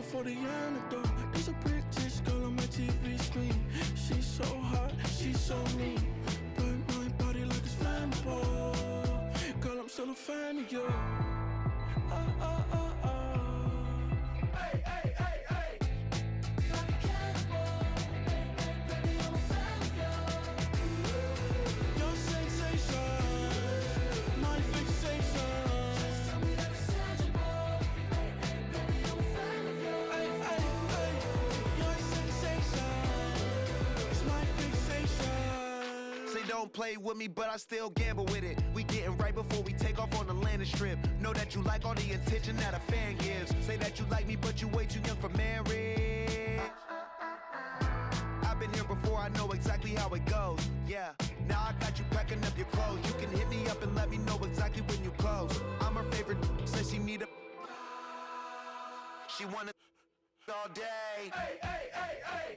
looking for the antidote. There's a British girl on my TV screen. She's so hot, she's so mean. Burn my body like it's flammable. Girl, I'm still a fan of you. Hey, hey, hey, hey. Like a cannibal. Hey, hey, baby, I'm a fan of you. Your sensation, my fixation. Just tell me that it's tangible. Hey, hey, baby, I'm a fan of you. Hey, hey, hey. Your sensation is my fixation. Say don't play with me, but I still gamble with it. We getting right before we take off on the landing strip. Know that you like all the attention that a fan gives. Say that you like me, but you way too young for marriage. I've been here before, I know exactly how it goes. Yeah, now I got you packing up your clothes. You can hit me up and let me know exactly when you close. I'm her favorite, says she need a. She wanna all day. Hey, hey, hey, hey.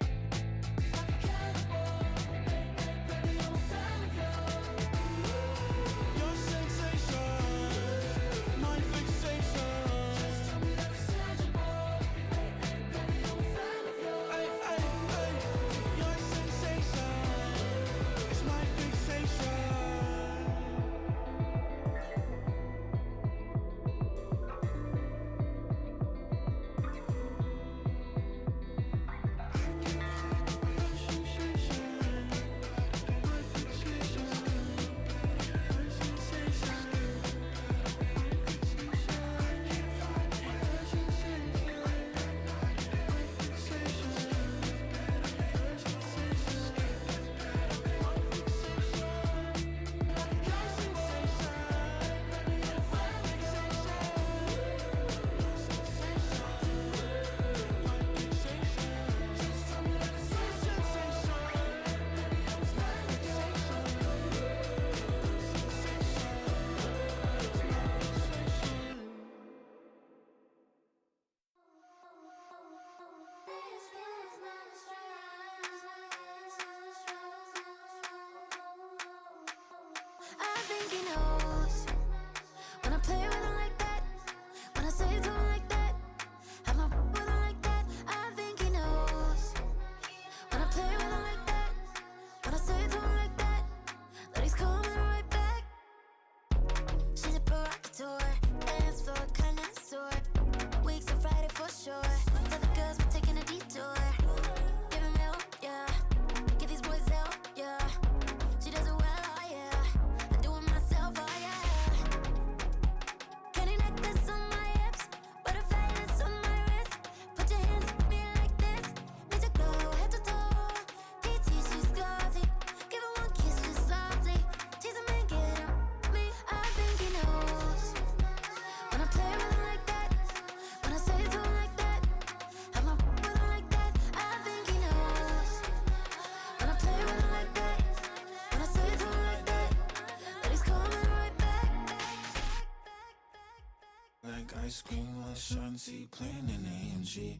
Ice cream with Shanti playing in AMG.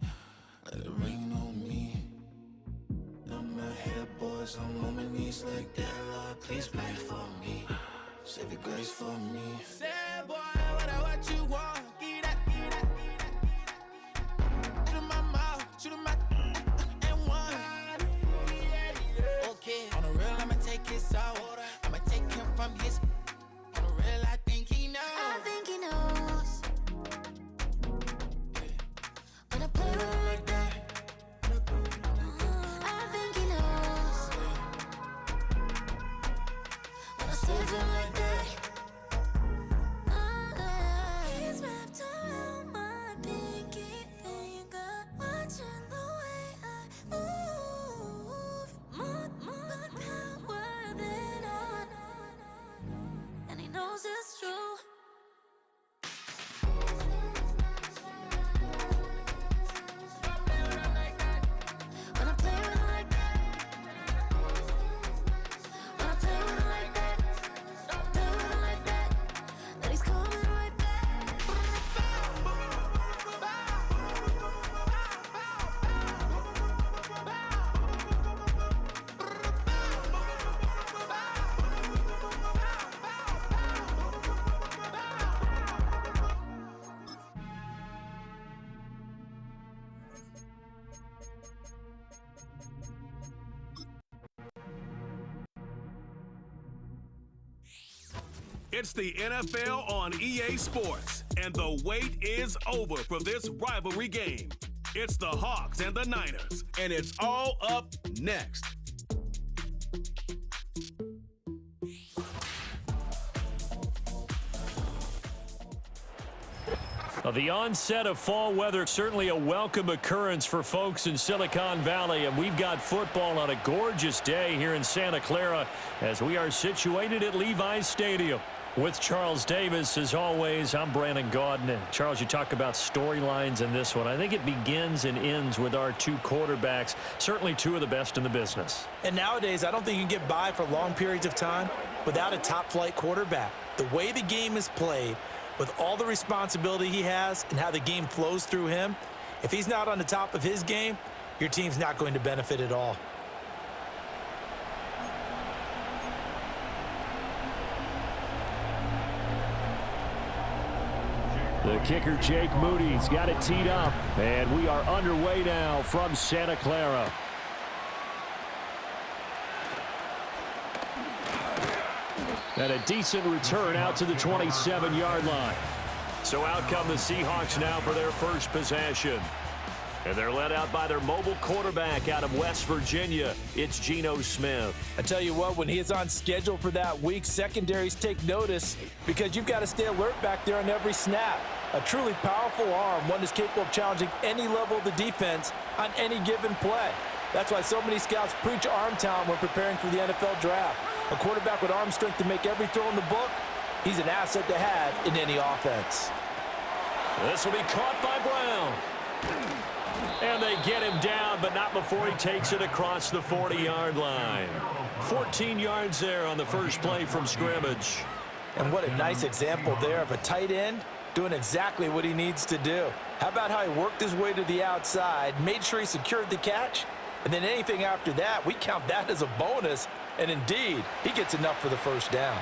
Let it rain on me. On my head, boys, I'm on my knees like that. Lord, please pray for me. Save your grace for me. Say, boy, what you want? Get that, get that, get that, get that. Shoot in my mouth, shoot in my and one. Okay, on the real, I'ma take his soul. I'ma take him from his. On the real, I think he knows. I think he knows. When I play with him like that. I think he knows. When I say to him like that. It's the NFL on EA Sports, and the wait is over for this rivalry game. It's the Hawks and the Niners, and it's all up next. The onset of fall weather, certainly a welcome occurrence for folks in Silicon Valley, and we've got football on a gorgeous day here in Santa Clara as we are situated at Levi Stadium. With Charles Davis, as always, I'm Brandon Gaudin. And Charles, you talk about storylines in this one. I think it begins and ends with our two quarterbacks, certainly two of the best in the business. And nowadays, I don't think you can get by for long periods of time without a top-flight quarterback. The way the game is played, with all the responsibility he has and how the game flows through him, if he's not on the top of his game, your team's not going to benefit at all. The kicker, Jake Moody's got it teed up, and we are underway now from Santa Clara. And a decent return out to the 27-yard line. So out come the Seahawks now for their first possession. And they're led out by their mobile quarterback out of West Virginia. It's Geno Smith. I tell you what, when he is on schedule for that week, secondaries take notice because you've got to stay alert back there on every snap. A truly powerful arm, one that's capable of challenging any level of the defense on any given play. That's why so many scouts preach arm talent when preparing for the NFL draft. A quarterback with arm strength to make every throw in the book, he's an asset to have in any offense. This will be caught by Brown. And they get him down, but not before he takes it across the 40-yard line. 14 yards there on the first play from scrimmage. And what a nice example there of a tight end doing exactly what he needs to do. How about how he worked his way to the outside, made sure he secured the catch, and then anything after that, we count that as a bonus. And indeed, he gets enough for the first down.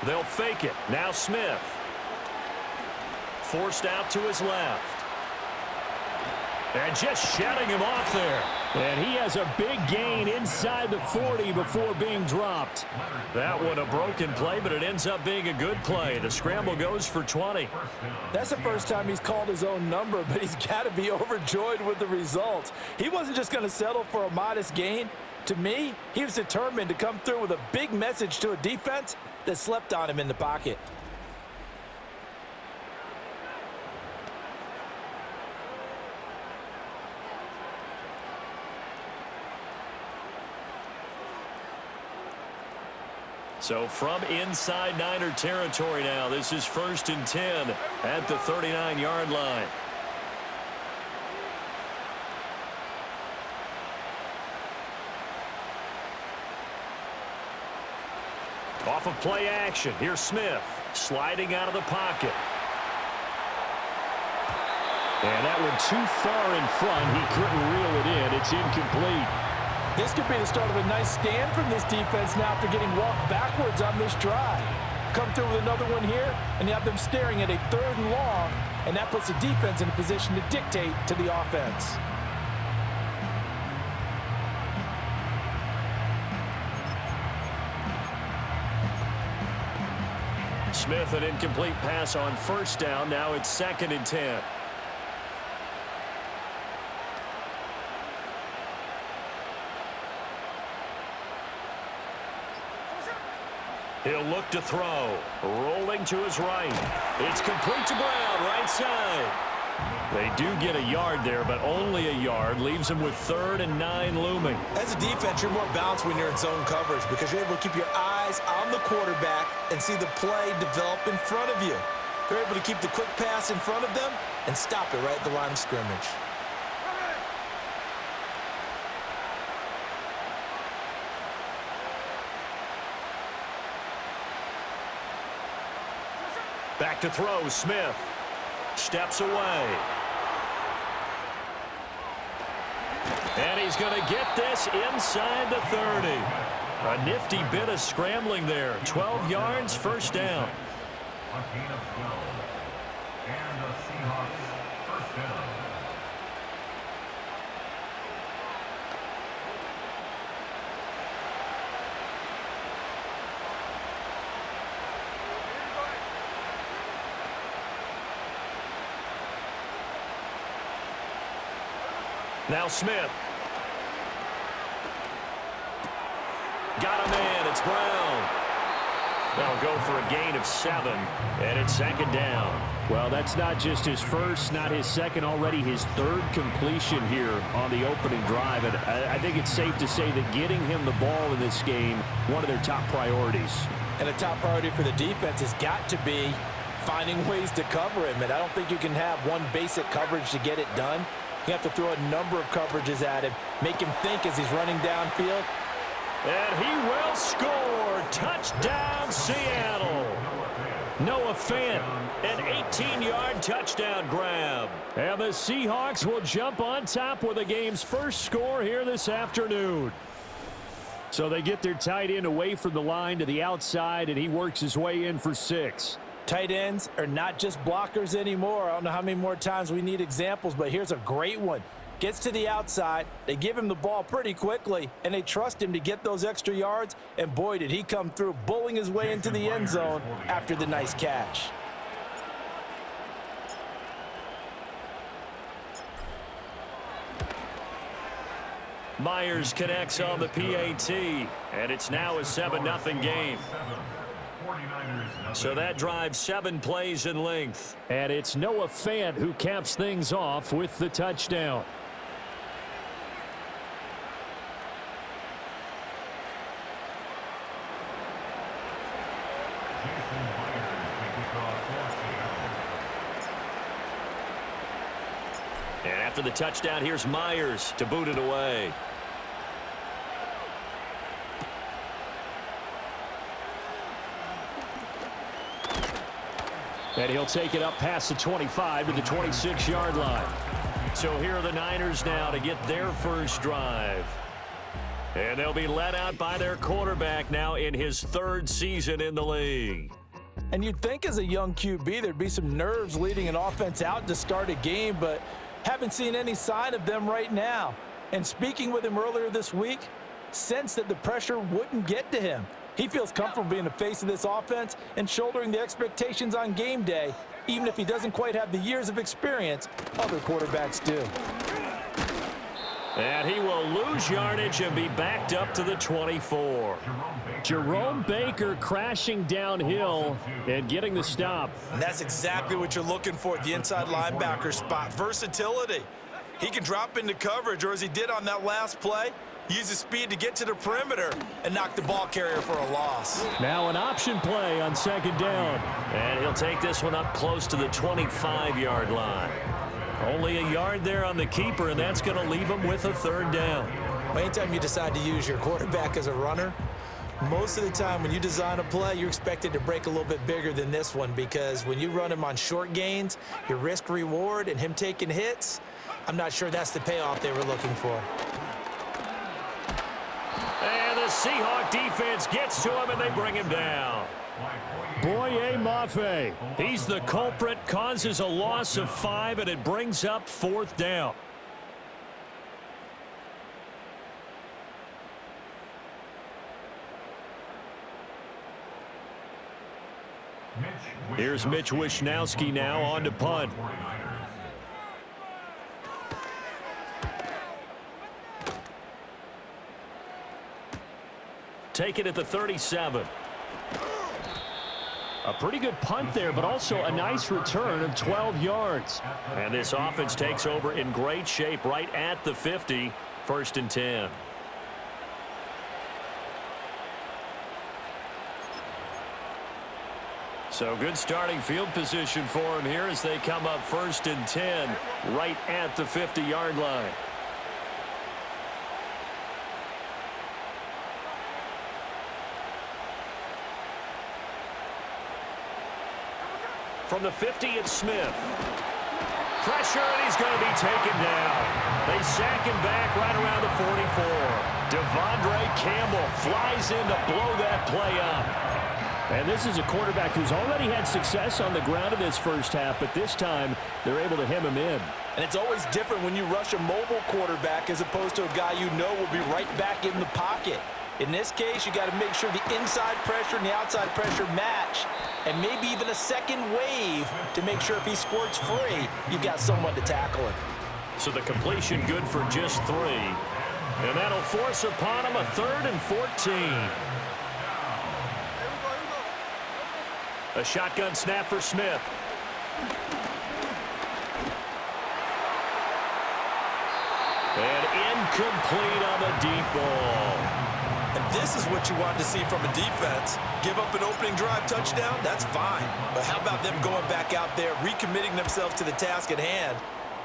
They'll fake it. Now Smith. Forced out to his left. And just shutting him off there. And he has a big gain inside the 40 before being dropped. That one a broken play, but it ends up being a good play. The scramble goes for 20. That's the first time he's called his own number, but he's got to be overjoyed with the results. He wasn't just going to settle for a modest gain. To me, he was determined to come through with a big message to a defense that slept on him in the pocket. So from inside Niner territory now, this is 1st and 10 at the 39-yard line. Off of play action, here's Smith sliding out of the pocket. And that one too far in front. He couldn't reel it in. It's incomplete. This could be the start of a nice stand from this defense now after getting walked backwards on this drive. Come through with another one here, and you have them staring at a 3rd and long, and that puts the defense in a position to dictate to the offense. Smith, an incomplete pass on first down. Now it's 2nd and 10. He'll look to throw. Rolling to his right. It's complete to Brown, right side. They do get a yard there, but only a yard. Leaves him with 3rd and 9 looming. As a defense, you're more balanced when you're in zone coverage because you're able to keep your eyes on the quarterback and see the play develop in front of you. They're able to keep the quick pass in front of them and stop it right at the line of scrimmage. Back to throw, Smith. Steps away. And he's going to get this inside the 30. A nifty bit of scrambling there. 12 yards, first down. A gain of 12. And the Seahawks first down. – 2 Now Smith. Got a man. It's Brown. They'll go for a gain of 7, and it's second down. Well, that's not just his first, not his second, already his third completion here on the opening drive. And I think it's safe to say that getting him the ball in this game, one of their top priorities. And a top priority for the defense has got to be finding ways to cover him. And I don't think you can have one basic coverage to get it done. You have to throw a number of coverages at him, make him think as he's running downfield. And he will score. Touchdown, Seattle. Noah Fant, an 18-yard touchdown grab. And the Seahawks will jump on top with the game's first score here this afternoon. So they get their tight end away from the line to the outside, and he works his way in for 6. Tight ends are not just blockers anymore. I don't know how many more times we need examples, but here's a great one. Gets to the outside, they give him the ball pretty quickly, and they trust him to get those extra yards, and boy, did he come through, bowling his way into the end zone after the nice catch. Myers connects on the PAT, and it's now a 7-0 game. So that drives 7 plays in length. And it's Noah Fant who caps things off with the touchdown. And after the touchdown, here's Myers to boot it away. And he'll take it up past the 25 to the 26-yard line. So here are the Niners now to get their first drive. And they'll be led out by their quarterback now in his 3rd season in the league. And you'd think as a young QB there'd be some nerves leading an offense out to start a game, but haven't seen any sign of them right now. And speaking with him earlier this week, sensed that the pressure wouldn't get to him. He feels comfortable being the face of this offense and shouldering the expectations on game day, even if he doesn't quite have the years of experience other quarterbacks do. And he will lose yardage and be backed up to the 24. Jerome Baker crashing downhill and getting the stop. And that's exactly what you're looking for at the inside linebacker spot. Versatility. He can drop into coverage, or as he did on that last play, use his speed to get to the perimeter and knock the ball carrier for a loss. Now an option play on second down. And he'll take this one up close to the 25-yard line. Only a yard there on the keeper, and that's going to leave him with a 3rd down. Anytime you decide to use your quarterback as a runner, most of the time when you design a play, you're expected to break a little bit bigger than this one, because when you run him on short gains, your risk-reward and him taking hits, I'm not sure that's the payoff they were looking for. And the Seahawk defense gets to him, and they bring him down. Boye Mafe, he's the culprit, causes a loss of 5, and it brings up 4th down. Here's Mitch Wishnowski now on to punt. Take it at the 37. A pretty good punt there, but also a nice return of 12 yards. And this offense takes over in great shape right at the 50, 1st and 10. So good starting field position for him here as they come up 1st and 10 right at the 50-yard line. From the 50, it's Smith. Pressure, and he's going to be taken down. They sack him back right around the 44. Devondre Campbell flies in to blow that play up. And this is a quarterback who's already had success on the ground in this first half, but this time they're able to hem him in. And it's always different when you rush a mobile quarterback as opposed to a guy you know will be right back in the pocket. In this case, you got to make sure the inside pressure and the outside pressure match, and maybe even a second wave to make sure if he squirts free, you've got someone to tackle him. So the completion good for just 3. And that'll force upon him a 3rd and 14. A shotgun snap for Smith. And incomplete on the deep ball. And this is what you want to see from a defense. Give up an opening drive touchdown, that's fine. But how about them going back out there, recommitting themselves to the task at hand,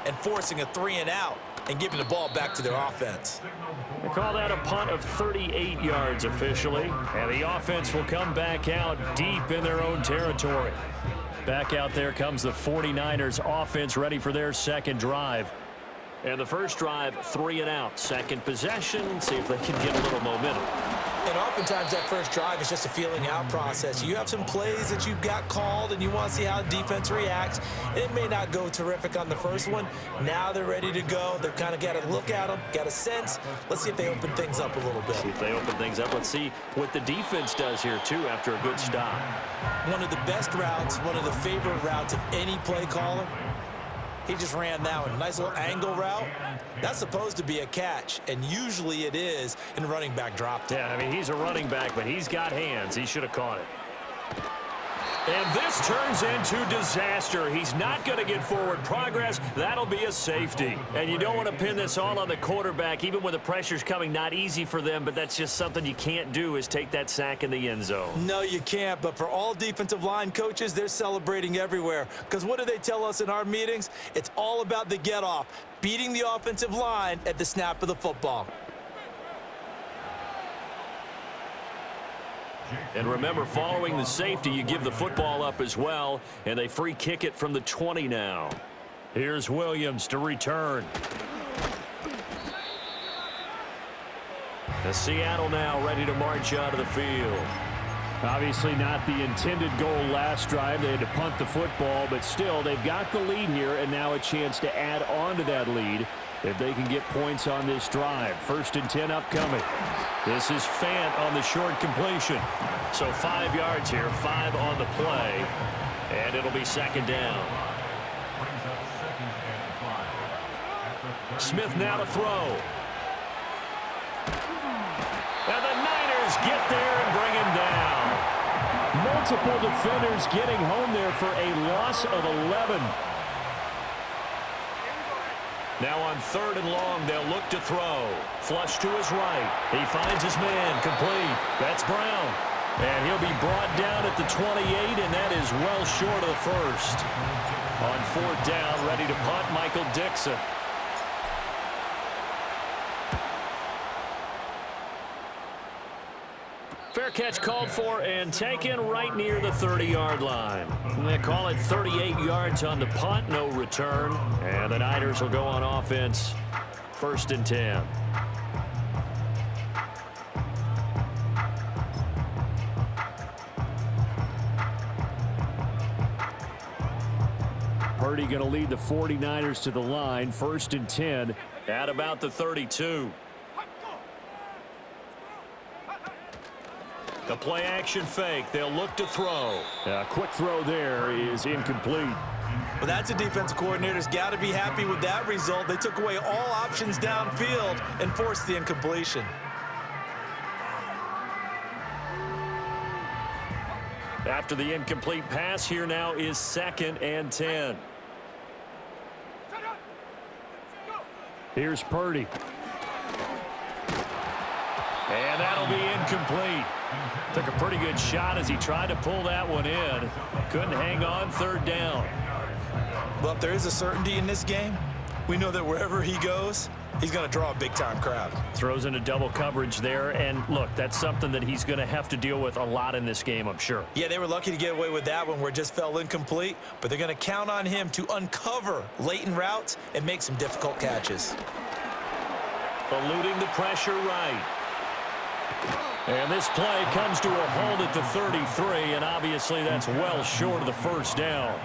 and forcing a 3-and-out and giving the ball back to their offense. They call that a punt of 38 yards officially. And the offense will come back out deep in their own territory. Back out there comes the 49ers offense ready for their second drive. And the first drive, 3-and-out. Second possession, see if they can get a little momentum. And oftentimes that first drive is just a feeling out process. You have some plays that you've got called and you want to see how the defense reacts. It may not go terrific on the first one. Now they're ready to go. They've kind of got to look at them, got a sense. Let's see if they open things up a little bit. See if they open things up. Let's see what the defense does here, too, after a good stop. One of the best routes, one of the favorite routes of any play caller. He just ran that one. Nice little angle route. That's supposed to be a catch, and usually it is in running back drop. Yeah, I mean, he's a running back, but he's got hands. He should have caught it. And this turns into disaster. He's not going to get forward progress. That'll be a safety. And you don't want to pin this all on the quarterback, even when the pressure's coming. Not easy for them, but that's just something you can't do, is take that sack in the end zone. No, you can't. But for all defensive line coaches, they're celebrating everywhere. Because what do they tell us in our meetings? It's all about the get-off, beating the offensive line at the snap of the football. And remember, following the safety, you give the football up as well, and they free kick it from the 20 now. Here's Williams to return. The Seattle now ready to march out of the field. Obviously not the intended goal last drive. They had to punt the football, but still, they've got the lead here, and now a chance to add on to that lead if they can get points on this drive. 1st and 10 upcoming. This is Fant on the short completion. So 5 yards here, 5 on the play, and it'll be 2nd down. Smith now to throw. And the Niners get there and bring him down. Multiple defenders getting home there for a loss of 11. Now on 3rd and long, they'll look to throw. Flush to his right. He finds his man, complete. That's Brown. And he'll be brought down at the 28, and that is well short of the first. On 4th down, ready to punt, Michael Dixon. Fair catch called for and taken right near the 30-yard line. They call it 38 yards on the punt, no return. And the Niners will go on offense, 1st and 10. Purdy going to lead the 49ers to the line, 1st and 10 at about the 32. The play action fake. They'll look to throw. A quick throw there is incomplete. Well, that's a defensive coordinator's got to be happy with that result. They took away all options downfield and forced the incompletion. After the incomplete pass, here now is 2nd and 10. Here's Purdy. And that'll be incomplete. Took a pretty good shot as he tried to pull that one in. Couldn't hang on, 3rd down. Well, if there is a certainty in this game, we know that wherever he goes, he's going to draw a big-time crowd. Throws into double coverage there, and look, that's something that he's going to have to deal with a lot in this game, I'm sure. Yeah, they were lucky to get away with that one where it just fell incomplete, but they're going to count on him to uncover latent routes and make some difficult catches. Eluding the pressure right. And this play comes to a halt at the 33, and obviously that's well short of the 1st down.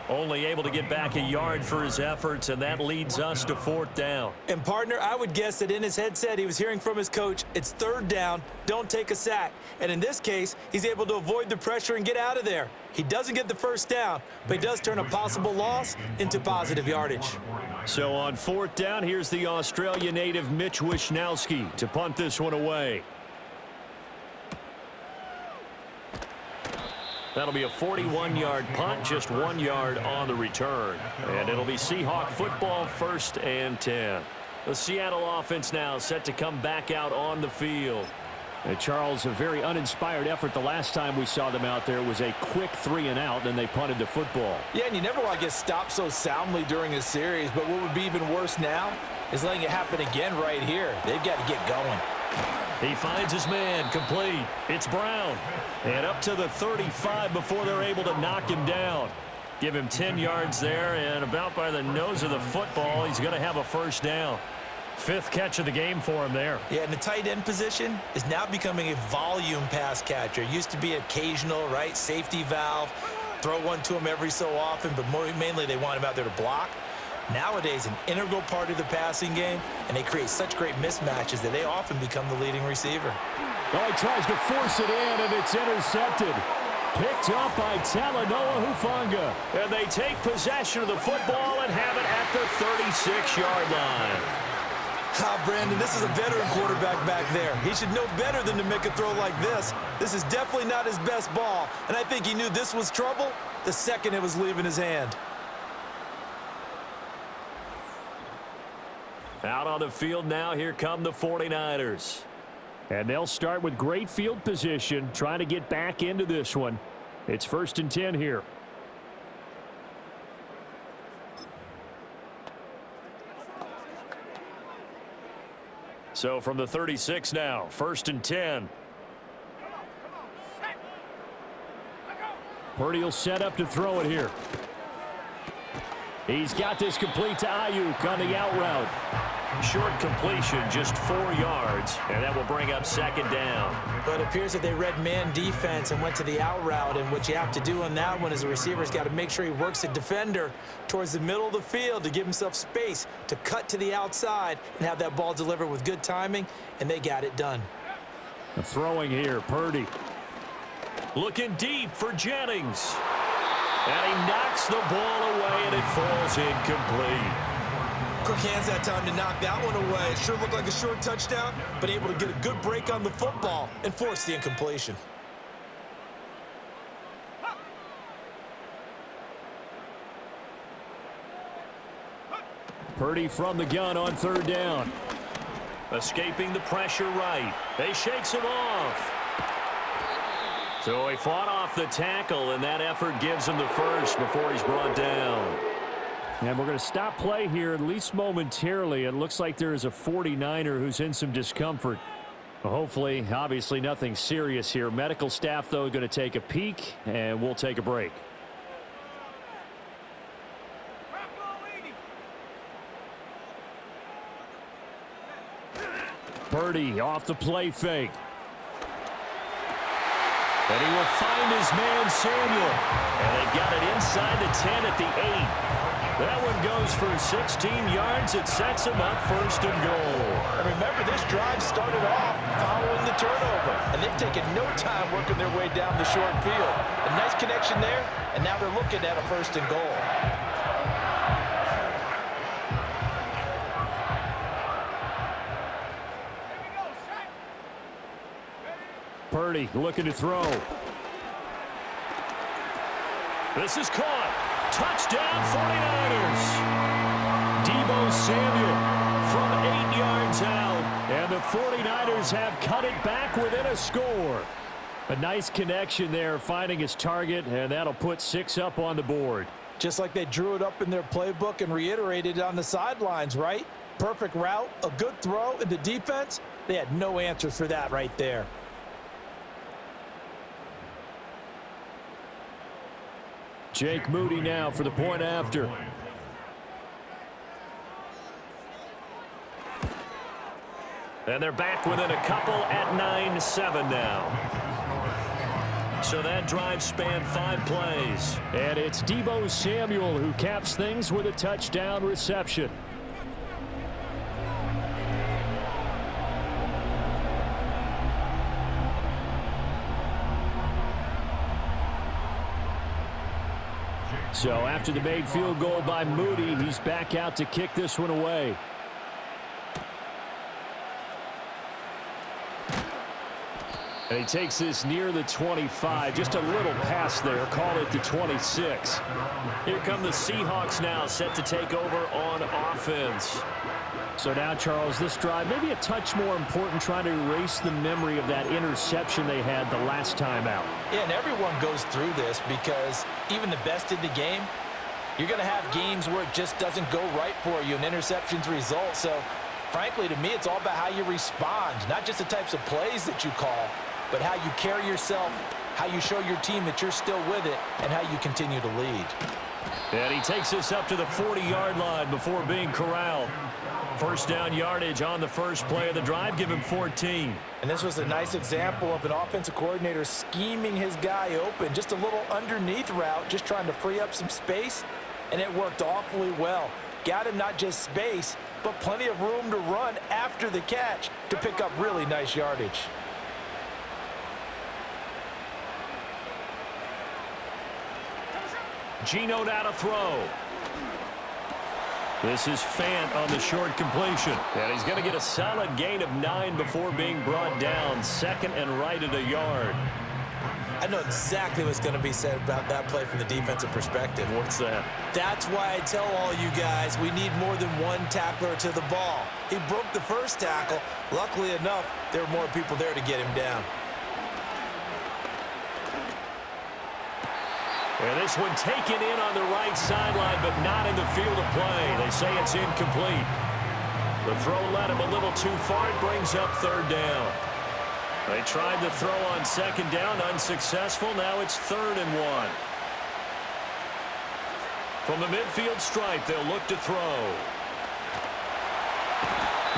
Only able to get back a yard for his efforts, and that leads us to 4th down. And, partner, I would guess that in his headset he was hearing from his coach, it's 3rd down, don't take a sack. And in this case, he's able to avoid the pressure and get out of there. He doesn't get the 1st down, but he does turn a possible loss into positive yardage. So on 4th down, here's the Australia native Mitch Wishnowski to punt this one away. That'll be a 41-yard punt, just 1 yard on the return. And it'll be Seahawk football, 1st and 10. The Seattle offense now set to come back out on the field. And Charles, a very uninspired effort the last time we saw them out there. It was a quick 3-and-out, and they punted the football. Yeah, and you never want to get stopped so soundly during a series, but what would be even worse now is letting it happen again right here. They've got to get going. He finds his man, complete. It's Brown. And up to the 35 before they're able to knock him down. Give him 10 yards there, and about by the nose of the football, he's going to have a 1st down. 5th catch of the game for him there. Yeah, and the tight end position is now becoming a volume pass catcher. It used to be occasional, right? Safety valve. Throw one to him every so often, but mainly they want him out there to block. Nowadays, an integral part of the passing game, and they create such great mismatches that they often become the leading receiver. Oh, he tries to force it in, and it's intercepted. Picked up by Talanoa Hufanga. And they take possession of the football and have it at the 36-yard line. Brandon, this is a veteran quarterback back there. He should know better than to make a throw like this. This is definitely not his best ball, and I think he knew this was trouble the second it was leaving his hand. Out on the field now, here come the 49ers. And they'll start with great field position, trying to get back into this one. It's 1st and 10 here. So from the 36 now, 1st and 10. Purdy will set up to throw it here. He's got this complete to Ayuk on the out route. Short completion, just 4 yards, and that will bring up 2nd down. But it appears that they read man defense and went to the out route, and what you have to do on that one is the receiver's got to make sure he works the defender towards the middle of the field to give himself space to cut to the outside and have that ball delivered with good timing, and they got it done. Throwing here, Purdy. Looking deep for Jennings. And he knocks the ball away, and it falls incomplete. Quick hands that time to knock that one away. It sure looked like a short touchdown, but able to get a good break on the football and force the incompletion. Purdy from the gun on 3rd down. Escaping the pressure right. They shakes him off. So he fought off the tackle, and that effort gives him the 1st before he's brought down. And we're going to stop play here, at least momentarily. It looks like there is a 49er who's in some discomfort. Hopefully, obviously nothing serious here. Medical staff, though, going to take a peek, and we'll take a break. Purdy off the play fake. And he will find his man, Samuel. And they've got it inside the 10 at the 8. That one goes for 16 yards. It sets him up 1st and goal. And remember, this drive started off following the turnover. And they've taken no time working their way down the short field. A nice connection there, and now they're looking at a 1st and goal. Purdy looking to throw. This is caught. Touchdown 49ers. Deebo Samuel from 8 yards out. And the 49ers have cut it back within a score. A nice connection there, finding his target, and that'll put 6 up on the board. Just like they drew it up in their playbook and reiterated it on the sidelines, right? Perfect route, a good throw, and the defense, they had no answers for that right there. Jake Moody now for the point after. And they're back within a couple at 9-7 now. So that drive spanned 5 plays. And it's Deebo Samuel who caps things with a touchdown reception. So after the made field goal by Moody, he's back out to kick this one away. And he takes this near the 25. Just a little pass there. Call it the 26. Here come the Seahawks now, set to take over on offense. So now, Charles, this drive maybe a touch more important, trying to erase the memory of that interception they had the last time out. Yeah, and everyone goes through this because even the best in the game, you're going to have games where it just doesn't go right for you and interceptions result. So, frankly, to me, it's all about how you respond, not just the types of plays that you call, but how you carry yourself, how you show your team that you're still with it, and how you continue to lead. And he takes this up to the 40-yard line before being corralled. First down yardage on the first play of the drive. Give him 14. And this was a nice example of an offensive coordinator scheming his guy open. Just a little underneath route, just trying to free up some space, and it worked awfully well. Got him not just space, but plenty of room to run after the catch to pick up really nice yardage. Geno now to throw. This is Fant on the short completion. And he's going to get a solid gain of 9 before being brought down. Second and right at a yard. I know exactly what's going to be said about that play from the defensive perspective. What's that? That's why I tell all you guys we need more than one tackler to the ball. He broke the first tackle. Luckily enough, there were more people there to get him down. And this one taken in on the right sideline, but not in the field of play. They say it's incomplete. The throw led him a little too far. It brings up third down. They tried to throw on second down, unsuccessful. Now it's 3rd and 1. From the midfield stripe, they'll look to throw.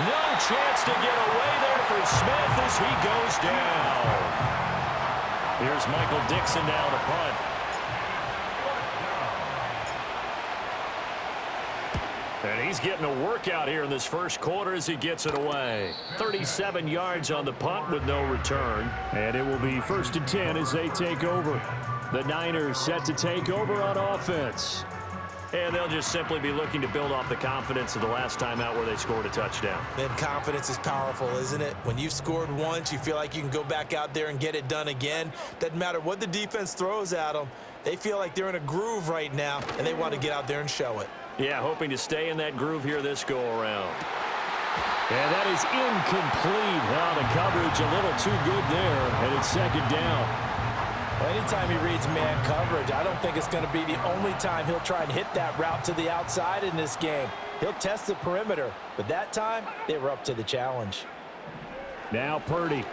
No chance to get away there for Smith as he goes down. Here's Michael Dixon now to punt. And he's getting a workout here in this first quarter as he gets it away. 37 yards on the punt with no return. And it will be 1st and 10 as they take over. The Niners set to take over on offense. And they'll just simply be looking to build off the confidence of the last time out where they scored a touchdown. And confidence is powerful, isn't it? When you've scored once, you feel like you can go back out there and get it done again. Doesn't matter what the defense throws at them. They feel like they're in a groove right now, and they want to get out there and show it. Yeah, hoping to stay in that groove here this go-around. And that is incomplete. Now the coverage a little too good there, and it's 2nd down. Well, anytime he reads man coverage, I don't think it's going to be the only time he'll try and hit that route to the outside in this game. He'll test the perimeter, but that time they were up to the challenge. Now Purdy.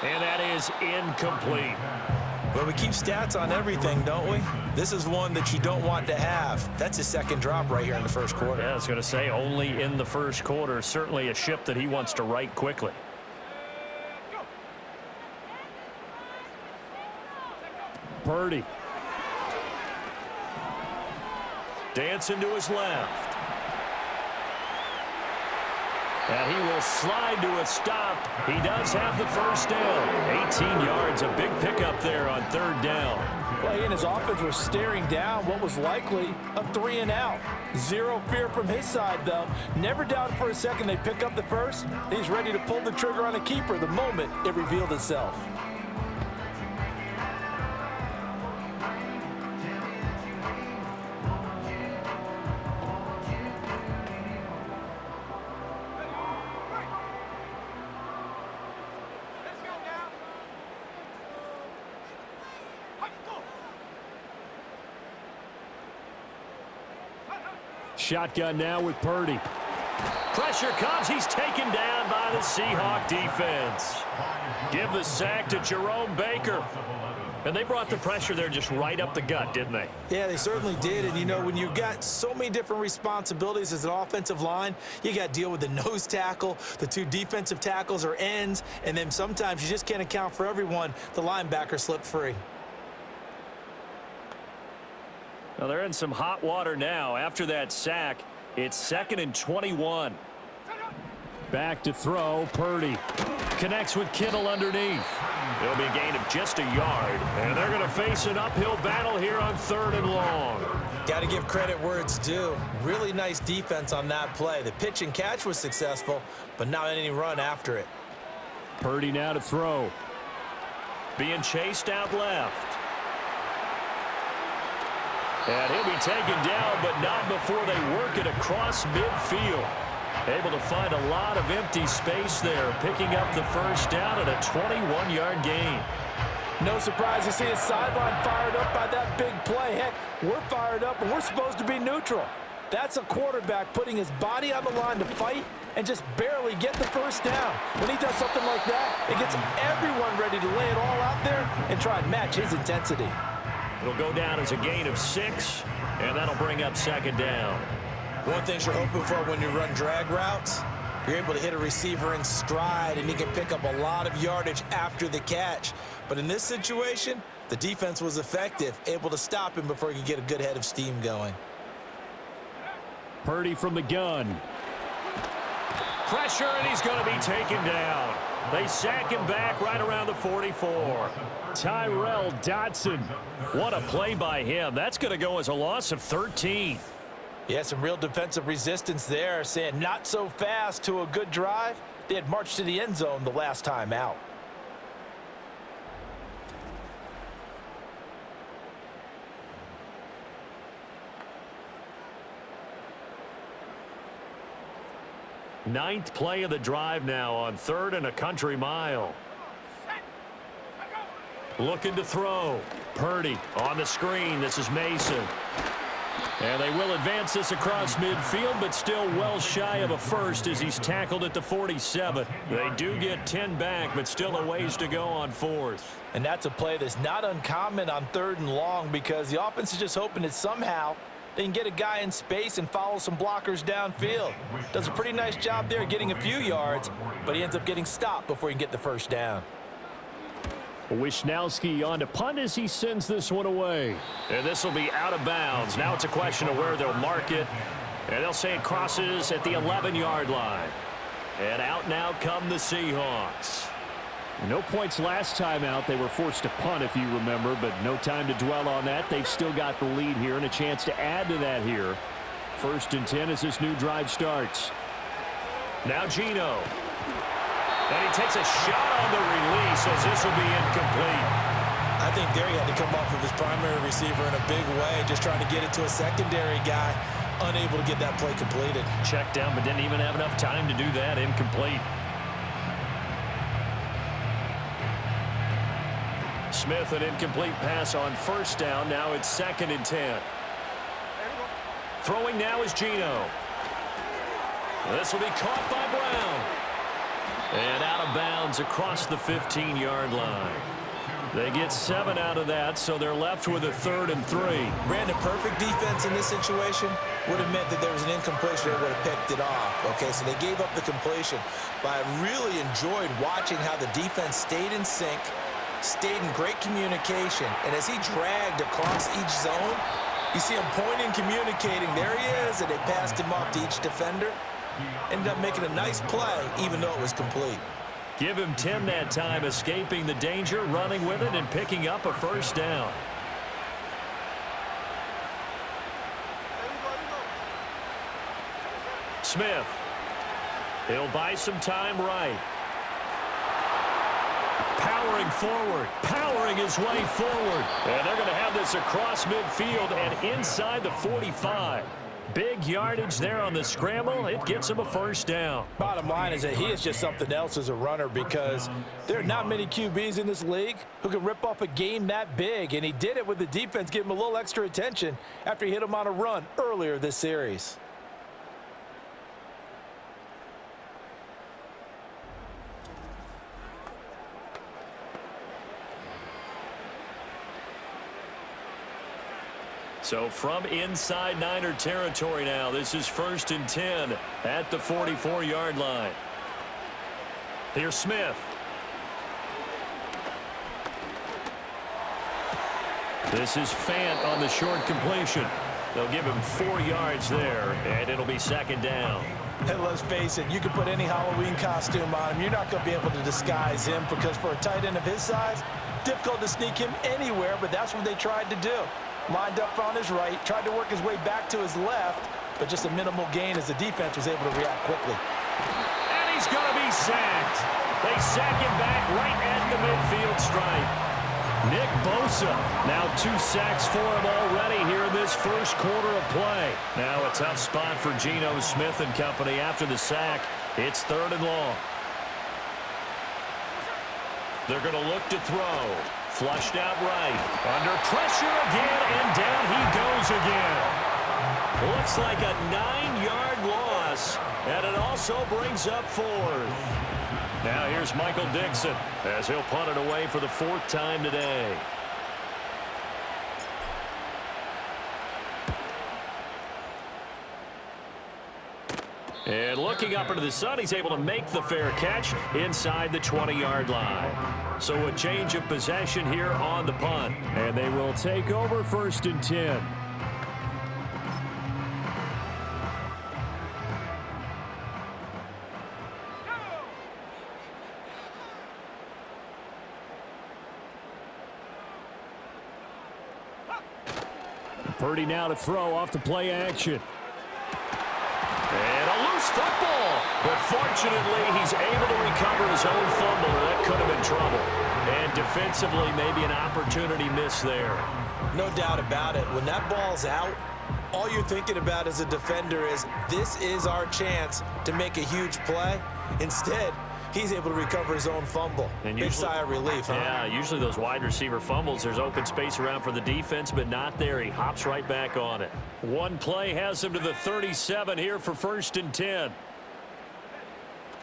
And that is incomplete. Well, we keep stats on everything, don't we? This is one that you don't want to have. That's his 2nd drop right here in the first quarter. Yeah, I was going to say only in the first quarter. Certainly a ship that he wants to right quickly. Purdy. Dancing to his left. And he will slide to a stop. He does have the first down. 18 yards, a big pickup there on 3rd down. Well, he and his offense were staring down what was likely a 3 and out. Zero fear from his side, though. Never doubted for a second they pick up the first. He's ready to pull the trigger on a keeper the moment it revealed itself. Shotgun now with Purdy. Pressure comes. He's taken down by the Seahawk defense. Give the sack to Jerome Baker. And they brought the pressure there just right up the gut, didn't they? Yeah, they certainly did. And, you know, when you've got so many different responsibilities as an offensive line, you got to deal with the nose tackle, the two defensive tackles or ends, and then sometimes you just can't account for everyone. The linebacker slipped free. Well, they're in some hot water now. After that sack, it's 2nd and 21. Back to throw, Purdy. Connects with Kittle underneath. It'll be a gain of just a yard. And they're going to face an uphill battle here on 3rd and long. Got to give credit where it's due. Really nice defense on that play. The pitch and catch was successful, but not any run after it. Purdy now to throw. Being chased out left. And he'll be taken down, but not before they work it across midfield. Able to find a lot of empty space there, picking up the first down at a 21-yard gain. No surprise to see his sideline fired up by that big play. Heck, we're fired up, and we're supposed to be neutral. That's a quarterback putting his body on the line to fight and just barely get the first down. When he does something like that, it gets everyone ready to lay it all out there and try and match his intensity. It'll go down as a gain of 6, and that'll bring up 2nd down. One thing you're hoping for when you run drag routes, you're able to hit a receiver in stride, and he can pick up a lot of yardage after the catch. But in this situation, the defense was effective, able to stop him before he could get a good head of steam going. Purdy from the gun. Pressure, and he's going to be taken down. They sack him back right around the 44. Tyrell Dodson. What a play by him. That's going to go as a loss of 13. Yeah, some real defensive resistance there, saying not so fast to a good drive. They had marched to the end zone the last time out. Ninth play of the drive now on 3rd and a country mile. Looking to throw. Purdy on the screen. This is Mason. And they will advance this across midfield, but still well shy of a first as he's tackled at the 47. They do get 10 back, but still a ways to go on 4th. And that's a play that's not uncommon on 3rd and long because the offense is just hoping that somehow they can get a guy in space and follow some blockers downfield. Does a pretty nice job there getting a few yards, but he ends up getting stopped before he can get the first down. Wisnowski on to punt as he sends this one away. And this will be out of bounds. Now it's a question of where they'll mark it. And they'll say it crosses at the 11-yard line. And out now come the Seahawks. No points last time out. They were forced to punt, if you remember, but no time to dwell on that. They've still got the lead here and a chance to add to that here. 1st and 10 as this new drive starts. Now Geno. And he takes a shot on the release as this will be incomplete. I think there he had to come off of his primary receiver in a big way, just trying to get it to a secondary guy, unable to get that play completed. Checked down, but didn't even have enough time to do that. Incomplete. Smith, an incomplete pass on 1st down. Now it's 2nd and 10. Throwing now is Geno. This will be caught by Brown. And out of bounds across the 15-yard line. They get 7 out of that, so they're left with a 3rd and 3. Brandon, perfect defense in this situation would have meant that there was an incompletion. They would have picked it off. Okay, so they gave up the completion. But I really enjoyed watching how the defense stayed in sync, stayed in great communication. And as he dragged across each zone, you see him pointing, communicating. There he is, and they passed him off to each defender. Ended up making a nice play, even though it was complete. Give him 10 that time, escaping the danger, running with it, and picking up a first down. Smith. He'll buy some time right. Powering forward, powering his way forward. And they're going to have this across midfield and inside the 45. Big yardage there on the scramble. It gets him a first down. Bottom line is that he is just something else as a runner because there are not many QBs in this league who can rip off a game that big, and he did it with the defense giving him a little extra attention after he hit him on a run earlier this series. So from inside Niner territory now, this is 1st and 10 at the 44-yard line. Here's Smith. This is Fant on the short completion. They'll give him 4 yards there, and it'll be 2nd down. And let's face it, you can put any Halloween costume on him. You're not going to be able to disguise him because for a tight end of his size, difficult to sneak him anywhere, but that's what they tried to do. Lined up on his right, tried to work his way back to his left, but just a minimal gain as the defense was able to react quickly. And he's going to be sacked. They sack him back right at the midfield stripe. Nick Bosa, now 2 sacks for him already here in this first quarter of play. Now a tough spot for Geno Smith and company after the sack. It's 3rd and long. They're going to look to throw. Flushed out right. Under pressure again, and down he goes again. Looks like a 9-yard loss, and it also brings up 4th. Now here's Michael Dixon as he'll punt it away for the 4th time today. And looking up into the sun, he's able to make the fair catch inside the 20-yard line. So a change of possession here on the punt. And they will take over 1st and 10. Purdy now to throw off the play action. And a loose football. But fortunately, he's able to recover his own fumble, or that could have been trouble. And defensively, maybe an opportunity miss there. No doubt about it. When that ball's out, all you're thinking about as a defender is, this is our chance to make a huge play. Instead, he's able to recover his own fumble. And big sigh of relief, huh? Yeah, usually those wide receiver fumbles, there's open space around for the defense, but not there. He hops right back on it. One play has him to the 37 here for 1st and 10.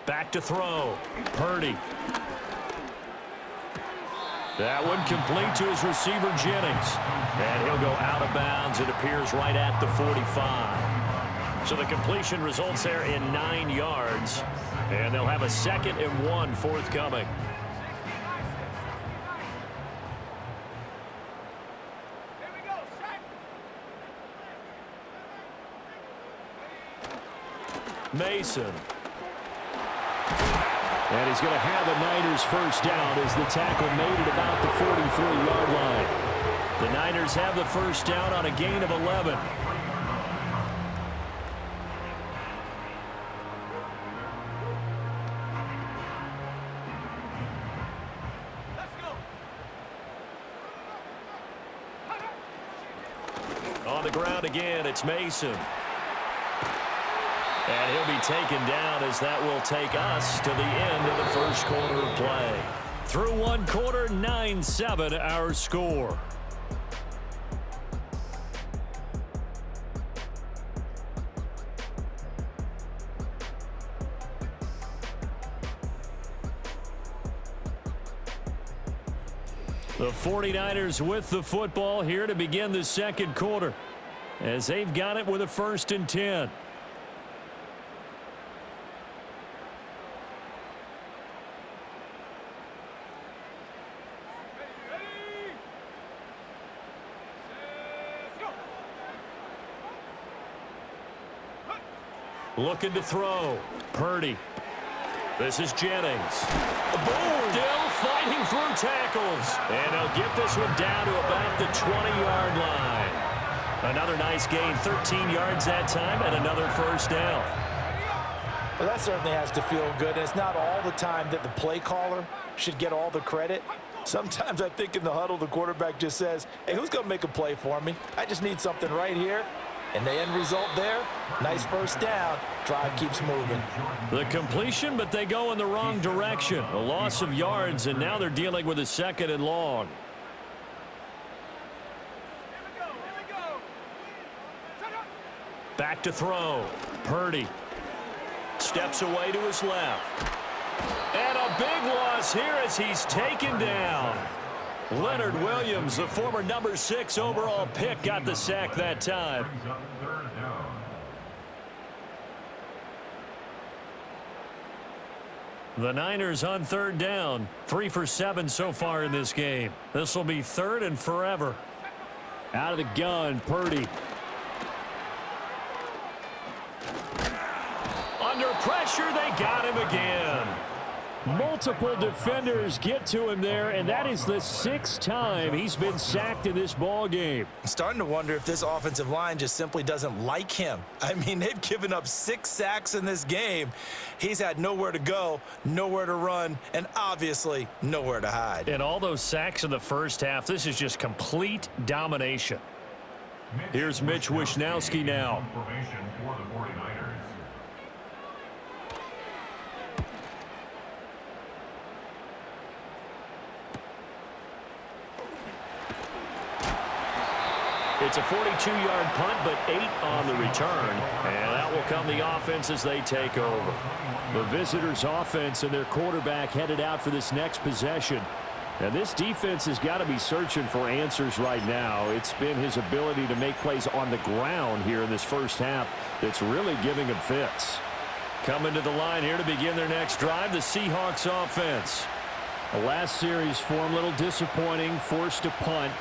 Back to throw. Purdy. That one complete to his receiver, Jennings. And he'll go out of bounds. It appears right at the 45. So the completion results there in 9 yards. And they'll have a 2nd and 1 forthcoming. Mason. And he's going to have the Niners 1st down as the tackle made it about the 43-yard line. The Niners have the 1st down on a gain of 11. On the ground again, it's Mason. And he'll be taken down as that will take us to the end of the first quarter of play. Through one quarter, 9-7 our score. The 49ers with the football here to begin the second quarter as they've got it with a 1st and 10. Looking to throw. Purdy. This is Jennings. Boom! Still fighting through tackles. And they'll get this one down to about the 20-yard line. Another nice gain, 13 yards that time, and another 1st down. Well, that certainly has to feel good. And it's not all the time that the play caller should get all the credit. Sometimes I think in the huddle, the quarterback just says, hey, who's going to make a play for me? I just need something right here. And the end result there, nice 1st down. Drive keeps moving. The completion, but they go in the wrong direction. A loss of yards, and now they're dealing with a 2nd and long. Back to throw. Purdy. Steps away to his left. And a big loss here as he's taken down. Leonard Williams, the former number 6 overall pick, got the sack that time. Brings up third down. The Niners on third down. 3 for 7 so far in this game. This will be third and forever. Out of the gun, Purdy. Under pressure, they got him again. Multiple defenders get to him there, and that is the 6th time he's been sacked in this ball game. I'm starting to wonder if this offensive line just simply doesn't like him. I mean, they've given up 6 sacks in this game. He's had nowhere to go, nowhere to run, and obviously nowhere to hide. And all those sacks in the first half, this is just complete domination. Here's Mitch Wishnowski now. Formation for the 49ers. It's a 42-yard punt, but 8 on the return. And that will come the offense as they take over. The visitors' offense and their quarterback headed out for this next possession. And this defense has got to be searching for answers right now. It's been his ability to make plays on the ground here in this first half that's really giving him fits. Coming to the line here to begin their next drive, the Seahawks offense. The last series for him, a little disappointing, forced a punt.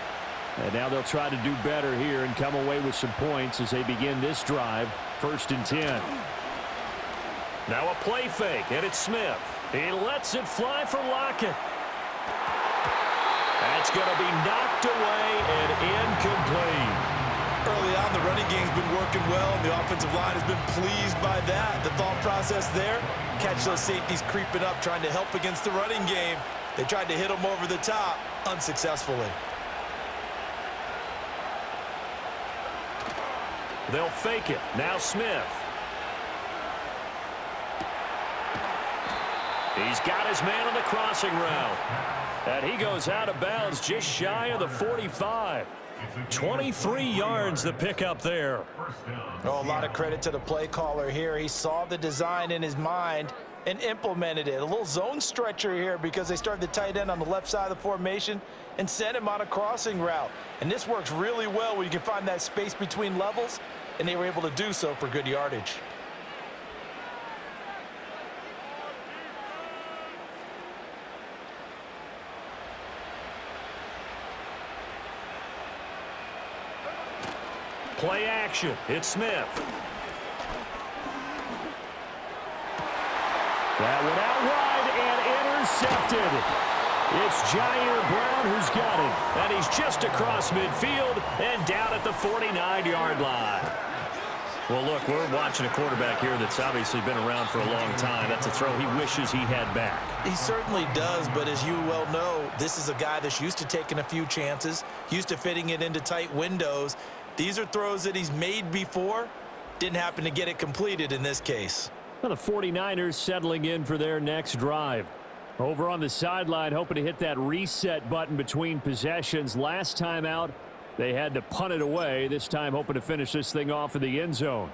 And now they'll try to do better here and come away with some points as they begin this drive. 1st and 10. Now a play fake, and it's Smith. He lets it fly for Lockett. That's going to be knocked away and incomplete. Early on, the running game's been working well, and the offensive line has been pleased by that. The thought process there, catch those safeties creeping up, trying to help against the running game. They tried to hit them over the top, unsuccessfully. They'll fake it. Now Smith. He's got his man on the crossing route. And he goes out of bounds just shy of the 45. 23 yards the pickup there. Oh, a lot of credit to the play caller here. He saw the design in his mind and implemented it. A little zone stretcher here because they started the tight end on the left side of the formation and sent him on a crossing route. And this works really well when you can find that space between levels, and they were able to do so for good yardage. Play action. It's Smith. That one out wide and intercepted. It's Jair Brown who's got it. And he's just across midfield and down at the 49-yard line. Well, look, we're watching a quarterback here that's obviously been around for a long time. That's a throw he wishes he had back. He certainly does, but as you well know, this is a guy that's used to taking a few chances, used to fitting it into tight windows. These are throws that he's made before. Didn't happen to get it completed in this case. Well, the 49ers settling in for their next drive. Over on the sideline, hoping to hit that reset button between possessions. Last time out, they had to punt it away. This time, hoping to finish this thing off in the end zone.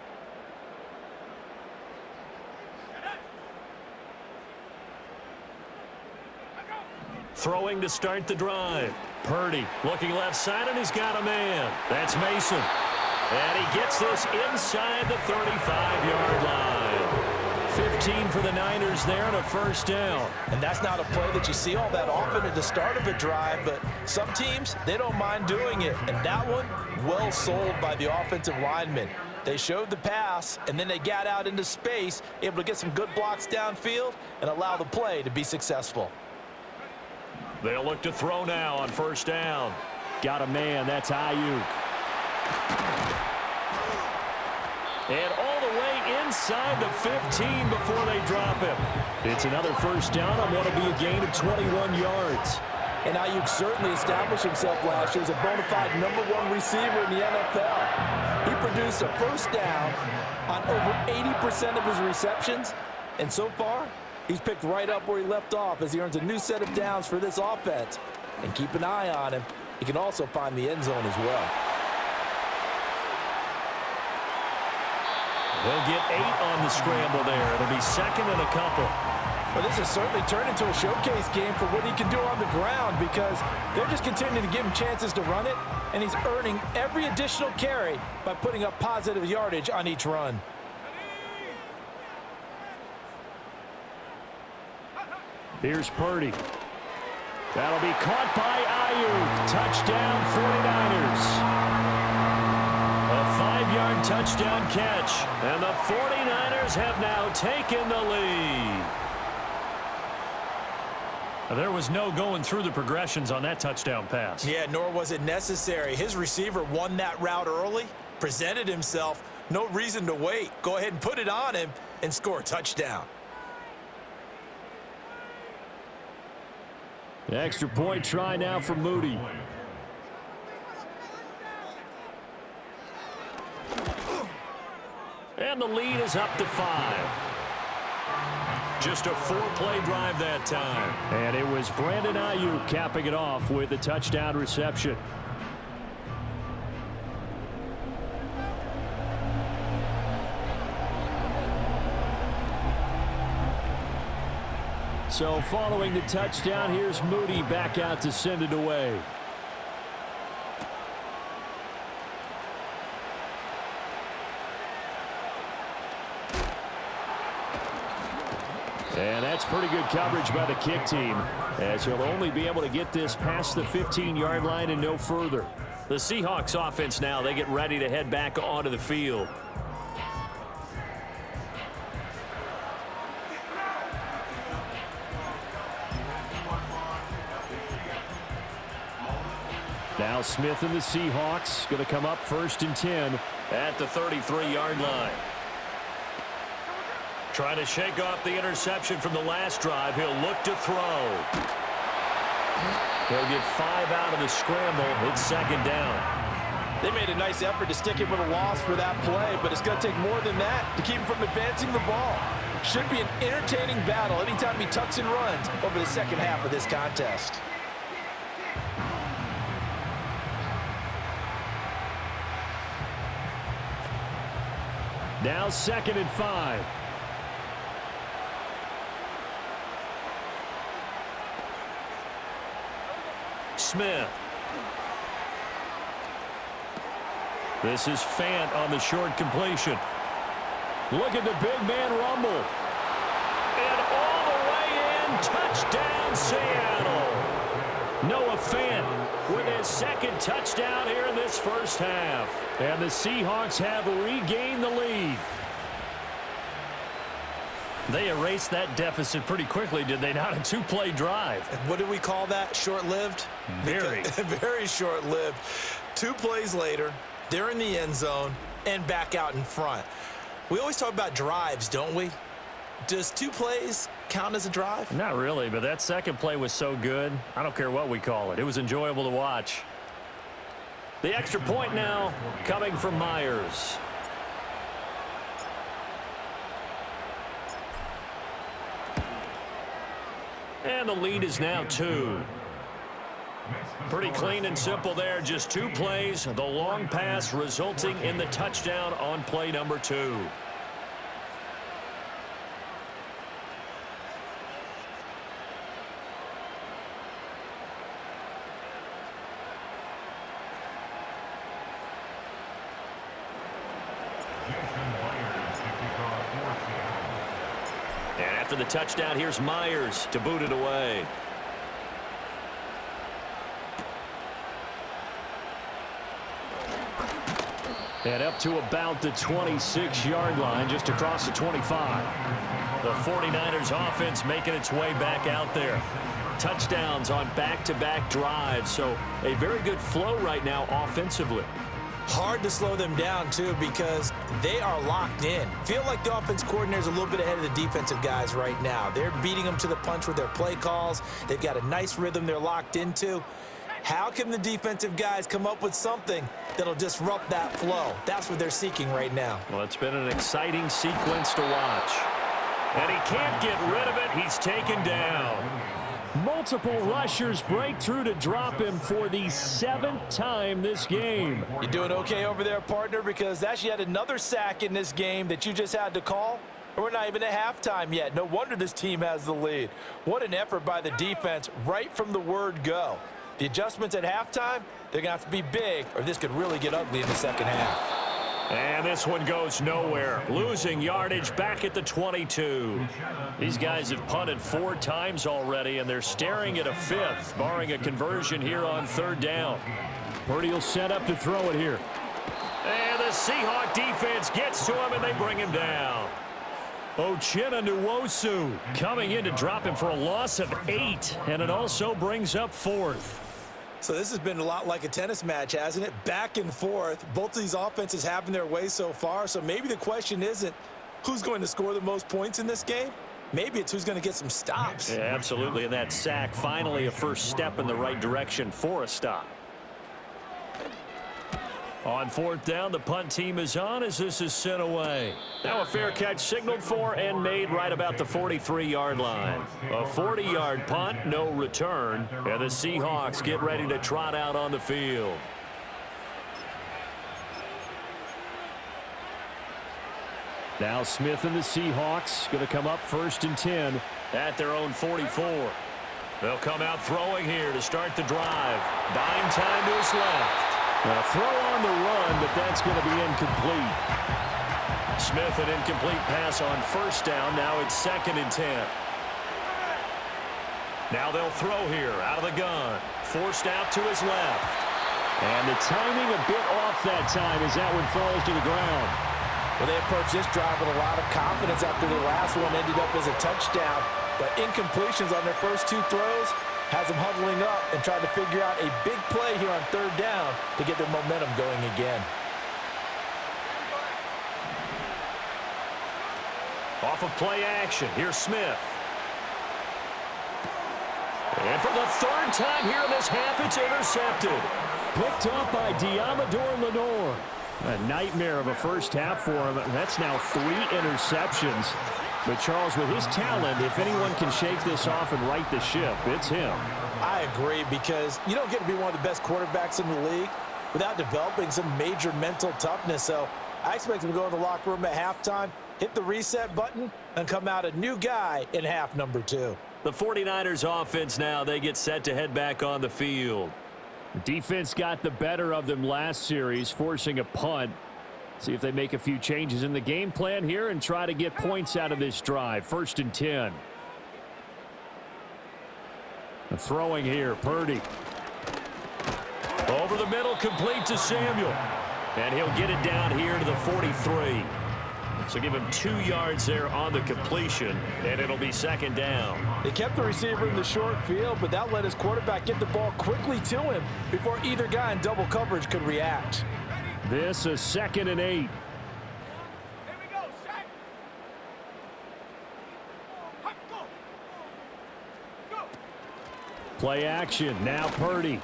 Throwing to start the drive. Purdy looking left side, and he's got a man. That's Mason. And he gets this inside the 35-yard line. 15 for the Niners there and a first down. And that's not a play that you see all that often at the start of a drive, but some teams, they don't mind doing it. And that one, well sold by the offensive lineman. They showed the pass, and then they got out into space, able to get some good blocks downfield and allow the play to be successful. They'll look to throw now on first down. Got a man. That's Ayuk. And all the way inside the 15 before they drop him. It's another first down on what will be a gain of 21 yards. And Ayuk certainly established himself last year as a bona fide #1 receiver in the NFL. He produced a first down on over 80% of his receptions. And so far, he's picked right up where he left off as he earns a new set of downs for this offense. And keep an eye on him. He can also find the end zone as well. They'll get 8 on the scramble there. It'll be second and a couple. Well, this has certainly turned into a showcase game for what he can do on the ground because they're just continuing to give him chances to run it, and he's earning every additional carry by putting up positive yardage on each run. Here's Purdy. That'll be caught by Ayuk. Touchdown, 49ers. A 5-yard touchdown catch, and the 49ers have now taken the lead. There was no going through the progressions on that touchdown pass. Yeah, nor was it necessary. His receiver won that route early, presented himself, no reason to wait. Go ahead and put it on him and score a touchdown. The extra point try now for Moody. And the lead is up to 5. Just a 4-play drive that time. And it was Brandon Ayuk capping it off with a touchdown reception. So following the touchdown, here's Moody back out to send it away. And that's pretty good coverage by the kick team, as he'll only be able to get this past the 15-yard line and no further. The Seahawks offense now, they get ready to head back onto the field. Now Smith and the Seahawks going to come up 1st and 10 at the 33-yard line. Trying to shake off the interception from the last drive. He'll look to throw. He'll get 5 out of the scramble. It's 2nd down. They made a nice effort to stick him with a loss for that play, but it's going to take more than that to keep him from advancing the ball. Should be an entertaining battle anytime he tucks and runs over the second half of this contest. Now 2nd and 5. Smith. This is Fant on the short completion. Look at the big man rumble. And all the way in, touchdown Seattle. Noah Fant with his 2nd touchdown here in this first half. And the Seahawks have regained the lead. They erased that deficit pretty quickly, did they not? A 2-play drive. What do we call that? Short-lived? Very. Very short-lived. 2 plays later, they're in the end zone and back out in front. We always talk about drives, don't we? Does 2 plays count as a drive? Not really, but that 2nd play was so good. I don't care what we call it. It was enjoyable to watch. The extra point now coming from Myers. And the lead is now 2. Pretty clean and simple there. Just 2 plays. The long pass resulting in the touchdown on play number 2. And after the touchdown, here's Myers to boot it away. And up to about the 26-yard line, just across the 25. The 49ers offense making its way back out there. Touchdowns on back-to-back drives, so a very good flow right now offensively. Hard to slow them down, too, because they are locked in. Feel like the offense coordinator's a little bit ahead of the defensive guys right now. They're beating them to the punch with their play calls. They've got a nice rhythm they're locked into. How can the defensive guys come up with something that'll disrupt that flow? That's what they're seeking right now. Well, it's been an exciting sequence to watch. And he can't get rid of it. He's taken down. Multiple rushers break through to drop him for the 7th time this game. You doing okay over there, partner? Because that's yet another sack in this game that you just had to call. We're not even at halftime yet. No wonder this team has the lead. What an effort by the defense right from the word go. The adjustments at halftime, they're going to have to be big, or this could really get ugly in the second half. And this one goes nowhere. Losing yardage back at the 22. These guys have punted 4 times already, and they're staring at a 5th, barring a conversion here on 3rd down. Purdy will set up to throw it here. And the Seahawk defense gets to him, and they bring him down. Geno coming in to drop him for a loss of 8, and it also brings up 4th. So this has been a lot like a tennis match, hasn't it? Back and forth. Both of these offenses having their way so far, so maybe the question isn't who's going to score the most points in this game. Maybe it's who's going to get some stops. Yeah, absolutely, and that sack finally a first step in the right direction for a stop. On 4th down, the punt team is on as this is sent away. Now a fair catch signaled for and made right about the 43-yard line. A 40-yard punt, no return, and the Seahawks get ready to trot out on the field. Now Smith and the Seahawks going to come up 1st and 10. At their own 44. They'll come out throwing here to start the drive. Buying time to his left. A throw on the run, but that's going to be incomplete. Smith, an incomplete pass on 1st down. Now it's 2nd and 10. Now they'll throw here out of the gun. Forced out to his left. And the timing a bit off that time as that one falls to the ground. Well, they approached this drive with a lot of confidence after the last one ended up as a touchdown. But incompletions on their first 2 throws has them huddling up and trying to figure out a big play here on 3rd down to get their momentum going again. Off of play action, here's Smith. And for the 3rd time here in this half, it's intercepted. Picked up by Diamador Lenore. A nightmare of a first half for him. That's now 3 interceptions. But, Charles, with his talent, if anyone can shake this off and right the ship, it's him. I agree, because you don't get to be one of the best quarterbacks in the league without developing some major mental toughness. So I expect him to go in the locker room at halftime, hit the reset button, and come out a new guy in half number 2. The 49ers offense now, they get set to head back on the field. The defense got the better of them last series, forcing a punt. See if they make a few changes in the game plan here and try to get points out of this drive. 1st and 10. The throwing here, Purdy. Over the middle, complete to Samuel. And he'll get it down here to the 43. So give him 2 yards there on the completion, and it'll be 2nd down. They kept the receiver in the short field, but that let his quarterback get the ball quickly to him before either guy in double coverage could react. This is 2nd and 8. Play action. Now Purdy.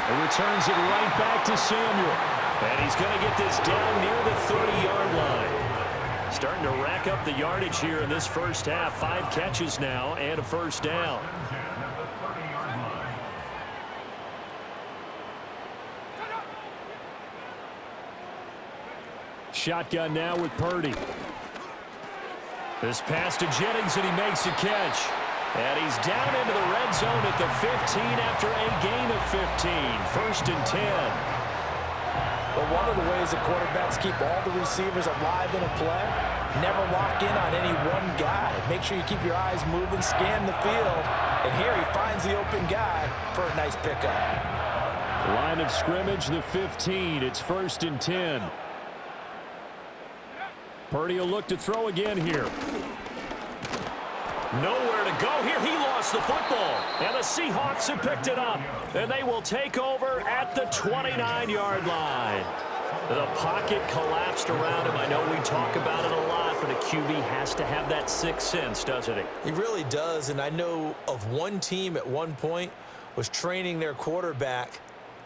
He returns it right back to Samuel. And he's going to get this down near the 30-yard line. Starting to rack up the yardage here in this first half. 5 catches now and a first down. Shotgun now with Purdy. This pass to Jennings, and he makes a catch. And he's down into the red zone at the 15 after a gain of 15. 1st and 10. But one of the ways the quarterbacks keep all the receivers alive in a play, never lock in on any one guy. Make sure you keep your eyes moving, scan the field, and here he finds the open guy for a nice pickup. Line of scrimmage, the 15. It's 1st and 10. Purdy will look to throw again here. Nowhere to go here. He lost the football. And the Seahawks have picked it up. And they will take over at the 29-yard line. The pocket collapsed around him. I know we talk about it a lot, but a QB has to have that 6th sense, doesn't he? He really does. And I know of one team at one point was training their quarterback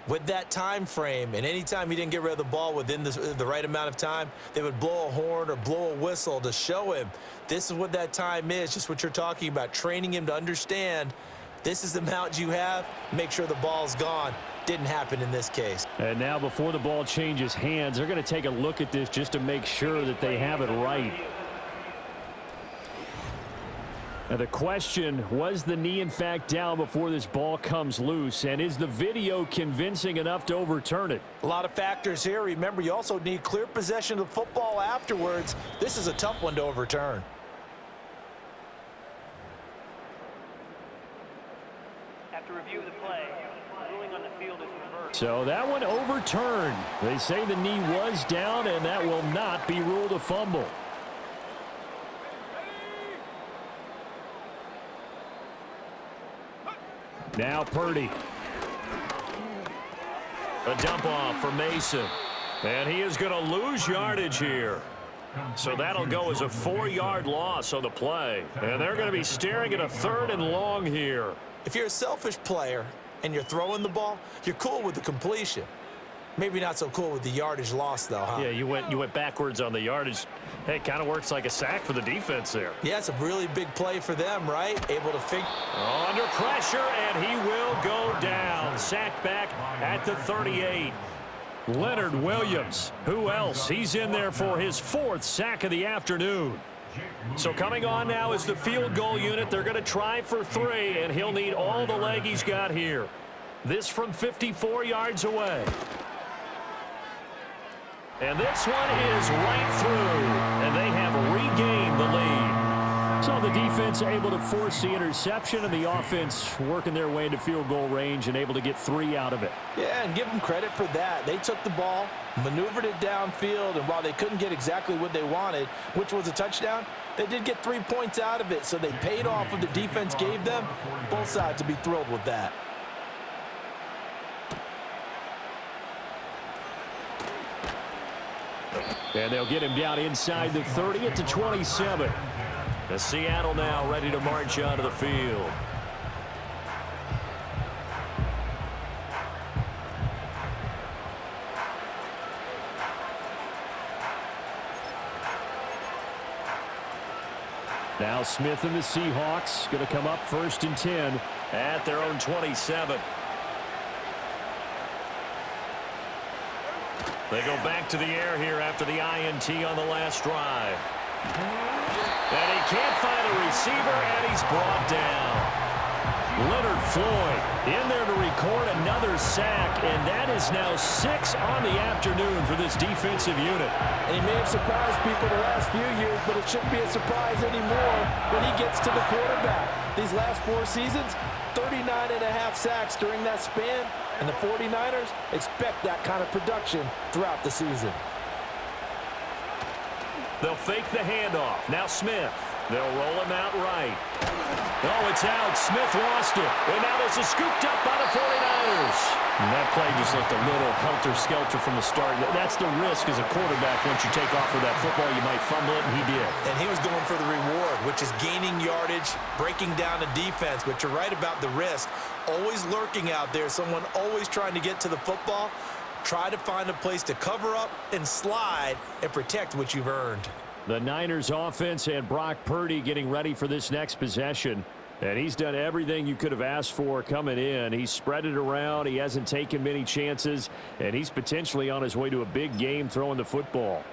with that time frame, and anytime he didn't get rid of the ball within the right amount of time, they would blow a horn or blow a whistle to show him this is what that time is, just what you're talking about, training him to understand this is the amount you have, make sure the ball's gone. Didn't happen in this case. And now before the ball changes hands, they're going to take a look at this just to make sure that they have it right. Now the question, was the knee in fact down before this ball comes loose? And is the video convincing enough to overturn it? A lot of factors here. Remember, you also need clear possession of the football afterwards. This is a tough one to overturn. After review of the play, ruling on the field is reversed. So that one overturned. They say the knee was down, and that will not be ruled a fumble. Now Purdy. A dump off for Mason. And he is going to lose yardage here. So that'll go as a 4-yard loss on the play. And they're going to be staring at a 3rd and long here. If you're a selfish player and you're throwing the ball, you're cool with the completion. Maybe not so cool with the yardage loss, though, huh? Yeah, you went backwards on the yardage. Hey, it kind of works like a sack for the defense there. Yeah, it's a really big play for them, right? Able to figure. Under pressure, and he will go down. Sacked back at the 38. Leonard Williams. Who else? He's in there for his 4th sack of the afternoon. So coming on now is the field goal unit. They're going to try for 3, and he'll need all the leg he's got here. This from 54 yards away. And this one is right through, and they have regained the lead. So the defense able to force the interception, and the offense working their way into field goal range and able to get 3 out of it. Yeah, and give them credit for that. They took the ball, maneuvered it downfield, and while they couldn't get exactly what they wanted, which was a touchdown, they did get 3 points out of it, so they paid off what the defense gave them. Both sides will be thrilled with that. And they'll get him down inside the 30 at the 27. The Seattle now ready to march onto the field. Now Smith and the Seahawks going to come up 1st and 10 at their own 27. They go back to the air here after the INT on the last drive. And he can't find a receiver, and he's brought down. Leonard Floyd in there to record another sack, and that is now 6 on the afternoon for this defensive unit. And he may have surprised people the last few years, but it shouldn't be a surprise anymore when he gets to the quarterback. These last 4 seasons, 39.5 sacks during that span, and the 49ers expect that kind of production throughout the season. They'll fake the handoff. Now Smith. They'll roll him out right. Oh, it's out. Smith lost it. And now this is scooped up by the 49ers. And that play just looked a little helter-skelter from the start. That's the risk as a quarterback. Once you take off with that football, you might fumble it, and he did. And he was going for the reward, which is gaining yardage, breaking down the defense. But you're right about the risk. Always lurking out there, someone always trying to get to the football. Try to find a place to cover up and slide and protect what you've earned. The Niners offense and Brock Purdy getting ready for this next possession. And he's done everything you could have asked for coming in. He's spread it around. He hasn't taken many chances. And he's potentially on his way to a big game throwing the football.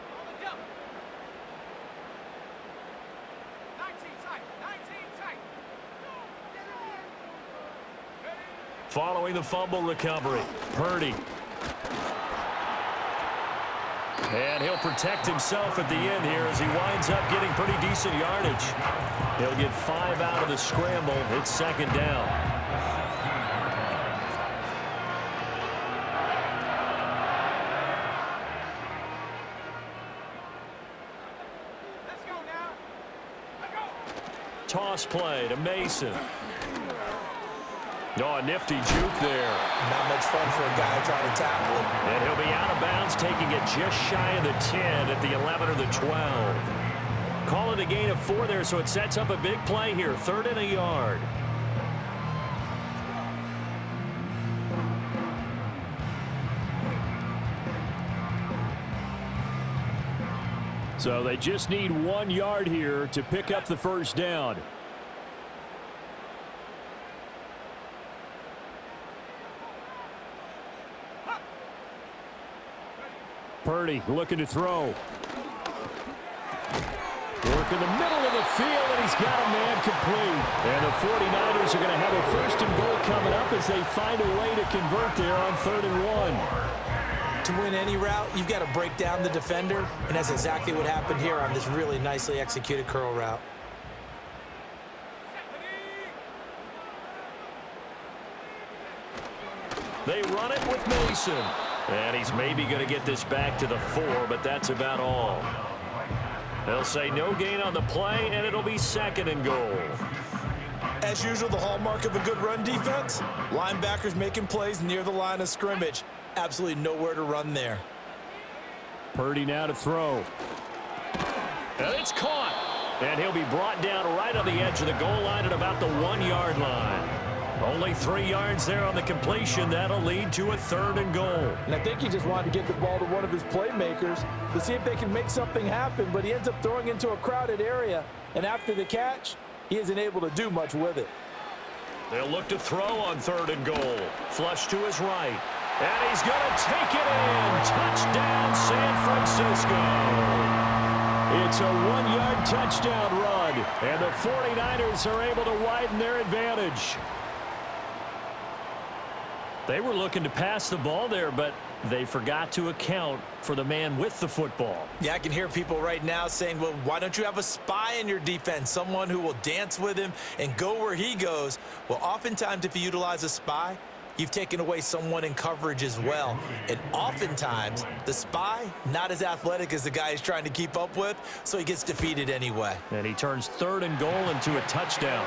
Following the fumble recovery, Purdy. And he'll protect himself at the end here as he winds up getting pretty decent yardage. He'll get 5 out of the scramble. It's 2nd down. Toss play to Mason. Oh, a nifty juke there. Not much fun for a guy trying to tackle him. And he'll be out of bounds, taking it just shy of the 10 at the 11 or the 12. Call it a gain of 4 there, so it sets up a big play here. 3rd and a yard. So they just need 1 yard here to pick up the 1st down. Purdy looking to throw. Work in the middle of the field, and he's got a man complete. And the 49ers are going to have a first and goal coming up as they find a way to convert there on 3rd and 1. To win any route, you've got to break down the defender, and that's exactly what happened here on this really nicely executed curl route. They run it with Mason. And he's maybe going to get this back to the 4, but that's about all. They'll say no gain on the play, and it'll be 2nd and goal. As usual, the hallmark of a good run defense, linebackers making plays near the line of scrimmage. Absolutely nowhere to run there. Purdy now to throw. And it's caught. And he'll be brought down right on the edge of the goal line at about the 1-yard line. Only 3 yards there on the completion. That'll lead to a 3rd and goal. And I think he just wanted to get the ball to one of his playmakers to see if they can make something happen, but he ends up throwing into a crowded area. And after the catch, he isn't able to do much with it. They'll look to throw on 3rd and goal. Flush to his right. And he's going to take it in. Touchdown, San Francisco. It's a 1-yard touchdown run, and the 49ers are able to widen their advantage. They were looking to pass the ball there, but they forgot to account for the man with the football. Yeah, I can hear people right now saying, well, why don't you have a spy in your defense, someone who will dance with him and go where he goes? Well, oftentimes if you utilize a spy, you've taken away someone in coverage as well. And oftentimes, the spy, not as athletic as the guy he's trying to keep up with, so he gets defeated anyway. And he turns 3rd and goal into a touchdown.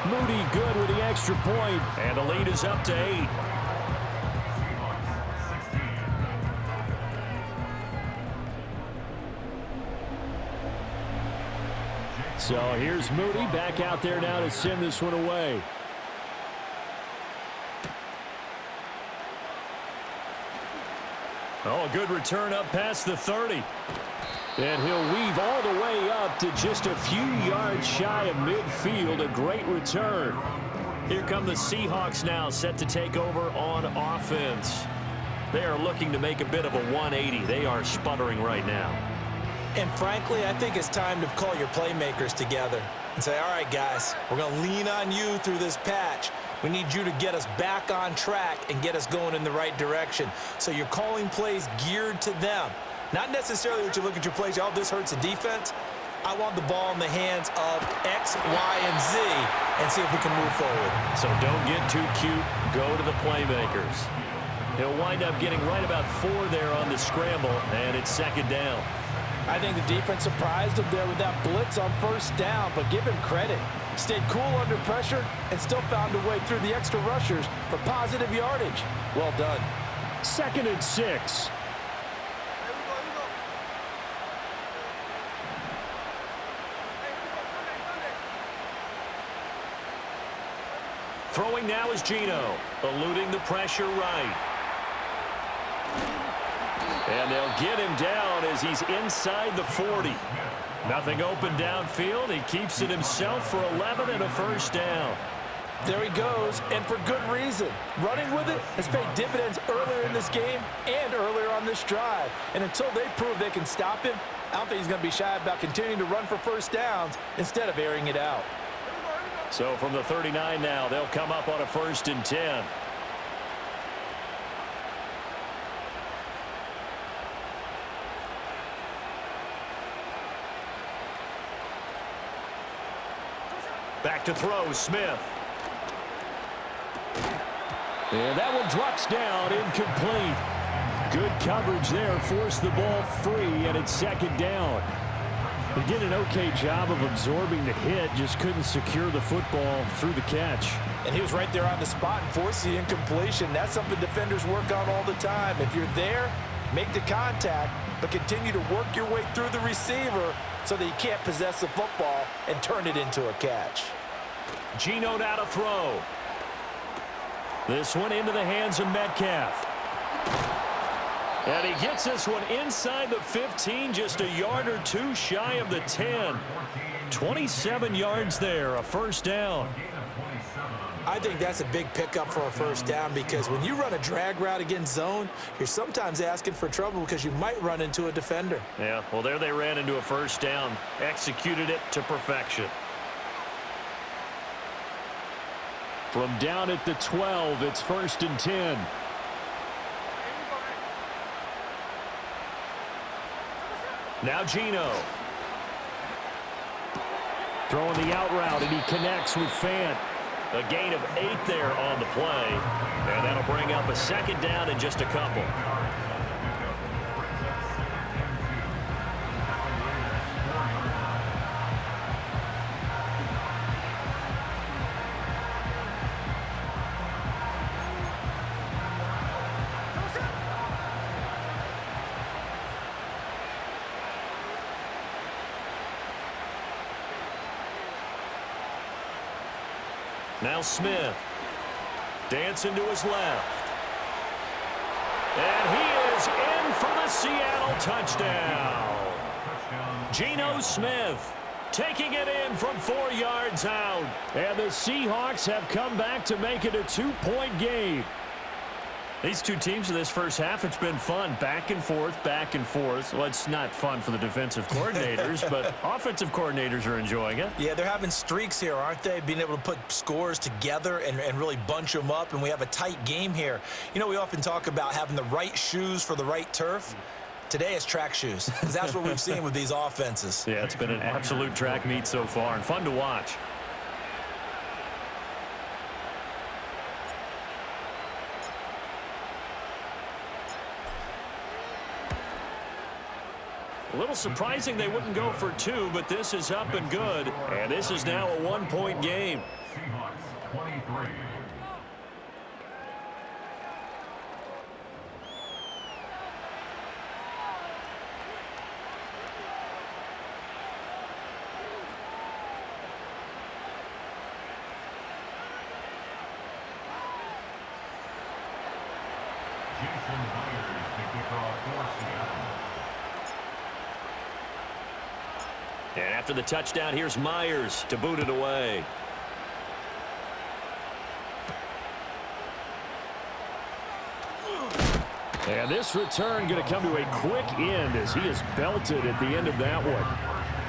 Moody good with the extra point. And the lead is up to 8. So here's Moody back out there now to send this one away. Oh, a good return up past the 30. And he'll weave all the way up to just a few yards shy of midfield. A great return. Here come the Seahawks now, set to take over on offense. They are looking to make a bit of a 180. They are sputtering right now. And frankly, I think it's time to call your playmakers together and say, all right, guys, we're going to lean on you through this patch. We need you to get us back on track and get us going in the right direction. So you're calling plays geared to them. Not necessarily what you look at your plays, oh, this hurts the defense. I want the ball in the hands of X, Y, and Z and see if we can move forward. So don't get too cute. Go to the playmakers. He'll wind up getting right about 4 there on the scramble, and it's 2nd down. I think the defense surprised him there with that blitz on 1st down, but give him credit. Stayed cool under pressure and still found a way through the extra rushers for positive yardage. Well done. 2nd and 6. Throwing now is Geno, eluding the pressure right. And they'll get him down as he's inside the 40. Nothing open downfield. He keeps it himself for 11 and a 1st down. There he goes, and for good reason. Running with it has paid dividends earlier in this game and earlier on this drive. And until they prove they can stop him, I don't think he's going to be shy about continuing to run for 1st downs instead of airing it out. So from the 39 now, they'll come up on a 1st and 10. Back to throw, Smith. And that one drops down, incomplete. Good coverage there, forced the ball free, and it's 2nd down. He did an okay job of absorbing the hit, just couldn't secure the football through the catch. And he was right there on the spot and forced the incompletion. That's something defenders work on all the time. If you're there, make the contact, but continue to work your way through the receiver so that you can't possess the football and turn it into a catch. Geno now to throw. This one into the hands of Metcalf. And he gets this one inside the 15, just a yard or 2 shy of the 10. 27 yards there, a 1st down. I think that's a big pickup for a first down because when you run a drag route against zone, you're sometimes asking for trouble because you might run into a defender. Yeah, well, there they ran into a first down, executed it to perfection. From down at the 12, it's 1st and 10. Now Geno. Throwing the out route, and he connects with Fant. A gain of 8 there on the play, and that'll bring up a 2nd down in just a couple. Now Smith, dancing to his left. And he is in for the Seattle touchdown. Geno Smith taking it in from 4 yards out. And the Seahawks have come back to make it a 2-point game. These two teams in this first half, it's been fun. Back and forth, back and forth. Well, it's not fun for the defensive coordinators, but offensive coordinators are enjoying it. Yeah, they're having streaks here, aren't they? Being able to put scores together and really bunch them up, and we have a tight game here. You know, we often talk about having the right shoes for the right turf. Today it's track shoes, because that's what we've seen with these offenses. Yeah, it's been an absolute track meet so far, and fun to watch. A little surprising they wouldn't go for 2, but this is up and good. And this is now a 1-point game. Seahawks 23. Jason Myers, the kicker for Seattle. And after the touchdown, here's Myers to boot it away. And this return going to come to a quick end as he is belted at the end of that one.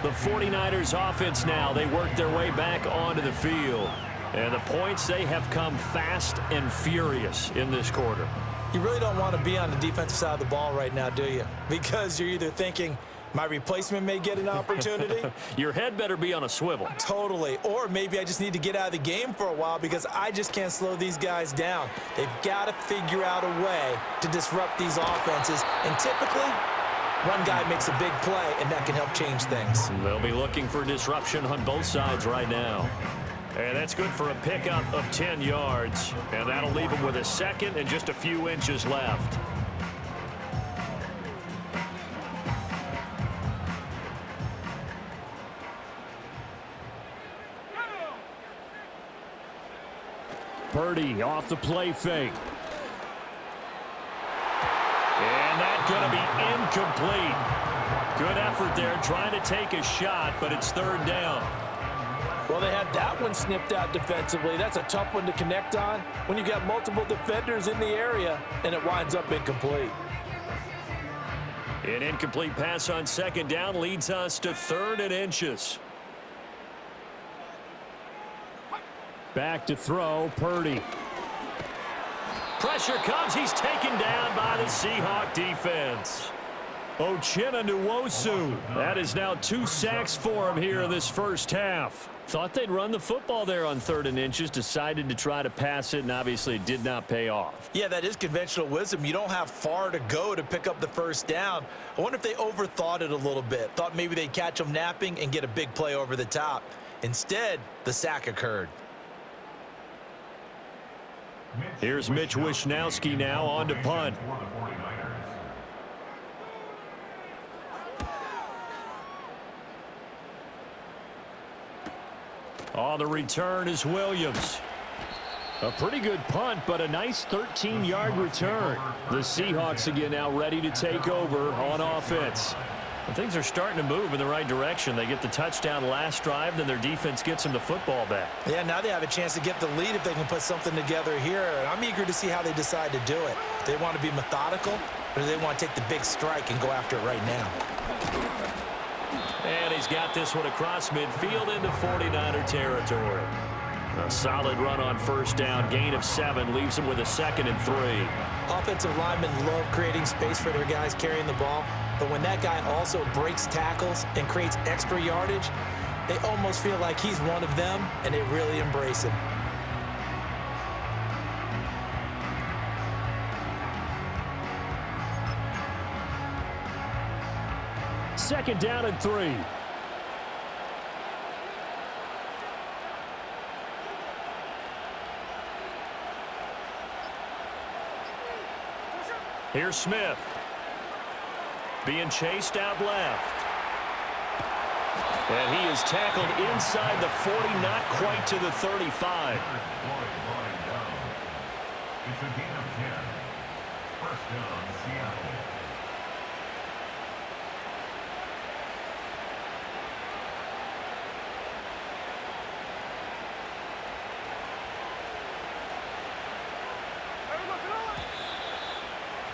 The 49ers offense now, they work their way back onto the field. And the points, they have come fast and furious in this quarter. You really don't want to be on the defensive side of the ball right now, do you? Because you're either thinking, my replacement may get an opportunity. Your head better be on a swivel. Totally. Or maybe I just need to get out of the game for a while because I just can't slow these guys down. They've got to figure out a way to disrupt these offenses. And typically, one guy makes a big play, and that can help change things. They'll be looking for disruption on both sides right now. And that's good for a pickup of 10 yards. And that'll leave them with a 2nd and just a few inches left. Purdy off the play fake. And that's going to be incomplete. Good effort there trying to take a shot, but it's 3rd down. Well, they had that one snipped out defensively. That's a tough one to connect on when you got multiple defenders in the area, and it winds up incomplete. An incomplete pass on 2nd down leads us to 3rd and inches. Back to throw, Purdy. Pressure comes. He's taken down by the Seahawk defense. Uchenna Nwosu. That is now 2 sacks for him here in this first half. Thought they'd run the football there on 3rd and inches. Decided to try to pass it, and obviously it did not pay off. Yeah, that is conventional wisdom. You don't have far to go to pick up the first down. I wonder if they overthought it a little bit. Thought maybe they'd catch them napping and get a big play over the top. Instead, the sack occurred. Here's Mitch Wishnowski now on to punt. On the return is Williams. A pretty good punt, but a nice 13-yard return. The Seahawks again now ready to take over on offense. Well, things are starting to move in the right direction. They get the touchdown last drive, then their defense gets them the football back. Yeah, now they have a chance to get the lead if they can put something together here. And I'm eager to see how they decide to do it. Do they want to be methodical, or do they want to take the big strike and go after it right now? And he's got this one across midfield into 49er territory. A solid run on first down. Gain of 7 leaves him with a 2nd and 3. Offensive linemen love creating space for their guys carrying the ball. But when that guy also breaks tackles and creates extra yardage, they almost feel like he's one of them, and they really embrace him. Second down and 3. Here's Smith. Being chased out left. And he is tackled inside the 40, not quite to the 35. It's a gain of 10. First down, Seattle.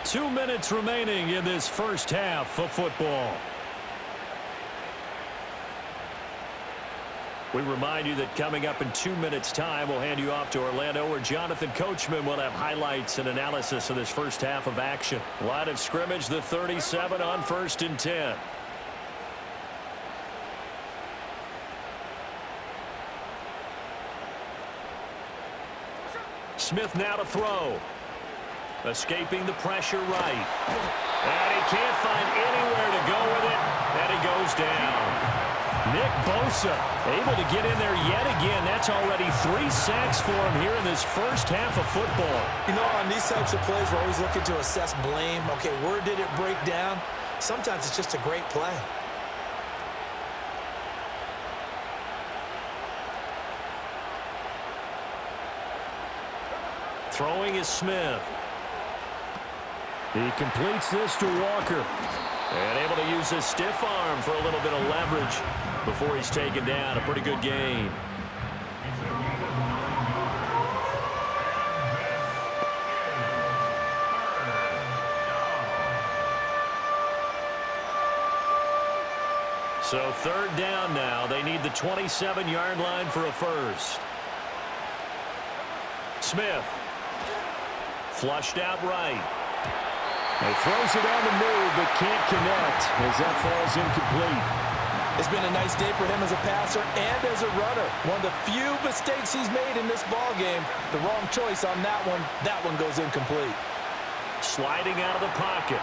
Two minutes remaining in this first half of football. We remind you that coming up in 2 minutes' time, we'll hand you off to Orlando, where Jonathan Coachman will have highlights and analysis of this first half of action. Line of scrimmage, the 37 on 1st and 10. Smith now to throw. Escaping the pressure right. And he can't find anywhere to go with it. And he goes down. Nick Bosa able to get in there yet again. That's already 3 sacks for him here in this first half of football. You know, on these types of plays, we're always looking to assess blame. Okay, where did it break down? Sometimes it's just a great play. Throwing is Smith. He completes this to Walker. And able to use his stiff arm for a little bit of leverage before he's taken down. A pretty good gain. So 3rd down now. They need the 27-yard line for a first. Smith. Flushed out right. He throws it on the move, but can't connect as that falls incomplete. It's been a nice day for him as a passer and as a runner. One of the few mistakes he's made in this ball game. The wrong choice on that one. That one goes incomplete. Sliding out of the pocket.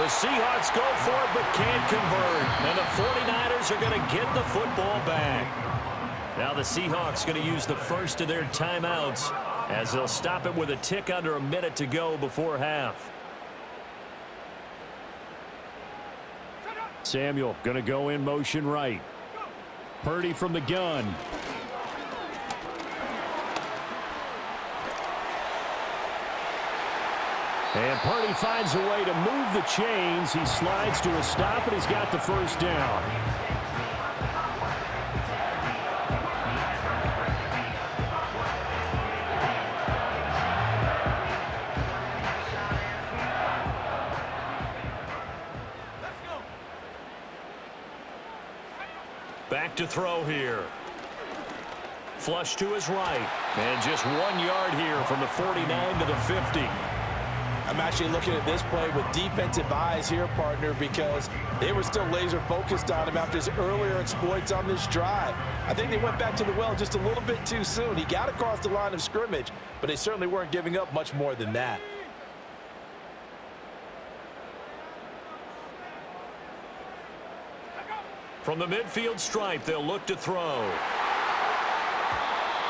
The Seahawks go for it, but can't convert. And the 49ers are going to get the football back. Now the Seahawks going to use the first of their timeouts as they'll stop it with a tick under a minute to go before half. Samuel going to go in motion right. Purdy from the gun. And Purdy finds a way to move the chains. He slides to a stop, and he's got the first down. Back to throw here. Flush to his right. And just 1 yard here from the 49 to the 50. I'm actually looking at this play with defensive eyes here, partner, because they were still laser focused on him after his earlier exploits on this drive. I think they went back to the well just a little bit too soon. He got across the line of scrimmage, but they certainly weren't giving up much more than that. From the midfield stripe, they'll look to throw.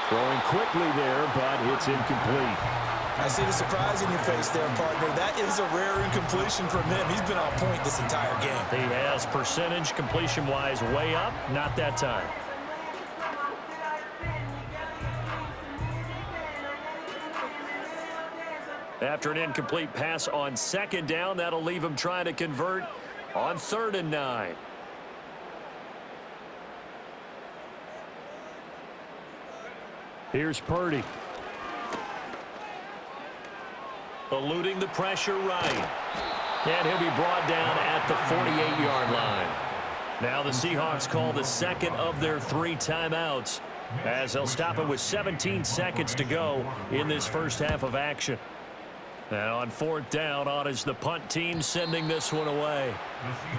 Throwing quickly there, but it's incomplete. I see the surprise in your face there, partner. That is a rare incompletion from him. He's been on point this entire game. He has percentage completion-wise way up. Not that time. After an incomplete pass on second down, that'll leave him trying to convert on 3rd and 9. Here's Purdy. Eluding the pressure right. And he'll be brought down at the 48-yard line. Now the Seahawks call the second of their 3 timeouts as they'll stop it with 17 seconds to go in this first half of action. And on 4th down, on is the punt team sending this one away.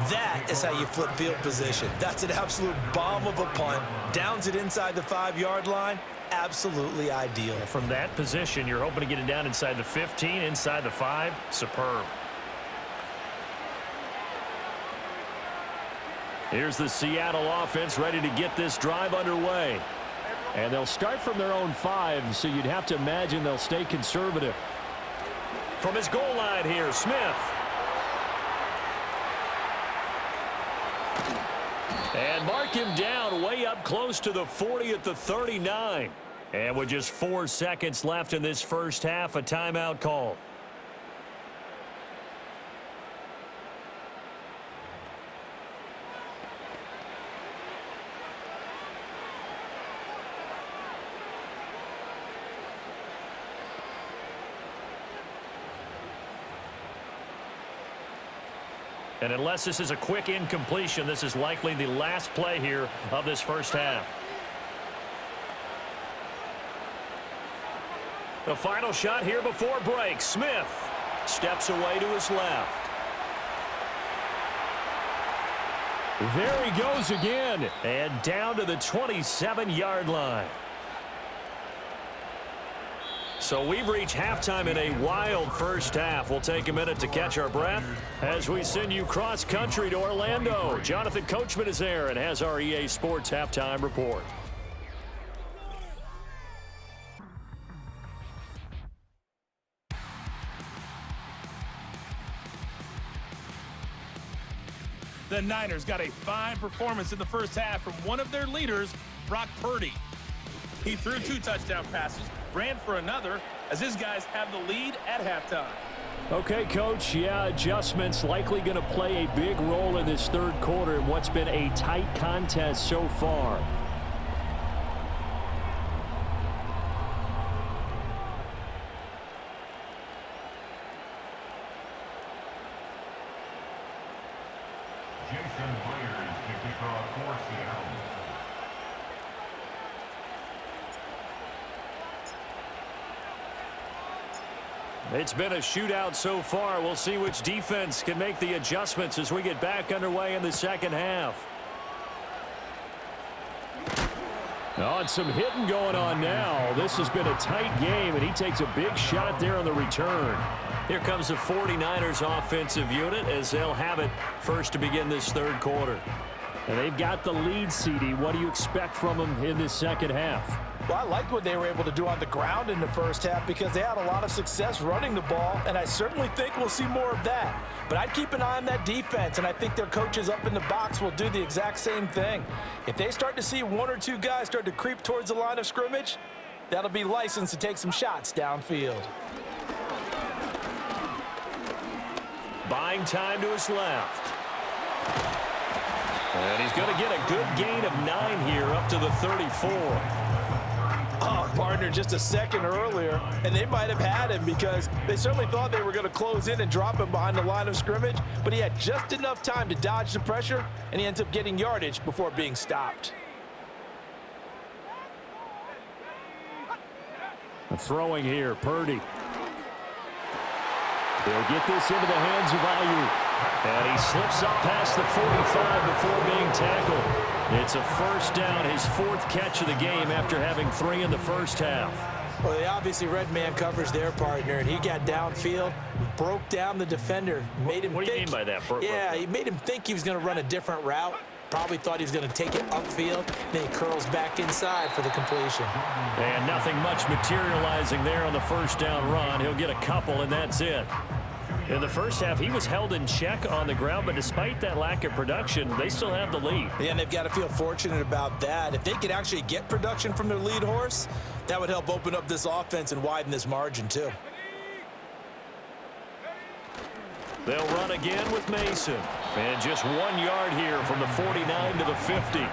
That is how you flip field position. That's an absolute bomb of a punt. Downs it inside the 5-yard line. Absolutely ideal. From that position, you're hoping to get it down inside the 15, inside the 5. Superb. Here's the Seattle offense ready to get this drive underway. And they'll start from their own 5, so you'd have to imagine they'll stay conservative. From his goal line here, Smith. And mark him down way up close to the 40 at the 39. And with just 4 seconds left in this first half, a timeout call. And unless this is a quick incompletion, this is likely the last play here of this first half. The final shot here before break. Smith steps away to his left. There he goes again. And down to the 27-yard line. So we've reached halftime in a wild first half. We'll take a minute to catch our breath as we send you cross-country to Orlando. Jonathan Coachman is there and has our EA Sports halftime report. The Niners got a fine performance in the first half from one of their leaders, Brock Purdy. He threw 2 touchdown passes, ran for another, as his guys have the lead at halftime. Okay, Coach, yeah, adjustments likely going to play a big role in this third quarter in what's been a tight contest so far. Jason Blair is the kickoff for Seattle. It's been a shootout so far. We'll see which defense can make the adjustments as we get back underway in the second half. Oh, and some hitting going on now. This has been a tight game, and he takes a big shot there on the return. Here comes the 49ers offensive unit as they'll have it first to begin this third quarter. And they've got the lead, CD. What do you expect from them in this second half? Well, I liked what they were able to do on the ground in the first half because they had a lot of success running the ball, and I certainly think we'll see more of that. But I'd keep an eye on that defense, and I think their coaches up in the box will do the exact same thing. If they start to see 1 or 2 guys start to creep towards the line of scrimmage, that'll be licensed to take some shots downfield. Buying time to his left. And he's going to get a good gain of 9 here up to the 34. Oh, partner, just a second earlier, and they might have had him because they certainly thought they were going to close in and drop him behind the line of scrimmage, but he had just enough time to dodge the pressure, and he ends up getting yardage before being stopped. Throwing here, Purdy. They'll get this into the hands of Ayuk. And he slips up past the 45 before being tackled. It's a first down, his 4th catch of the game after having 3 in the first half. Well, they obviously red man covers their partner, and he got downfield, broke down the defender, made him What do you mean by that? He made him think he was going to run a different route. Probably thought he was going to take it upfield. Then he curls back inside for the completion. And nothing much materializing there on the first down run. He'll get a couple, and that's it. In the first half, he was held in check on the ground, but despite that lack of production, they still have the lead. Yeah, and they've got to feel fortunate about that. If they could actually get production from their lead horse, that would help open up this offense and widen this margin, too. They'll run again with Mason. And just 1 yard here from the 49 to the 50.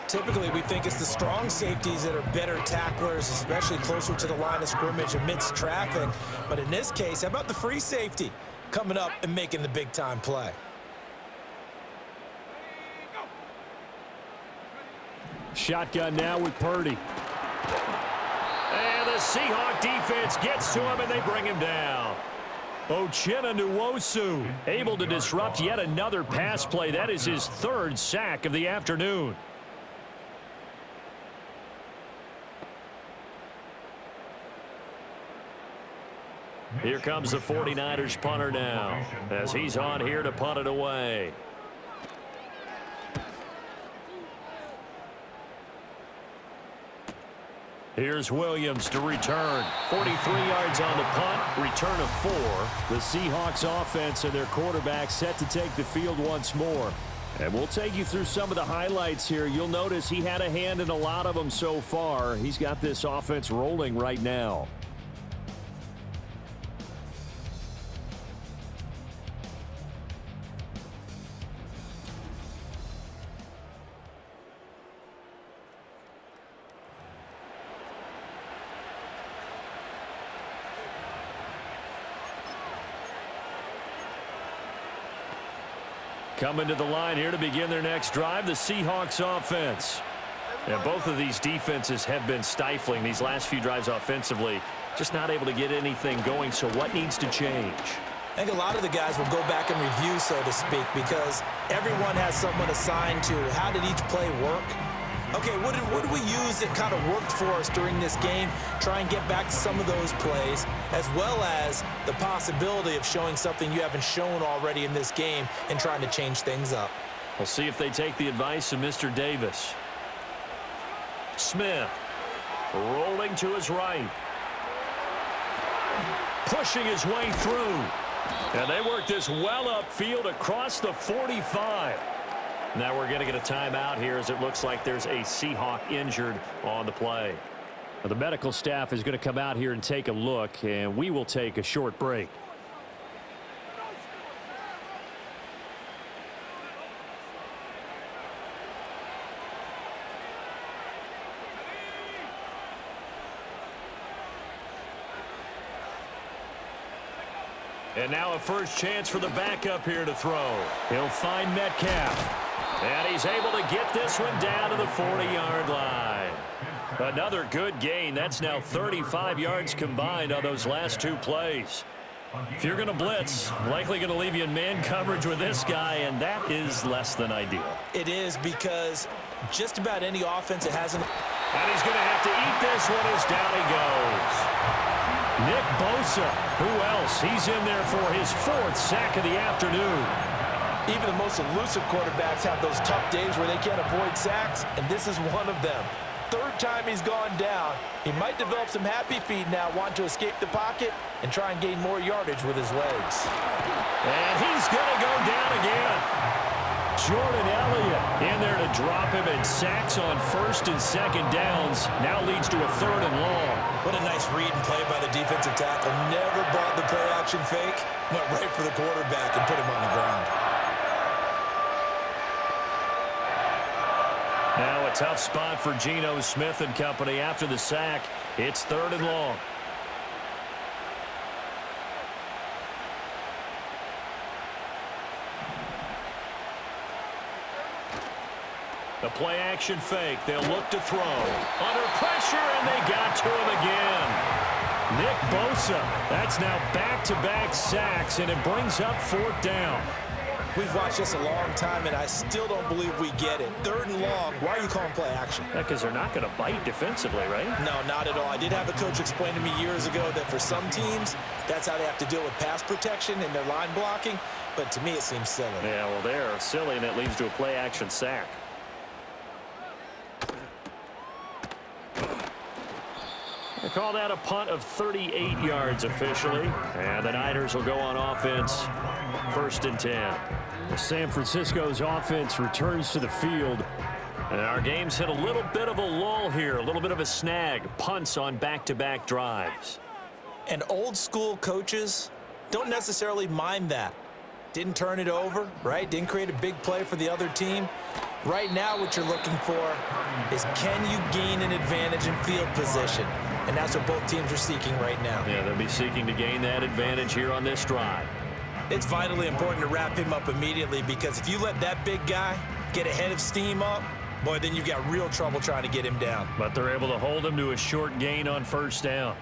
Typically, we think it's the strong safeties that are better tacklers, especially closer to the line of scrimmage amidst traffic. But in this case, how about the free safety coming up and making the big-time play? Shotgun now with Purdy. And the Seahawk defense gets to him, and they bring him down. Nwosu able to disrupt yet another pass play. That is his 3rd sack of the afternoon. Here comes the 49ers punter now as he's on here to punt it away. Here's Williams to return. 43 yards on the punt, return of 4. The Seahawks offense and their quarterback set to take the field once more. And we'll take you through some of the highlights here. You'll notice he had a hand in a lot of them so far. He's got this offense rolling right now. Coming to the line here to begin their next drive, the Seahawks offense. And both of these defenses have been stifling these last few drives offensively. Just not able to get anything going, so what needs to change? I think a lot of the guys will go back and review, so to speak, because everyone has someone assigned to how did each play work. Okay, what did we use that kind of worked for us during this game? Try and get back to some of those plays, as well as the possibility of showing something you haven't shown already in this game and trying to change things up. We'll see if they take the advice of Mr. Davis. Smith rolling to his right. Pushing his way through. And they work this well upfield across the 45. Now we're going to get a timeout here as it looks like there's a Seahawk injured on the play. The medical staff is going to come out here and take a look, and we will take a short break. And now a first chance for the backup here to throw. He'll find Metcalf. And he's able to get this one down to the 40-yard line. Another good gain. That's now 35 yards combined on those last 2 plays. If you're going to blitz, likely going to leave you in man coverage with this guy, and that is less than ideal. It is, because just about any offense that hasn't... And he's going to have to eat this one as down he goes. Nick Bosa, who else? He's in there for his 4th sack of the afternoon. Even the most elusive quarterbacks have those tough days where they can't avoid sacks, and this is one of them. 3rd time he's gone down. He might develop some happy feet now, want to escape the pocket and try and gain more yardage with his legs. And he's going to go down again. Jordan Elliott in there to drop him, and sacks on 1st and 2nd downs. Now leads to a 3rd and long. What a nice read and play by the defensive tackle. Never brought the play-action fake. Went right for the quarterback and put him on the ground. Now a tough spot for Geno Smith and company after the sack. It's 3rd and long. The play-action fake. They'll look to throw. Under pressure, and they got to him again. Nick Bosa. That's now back-to-back sacks, and it brings up 4th down. We've watched this a long time, and I still don't believe we get it. 3rd and long. Why are you calling play action? Because they're not going to bite defensively, right? No, not at all. I did have a coach explain to me years ago that for some teams, that's how they have to deal with pass protection and their line blocking. But to me, it seems silly. Yeah, well, they're silly, and it leads to a play-action sack. They call that a punt of 38 yards officially. And the Niners will go on offense, 1st and 10. San Francisco's offense returns to the field. And our game's hit a little bit of a lull here, a little bit of a snag. Punts on back-to-back drives. And old school coaches don't necessarily mind that. Didn't turn it over, right? Didn't create a big play for the other team. Right now what you're looking for is, can you gain an advantage in field position? And that's what both teams are seeking right now. Yeah, they'll be seeking to gain that advantage here on this drive. It's vitally important to wrap him up immediately, because if you let that big guy get ahead of steam up, boy, then you've got real trouble trying to get him down. But they're able to hold him to a short gain on first down.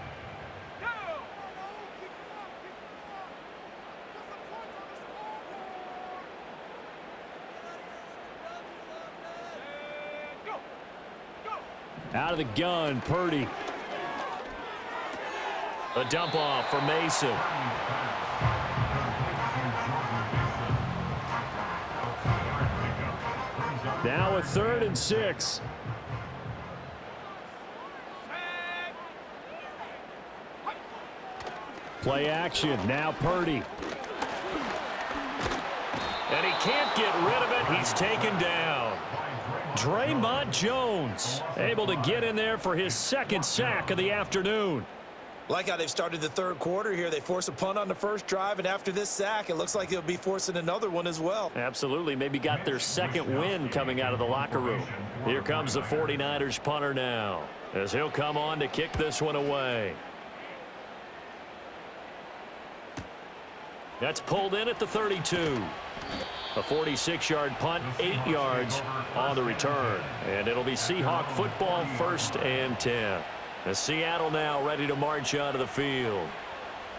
Out of the gun, Purdy. A dump off for Mason. Now a 3rd and 6. Play action. Now Purdy. And he can't get rid of it. He's taken down. Draymond Jones able to get in there for his 2nd sack of the afternoon. Like how they've started the 3rd quarter here. They force a punt on the first drive, and after this sack, it looks like they'll be forcing another one as well. Absolutely. Maybe got their 2nd win coming out of the locker room. Here comes the 49ers punter now, as he'll come on to kick this one away. That's pulled in at the 32. A 46-yard punt, 8 yards on the return. And it'll be Seahawk football, 1st and 10. As Seattle now ready to march onto the field.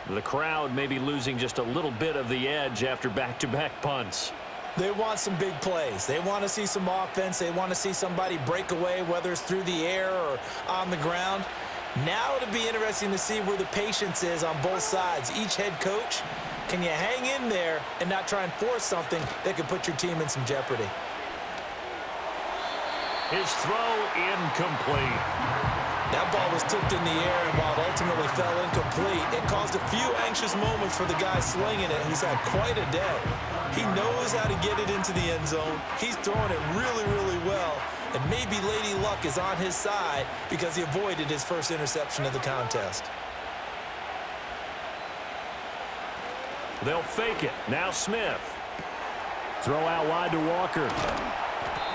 The crowd may be losing just a little bit of the edge after back-to-back punts. They want some big plays. They want to see some offense. They want to see somebody break away, whether it's through the air or on the ground. Now it'll be interesting to see where the patience is on both sides. Each head coach, can you hang in there and not try and force something that could put your team in some jeopardy? His throw incomplete. That ball was tipped in the air, and while it ultimately fell incomplete, it caused a few anxious moments for the guy slinging it, who's had quite a day. He knows how to get it into the end zone. He's throwing it really, really well, and maybe Lady Luck is on his side because he avoided his first interception of the contest. They'll fake it. Now Smith. Throw out wide to Walker.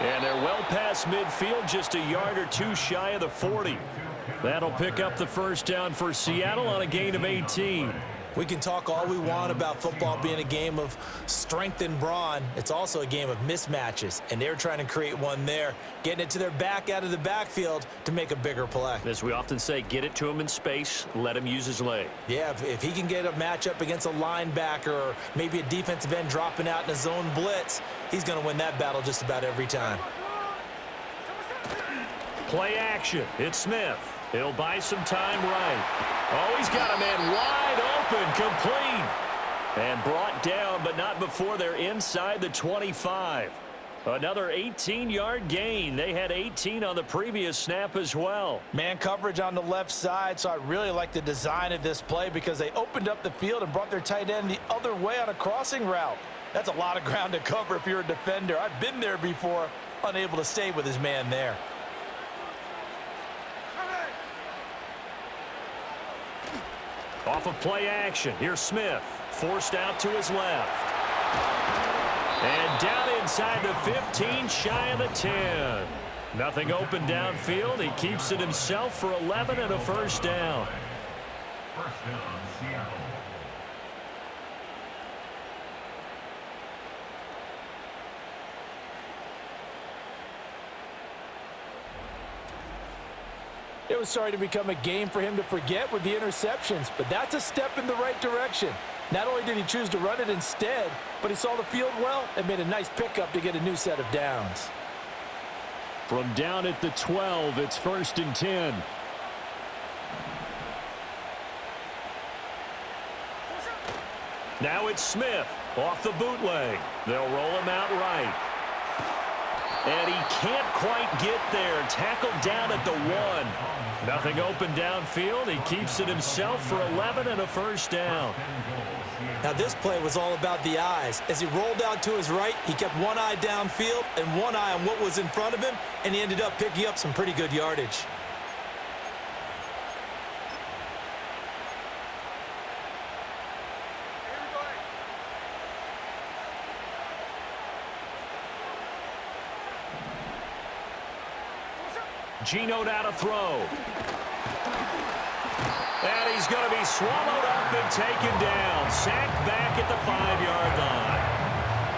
And they're well past midfield, just a yard or two shy of the 40. That'll pick up the first down for Seattle on a gain of 18. We can talk all we want about football being a game of strength and brawn. It's also a game of mismatches, and they're trying to create one there, getting it to their back out of the backfield to make a bigger play. As we often say, get it to him in space, let him use his leg. Yeah, if he can get a matchup against a linebacker or maybe a defensive end dropping out in a zone blitz, he's going to win that battle just about every time. Play action. It's Smith. He'll buy some time right. Oh, he's got a man wide open, complete. And brought down, but not before they're inside the 25. Another 18-yard gain. They had 18 on the previous snap as well. Man coverage on the left side, so I really like the design of this play because they opened up the field and brought their tight end the other way on a crossing route. That's a lot of ground to cover if you're a defender. I've been there before, unable to stay with his man there. Off of play action, here's Smith. Forced out to his left. And down inside the 15, shy of the 10. Nothing open downfield. He keeps it himself for 11 and a first down. First down, Seattle. It was starting to become a game for him to forget with the interceptions, but that's a step in the right direction. Not only did he choose to run it instead, but he saw the field well and made a nice pickup to get a new set of downs. From down at the 12, it's 1st and 10. Now it's Smith off the bootleg. They'll roll him out right. And he can't quite get there. Tackled down at the 1. Nothing open downfield. He keeps it himself for 11 and a first down. Now this play was all about the eyes. As he rolled out to his right, he kept one eye downfield and one eye on what was in front of him, and he ended up picking up some pretty good yardage. Geno now to throw. And he's going to be swallowed up and taken down. Sacked back at the 5-yard line.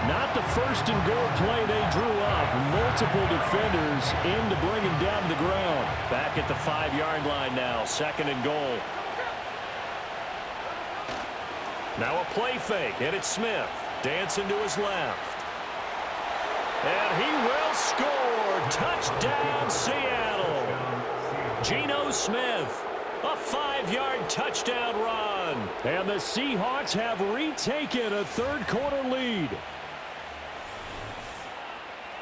Not the first and goal play they drew up. Multiple defenders in to bring him down to the ground. Back at the 5-yard line now. 2nd and goal. Now a play fake, and it's Smith. Dancing to his left. And he will score. Touchdown, Seattle. Geno Smith. A 5-yard touchdown run. And the Seahawks have retaken a third-quarter lead.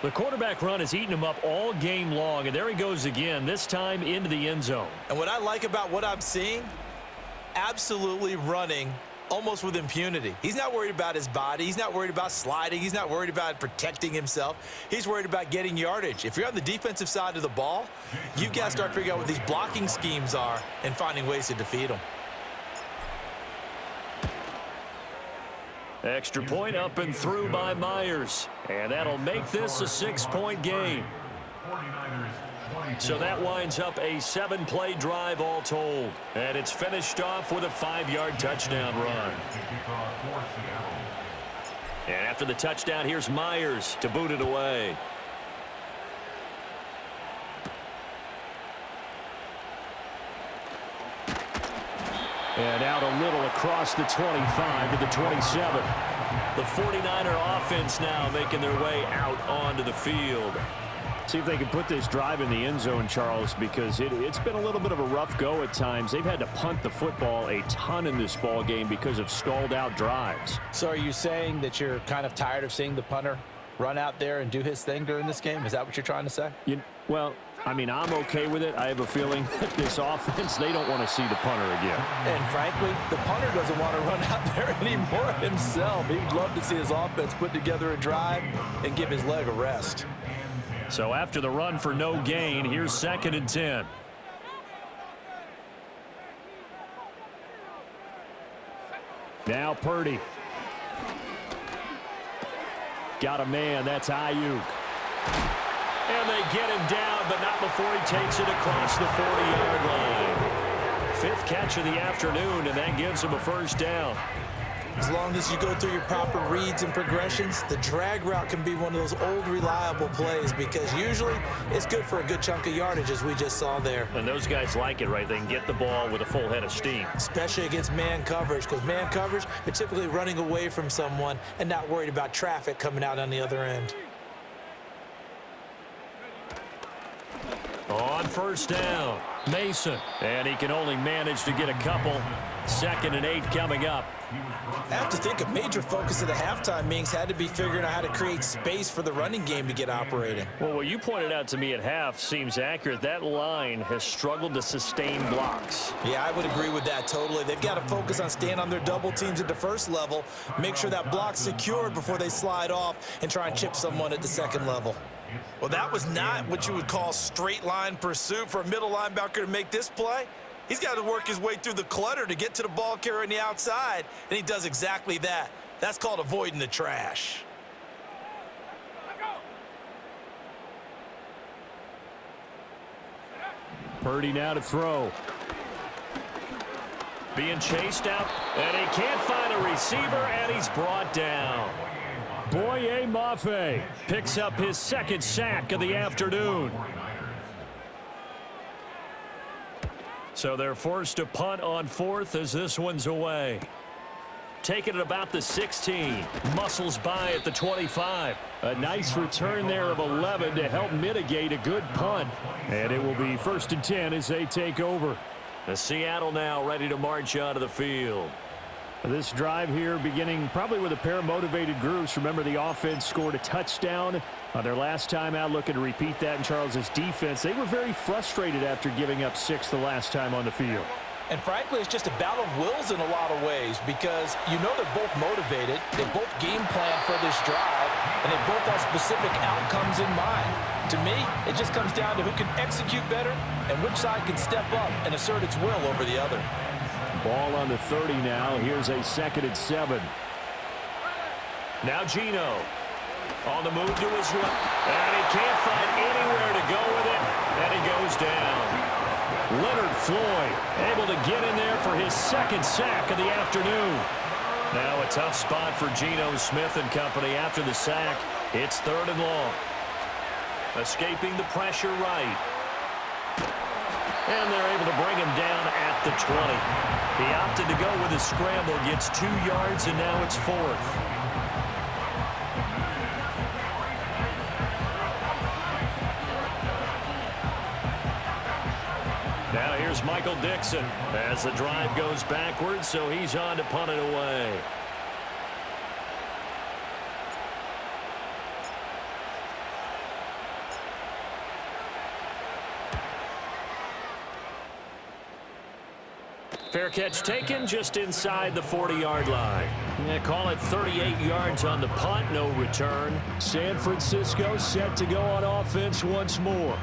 The quarterback run has eaten him up all game long, and there he goes again, this time into the end zone. And what I like about what I'm seeing, absolutely running almost with impunity. He's not worried about his body. He's not worried about sliding. He's not worried about protecting himself. He's worried about getting yardage. If you're on the defensive side of the ball, you've got to start figuring out what these blocking schemes are and finding ways to defeat them. Extra point up and through by Myers. And that'll make this a 6-point game. So that winds up a 7-play drive all told. And it's finished off with a 5-yard touchdown run. And after the touchdown, here's Myers to boot it away. And out a little across the 25 to the 27. The 49er offense now making their way out onto the field. See if they can put this drive in the end zone, Charles, because it's been a little bit of a rough go at times. They've had to punt the football a ton in this ball game because of stalled out drives. So are you saying that you're kind of tired of seeing the punter run out there and do his thing during this game? Is that what you're trying to say? Well, I mean, I'm okay with it. I have a feeling that this offense, they don't want to see the punter again. And frankly, the punter doesn't want to run out there anymore himself. He'd love to see his offense put together a drive and give his leg a rest. So after the run for no gain, here's 2nd and 10. Now Purdy. Got a man, that's Ayuk. And they get him down, but not before he takes it across the 40-yard line. 5th catch of the afternoon, and that gives him a first down. As long as you go through your proper reads and progressions, the drag route can be one of those old reliable plays because usually it's good for a good chunk of yardage, as we just saw there. And those guys like it, right? They can get the ball with a full head of steam. Especially against man coverage, because man coverage, they're typically running away from someone and not worried about traffic coming out on the other end. On first down, Mason. And he can only manage to get a couple. 2nd and 8 coming up. I have to think a major focus of the halftime meetings had to be figuring out how to create space for the running game to get operating. Well, what you pointed out to me at half seems accurate. That line has struggled to sustain blocks. Yeah, I would agree with that totally. They've got to focus on staying on their double teams at the first level, make sure that block's secured before they slide off and try and chip someone at the second level. Well, that was not what you would call straight line pursuit for a middle linebacker to make this play. He's got to work his way through the clutter to get to the ball carrier on the outside, and he does exactly that. That's called avoiding the trash. Purdy now to throw. Being chased out, and he can't find a receiver, and he's brought down. Boye Mafe picks up his 2nd sack of the afternoon. So they're forced to punt on 4th as this one's away. Taking it about the 16. Muscles by at the 25. A nice return there of 11 to help mitigate a good punt. And it will be 1st and 10 as they take over. The Seattle now ready to march out of the field. This drive here beginning probably with a pair of motivated groups. Remember, the offense scored a touchdown on their last time out, looking to repeat that in Charles's defense. They were very frustrated after giving up 6 the last time on the field. And frankly, it's just a battle of wills in a lot of ways because you know they're both motivated, they both game plan for this drive, and they both have specific outcomes in mind. To me, it just comes down to who can execute better and which side can step up and assert its will over the other. Ball on the 30 now. Here's a 2nd and 7. Now Geno on the move to his left. And he can't find anywhere to go with it. And And he goes down. Leonard Floyd able to get in there for his second sack of the afternoon. Now a tough spot for Geno Smith and company after the sack. It's 3rd and long. Escaping the pressure right. And they're able to bring him down at the 20. He opted to go with a scramble, gets 2 yards, and now it's 4th. Now here's Michael Dixon as the drive goes backwards, so he's on to punt it away. Fair catch taken just inside the 40-yard line. Call it 38 yards on the punt, no return. San Francisco set to go on offense once more.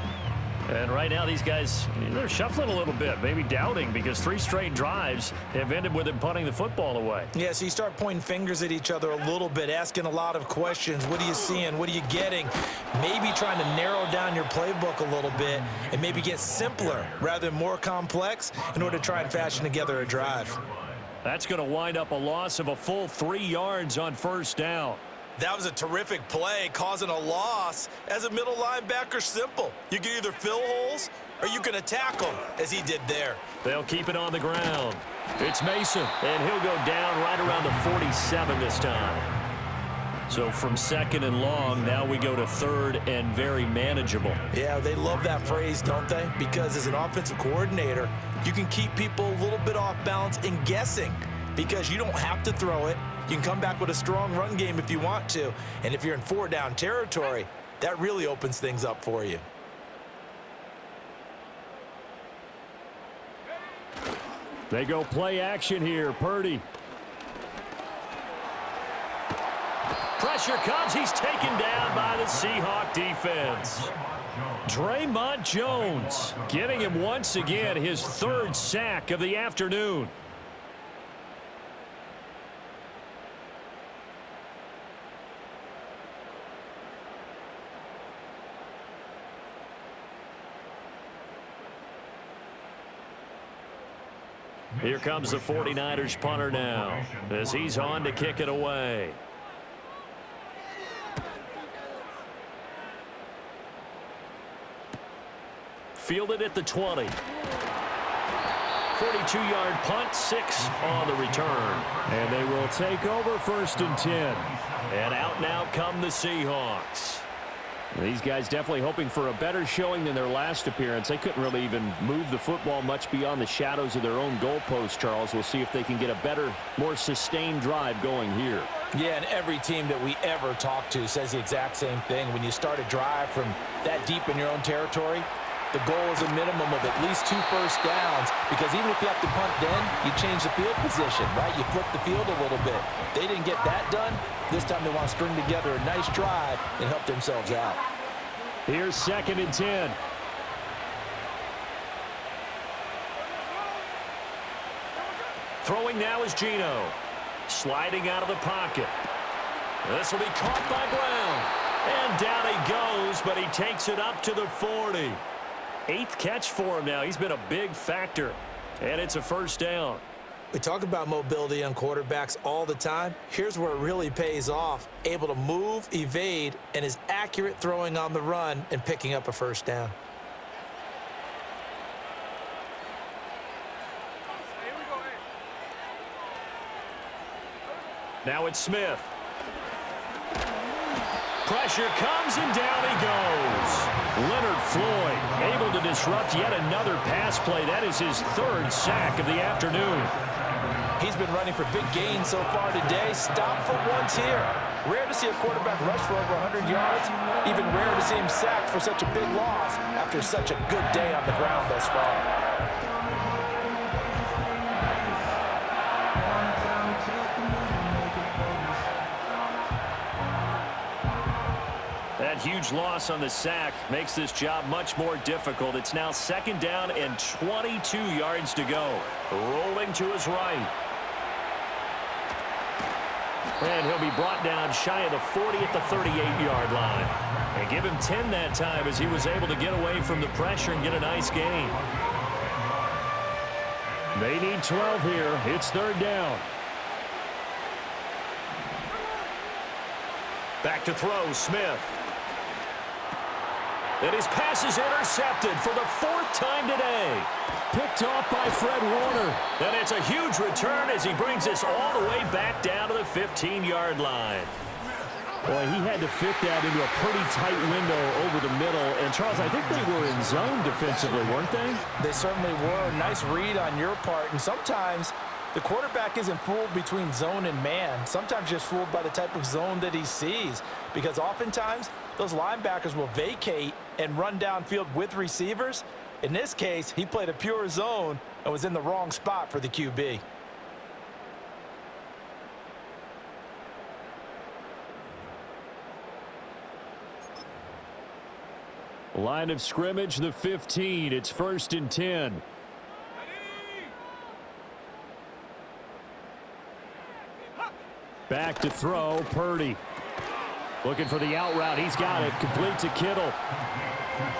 And right now these guys, they're shuffling a little bit, maybe doubting, because 3 straight drives have ended with them punting the football away. Yeah, so you start pointing fingers at each other a little bit, asking a lot of questions. What are you seeing? What are you getting? Maybe trying to narrow down your playbook a little bit and maybe get simpler rather than more complex in order to try and fashion together a drive. That's going to wind up a loss of a full 3 yards on 1st down. That was a terrific play, causing a loss. As a middle linebacker, simple. You can either fill holes or you can attack them, as he did there. They'll keep it on the ground. It's Mason, and he'll go down right around the 47 this time. So from 2nd and long, now we go to 3rd and very manageable. Yeah, they love that phrase, don't they? Because as an offensive coordinator, you can keep people a little bit off balance and guessing because you don't have to throw it. You can come back with a strong run game if you want to. And if you're in 4-down territory, that really opens things up for you. They go play action here. Purdy. Pressure comes. He's taken down by the Seahawks defense. Draymond Jones getting him once again his 3rd sack of the afternoon. Here comes the 49ers punter now as he's on to kick it away. Fielded at the 20. 42-yard punt, 6 on the return. And they will take over 1st and 10. And out now come the Seahawks. These guys definitely hoping for a better showing than their last appearance. They couldn't really even move the football much beyond the shadows of their own goalpost, Charles. We'll see if they can get a better, more sustained drive going here. Yeah, and every team that we ever talk to says the exact same thing. When you start a drive from that deep in your own territory, the goal is a minimum of at least 2 first downs, because even if you have to punt then, you change the field position, right? You flip the field a little bit. They didn't get that done. This time they want to string together a nice drive and help themselves out. Here's 2nd and 10. Throwing now is Geno. Sliding out of the pocket. This will be caught by Brown. And down he goes, but he takes it up to the 40. 8th catch for him now. He's been a big factor. And it's a 1st down. We talk about mobility on quarterbacks all the time. Here's where it really pays off. Able to move, evade, and is accurate throwing on the run and picking up a 1st down. Now it's Smith. Pressure comes and down he goes. Leonard Floyd able to disrupt yet another pass play. That is his 3rd sack of the afternoon. He's been running for big gains so far today. Stop for once here. Rare to see a quarterback rush for over 100 yards. Even rare to see him sacked for such a big loss after such a good day on the ground thus far. That huge loss on the sack makes this job much more difficult. It's now 2nd down and 22 yards to go. Rolling to his right. And he'll be brought down shy of the 40 at the 38-yard line. And give him 10 that time as he was able to get away from the pressure and get a nice gain. They need 12 here. It's third down. Back to throw, Smith. And his pass is intercepted for the 4th time today. Picked off by Fred Warner. And it's a huge return as he brings us all the way back down to the 15-yard line. Boy, he had to fit that into a pretty tight window over the middle. And, Charles, I think they were in zone defensively, weren't they? They certainly were. Nice read on your part. And sometimes the quarterback isn't fooled between zone and man. Sometimes just fooled by the type of zone that he sees. Because oftentimes, those linebackers will vacate and run downfield with receivers. In this case, he played a pure zone and was in the wrong spot for the QB. Line of scrimmage, the 15. It's 1st and 10. Back to throw, Purdy. Looking for the out route. He's got it. Complete to Kittle.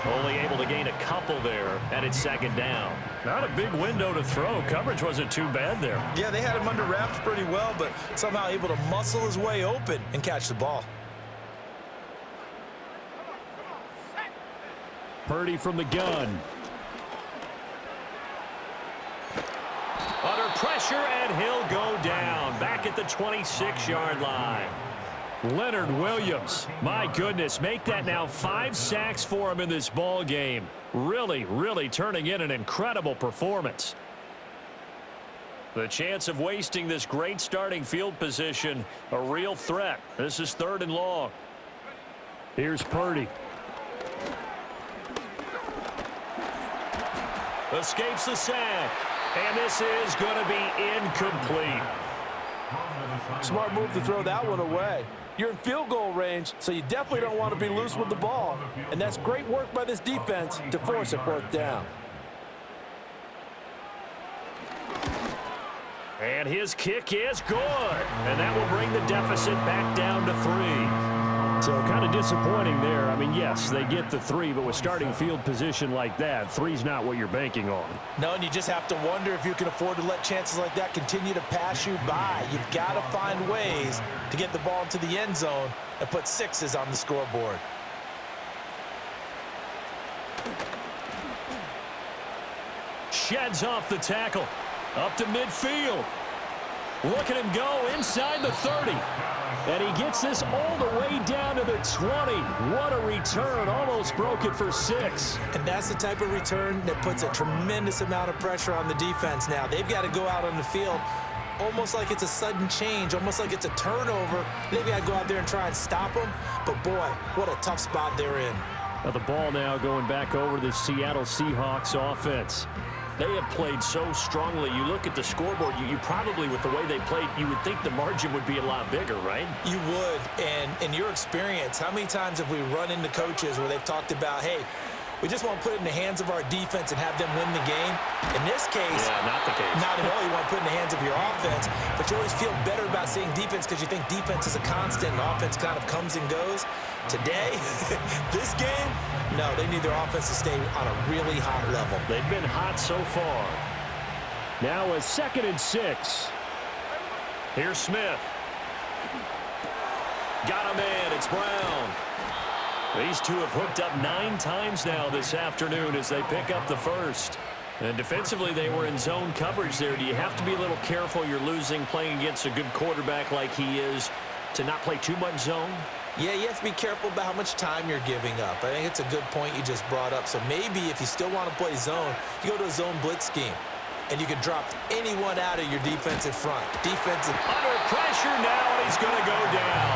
Only able to gain a couple there, and it's 2nd down. Not a big window to throw. Coverage wasn't too bad there. Yeah, they had him under wraps pretty well, but somehow able to muscle his way open and catch the ball. Purdy from the gun. Under pressure, and he'll go down. Back at the 26-yard line. Leonard Williams. My goodness, make that now 5 sacks for him in this ball game. Really, really turning in an incredible performance. The chance of wasting this great starting field position, a real threat. This is 3rd and long. Here's Purdy. Escapes the sack. And this is going to be incomplete. Smart move to throw that one away. You're in field goal range, so you definitely don't want to be loose with the ball. And that's great work by this defense to force a 4th down. And his kick is good. And that will bring the deficit back down to 3. So kind of disappointing there. I mean, yes, they get the 3, but with starting field position like that, 3's not what you're banking on. No, and you just have to wonder if you can afford to let chances like that continue to pass you by. You've got to find ways to get the ball into the end zone and put 6s on the scoreboard. Sheds off the tackle. Up to midfield. Look at him go inside the 30. And he gets this all the way down to the 20. What a return. Almost broke it for 6. And that's the type of return that puts a tremendous amount of pressure on the defense now. They've got to go out on the field almost like it's a sudden change, almost like it's a turnover. They've got to go out there and try and stop them. But, boy, what a tough spot they're in. Now the ball now going back over to the Seattle Seahawks offense. They have played so strongly. You look at the scoreboard, you probably, with the way they played, you would think the margin would be a lot bigger, right? You would. And in your experience, how many times have we run into coaches where they've talked about, hey, we just want to put it in the hands of our defense and have them win the game? In this case, not the case. Not at all. You want to put it in the hands of your offense, but you always feel better about seeing defense because you think defense is a constant and offense kind of comes and goes. Today, this game, no, they need their offense to stay on a really hot level. They've been hot so far. Now a 2nd and 6. Here's Smith. Got him in. It's Brown. These two have hooked up 9 times now this afternoon as they pick up the 1st. And defensively, they were in zone coverage there. Do you have to be a little careful? You're losing playing against a good quarterback like he is to not play too much zone? Yeah, you have to be careful about how much time you're giving up. I think it's a good point you just brought up. So maybe if you still want to play zone, you go to a zone blitz scheme. And you can drop anyone out of your defensive front. Defensive. Under pressure now, and he's going to go down.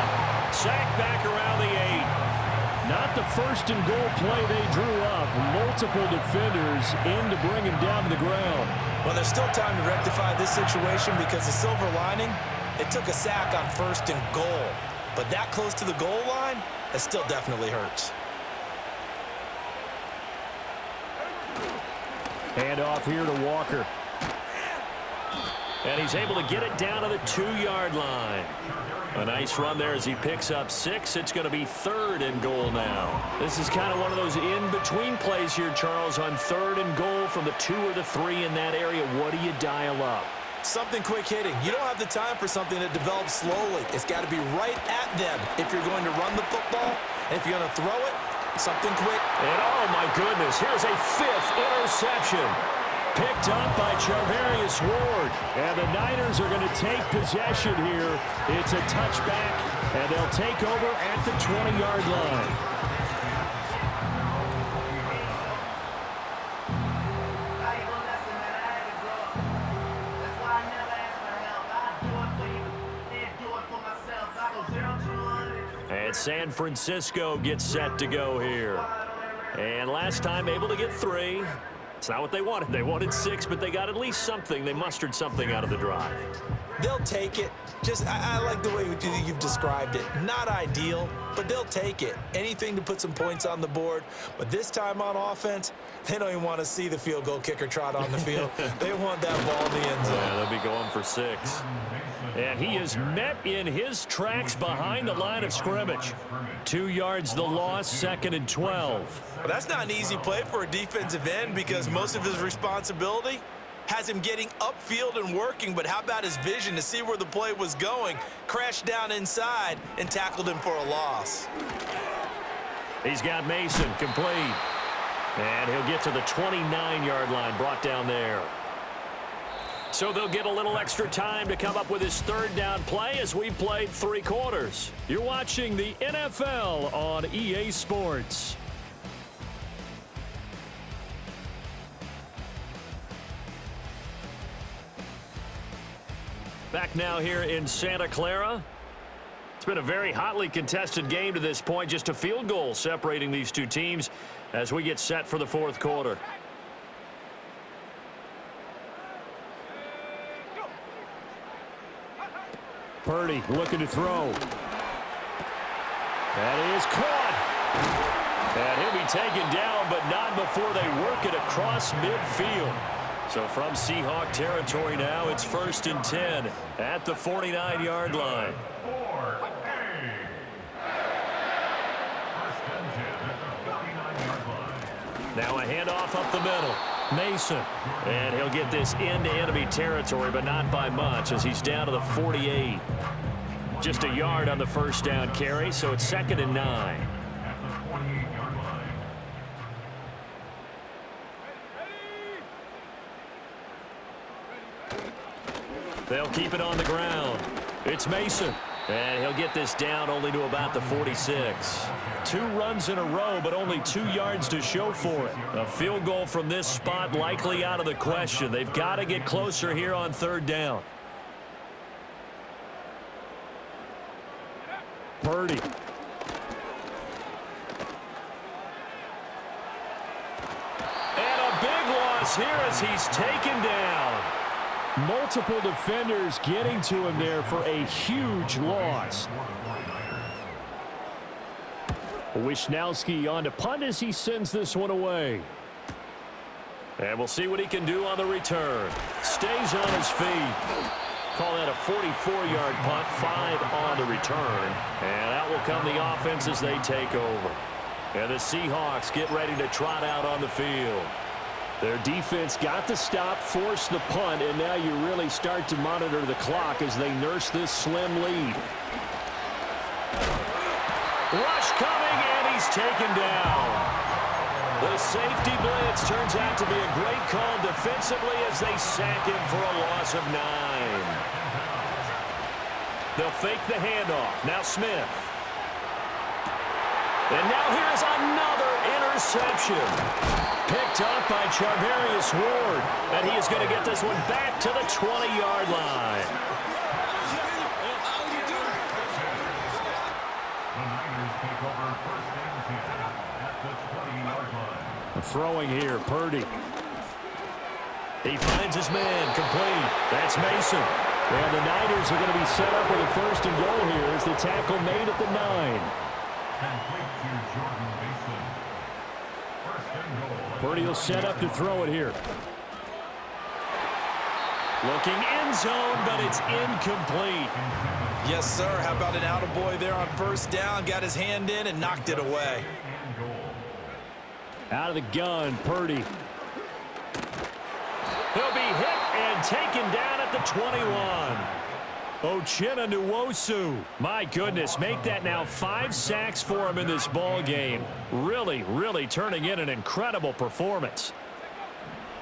Sacked back around the 8. Not the 1st and goal play they drew up. Multiple defenders in to bring him down to the ground. Well, there's still time to rectify this situation because the silver lining, it took a sack on 1st and goal. But that close to the goal line, that still definitely hurts. Hand off here to Walker. And he's able to get it down to the 2-yard line. A nice run there as he picks up 6. It's going to be 3rd and goal now. This is kind of one of those in-between plays here, Charles, on 3rd and goal from the 2 or the 3 in that area. What do you dial up? Something quick hitting. You don't have the time for something that develops slowly. It's got to be right at them if you're going to run the football. And if you're going to throw it, something quick. And oh my goodness, here's a 5th interception. Picked up by Charvarius Ward. And the Niners are going to take possession here. It's a touchback, and they'll take over at the 20-yard line. And San Francisco gets set to go here. And last time able to get 3. It's not what they wanted. They wanted 6, but they got at least something. They mustered something out of the drive. They'll take it. I like the way you've described it. Not ideal, but they'll take it. Anything to put some points on the board. But this time on offense, they don't even want to see the field goal kicker trot on the field. They want that ball in the end zone. Yeah, they'll be going for 6. And he is met in his tracks behind the line of scrimmage. 2 yards the loss, 2nd and 12. Well, that's not an easy play for a defensive end because most of his responsibility has him getting upfield and working, but how about his vision to see where the play was going, crashed down inside, and tackled him for a loss. He's got Mason complete. And he'll get to the 29-yard line, brought down there. So they'll get a little extra time to come up with his 3rd down play as we played 3 quarters. You're watching the NFL on EA Sports. Back now here in Santa Clara. It's been a very hotly contested game to this point. Just a field goal separating these two teams as we get set for the 4th quarter. Purdy looking to throw. That is caught. And he'll be taken down, but not before they work it across midfield. So from Seahawk territory now, it's 1st and 10 at the 49-yard line. Now a handoff up the middle. Mason. And he'll get this into enemy territory, but not by much as he's down to the 48. Just a yard on the 1st down carry, so it's 2nd and 9. They'll keep it on the ground. It's Mason. And he'll get this down only to about the 46. 2 runs in a row, but only 2 yards to show for it. A field goal from this spot likely out of the question. They've got to get closer here on 3rd down. Purdy. And a big loss here as he's taken down. Multiple defenders getting to him there for a huge loss. Wisnowski on to punt as he sends this one away. And we'll see what he can do on the return. Stays on his feet. Call that a 44-yard punt, 5 on the return. And out will come the offense as they take over. And the Seahawks get ready to trot out on the field. Their defense got the stop, forced the punt, and now you really start to monitor the clock as they nurse this slim lead. Rush coming, and he's taken down. The safety blitz turns out to be a great call defensively as they sack him for a loss of 9. They'll fake the handoff. Now Smith. And now here's another interception. Picked up by Charvarius Ward. And he is going to get this one back to the 20-yard line. Throwing here, Purdy. He finds his man, complete. That's Mason. And the Niners are going to be set up with a 1st and goal here as the tackle made at the 9. Purdy will set up to throw it here. Looking end zone, but it's incomplete. Yes, sir. How about an attaboy there on first down? Got his hand in and knocked it away. Out of the gun, Purdy. He'll be hit and taken down at the 21. Uchenna Nwosu. My goodness, make that now 5 sacks for him in this ball game. Really, really turning in an incredible performance.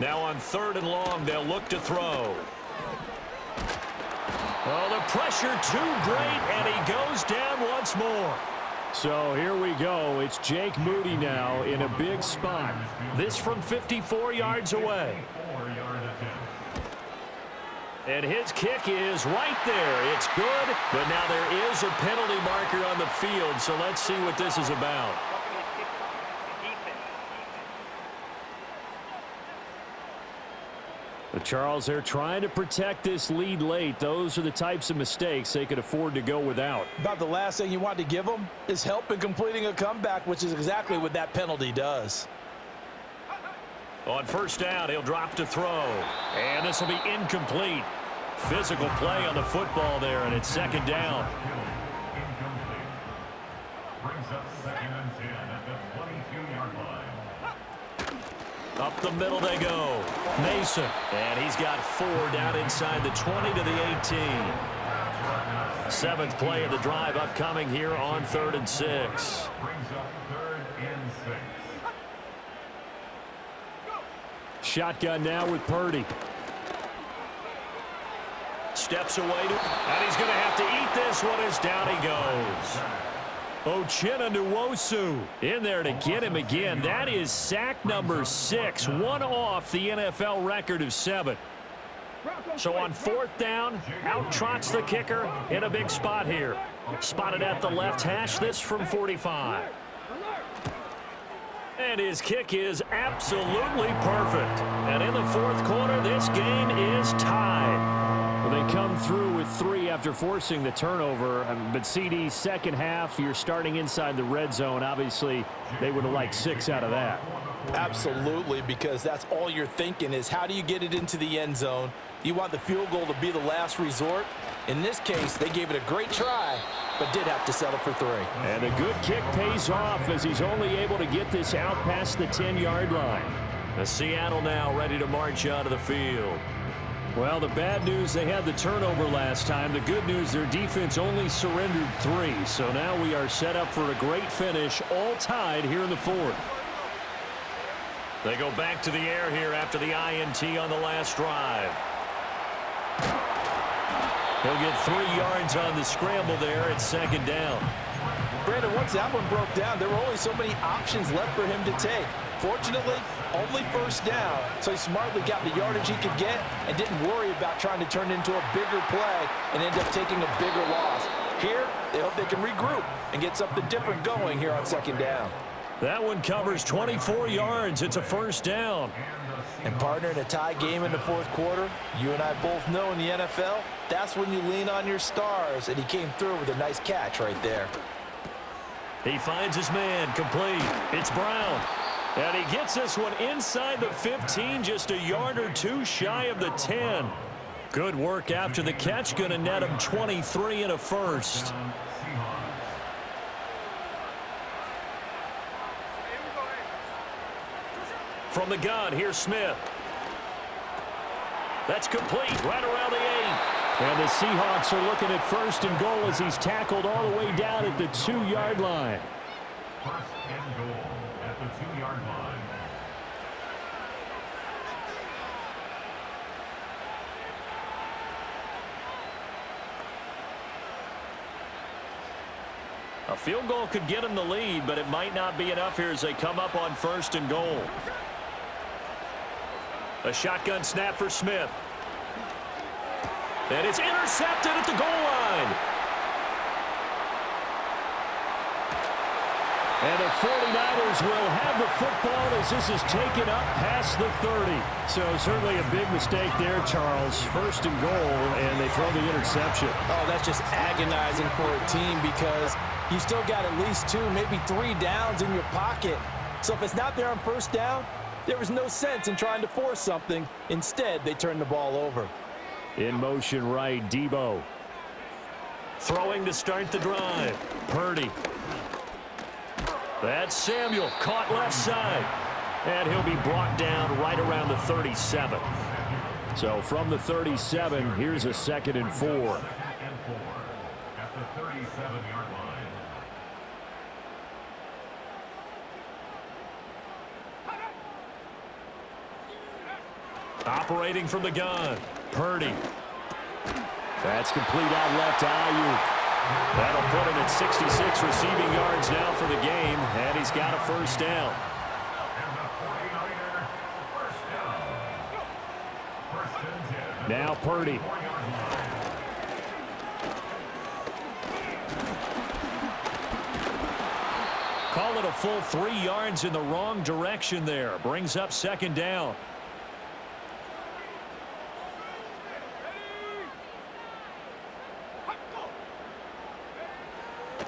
Now on 3rd and long, they'll look to throw. Oh, the pressure too great, and he goes down once more. So here we go. It's Jake Moody now in a big spot. This from 54 yards away. And his kick is right there. It's good, but now there is a penalty marker on the field, so let's see what this is about. But Charles, they're trying to protect this lead late. Those are the types of mistakes they could afford to go without. About the last thing you want to give them is help in completing a comeback, which is exactly what that penalty does. On first down, he'll drop to throw. And this will be incomplete. Physical play on the football there, and it's 2nd down. Brings up 2nd and 10 at the 22-yard line. Up the middle they go. Mason. And he's got 4 down inside the 20 to the 18. 7th play of the drive upcoming here on 3rd and 6. Brings up 3rd and 6. Shotgun now with Purdy. Steps away, and he's going to have to eat this one as down he goes. Uchenna Nwosu in there to get him again. That is sack number 6, one off the NFL record of 7. So on 4th down, out trots the kicker in a big spot here. Spotted at the left hash, this from 45. And his kick is absolutely perfect. And in the 4th quarter, this game is tied. Well, they come through with 3 after forcing the turnover. But CD, second half, you're starting inside the red zone. Obviously, they would have liked 6 out of that. Absolutely, because that's all you're thinking is how do you get it into the end zone? You want the field goal to be the last resort. In this case, they gave it a great try, but did have to settle for 3. And a good kick pays off as he's only able to get this out past the 10-yard line. The Seattle now ready to march out of the field. Well, the bad news, they had the turnover last time. The good news, their defense only surrendered 3. So now we are set up for a great finish, all tied here in the 4th. They go back to the air here after the INT on the last drive. He'll get 3 yards on the scramble there at 2nd down. Brandon, once that one broke down, there were only so many options left for him to take. Fortunately, only 1st down, so he smartly got the yardage he could get and didn't worry about trying to turn it into a bigger play and end up taking a bigger loss. Here, they hope they can regroup and get something different going here on 2nd down. That one covers 24 yards. It's a 1st down. And partner, in a tie game in the 4th quarter, you and I both know in the NFL, that's when you lean on your stars, and he came through with a nice catch right there. He finds his man, complete. It's Brown. And he gets this one inside the 15, just a yard or 2 shy of the 10. Good work after the catch, going to net him 23 and a 1st. From the gun, here's Smith. That's complete, right around the 8. And the Seahawks are looking at 1st and goal as he's tackled all the way down at the 2-yard line. 1st and goal at the 2-yard line. A field goal could get him the lead, but it might not be enough here as they come up on 1st and goal. A shotgun snap for Smith. And it's intercepted at the goal line. And the 49ers will have the football as this is taken up past the 30. So certainly a big mistake there, Charles. 1st and goal, and they throw the interception. Oh, that's just agonizing for a team because you still got at least 2, maybe 3 downs in your pocket. So if it's not there on 1st down, there was no sense in trying to force something. Instead, they turned the ball over. In motion right, Debo. Throwing to start the drive. Purdy. That's Samuel, caught left side. And he'll be brought down right around the 37. So from the 37, here's a 2nd and 4. At the 37-yard line. Operating from the gun. Purdy. That's complete out left to Ayuk. That'll put him at 66 receiving yards now for the game, and he's got a first down. And the 49er first down. First and 10. Now Purdy. Call it a full 3 yards in the wrong direction there. Brings up 2nd down.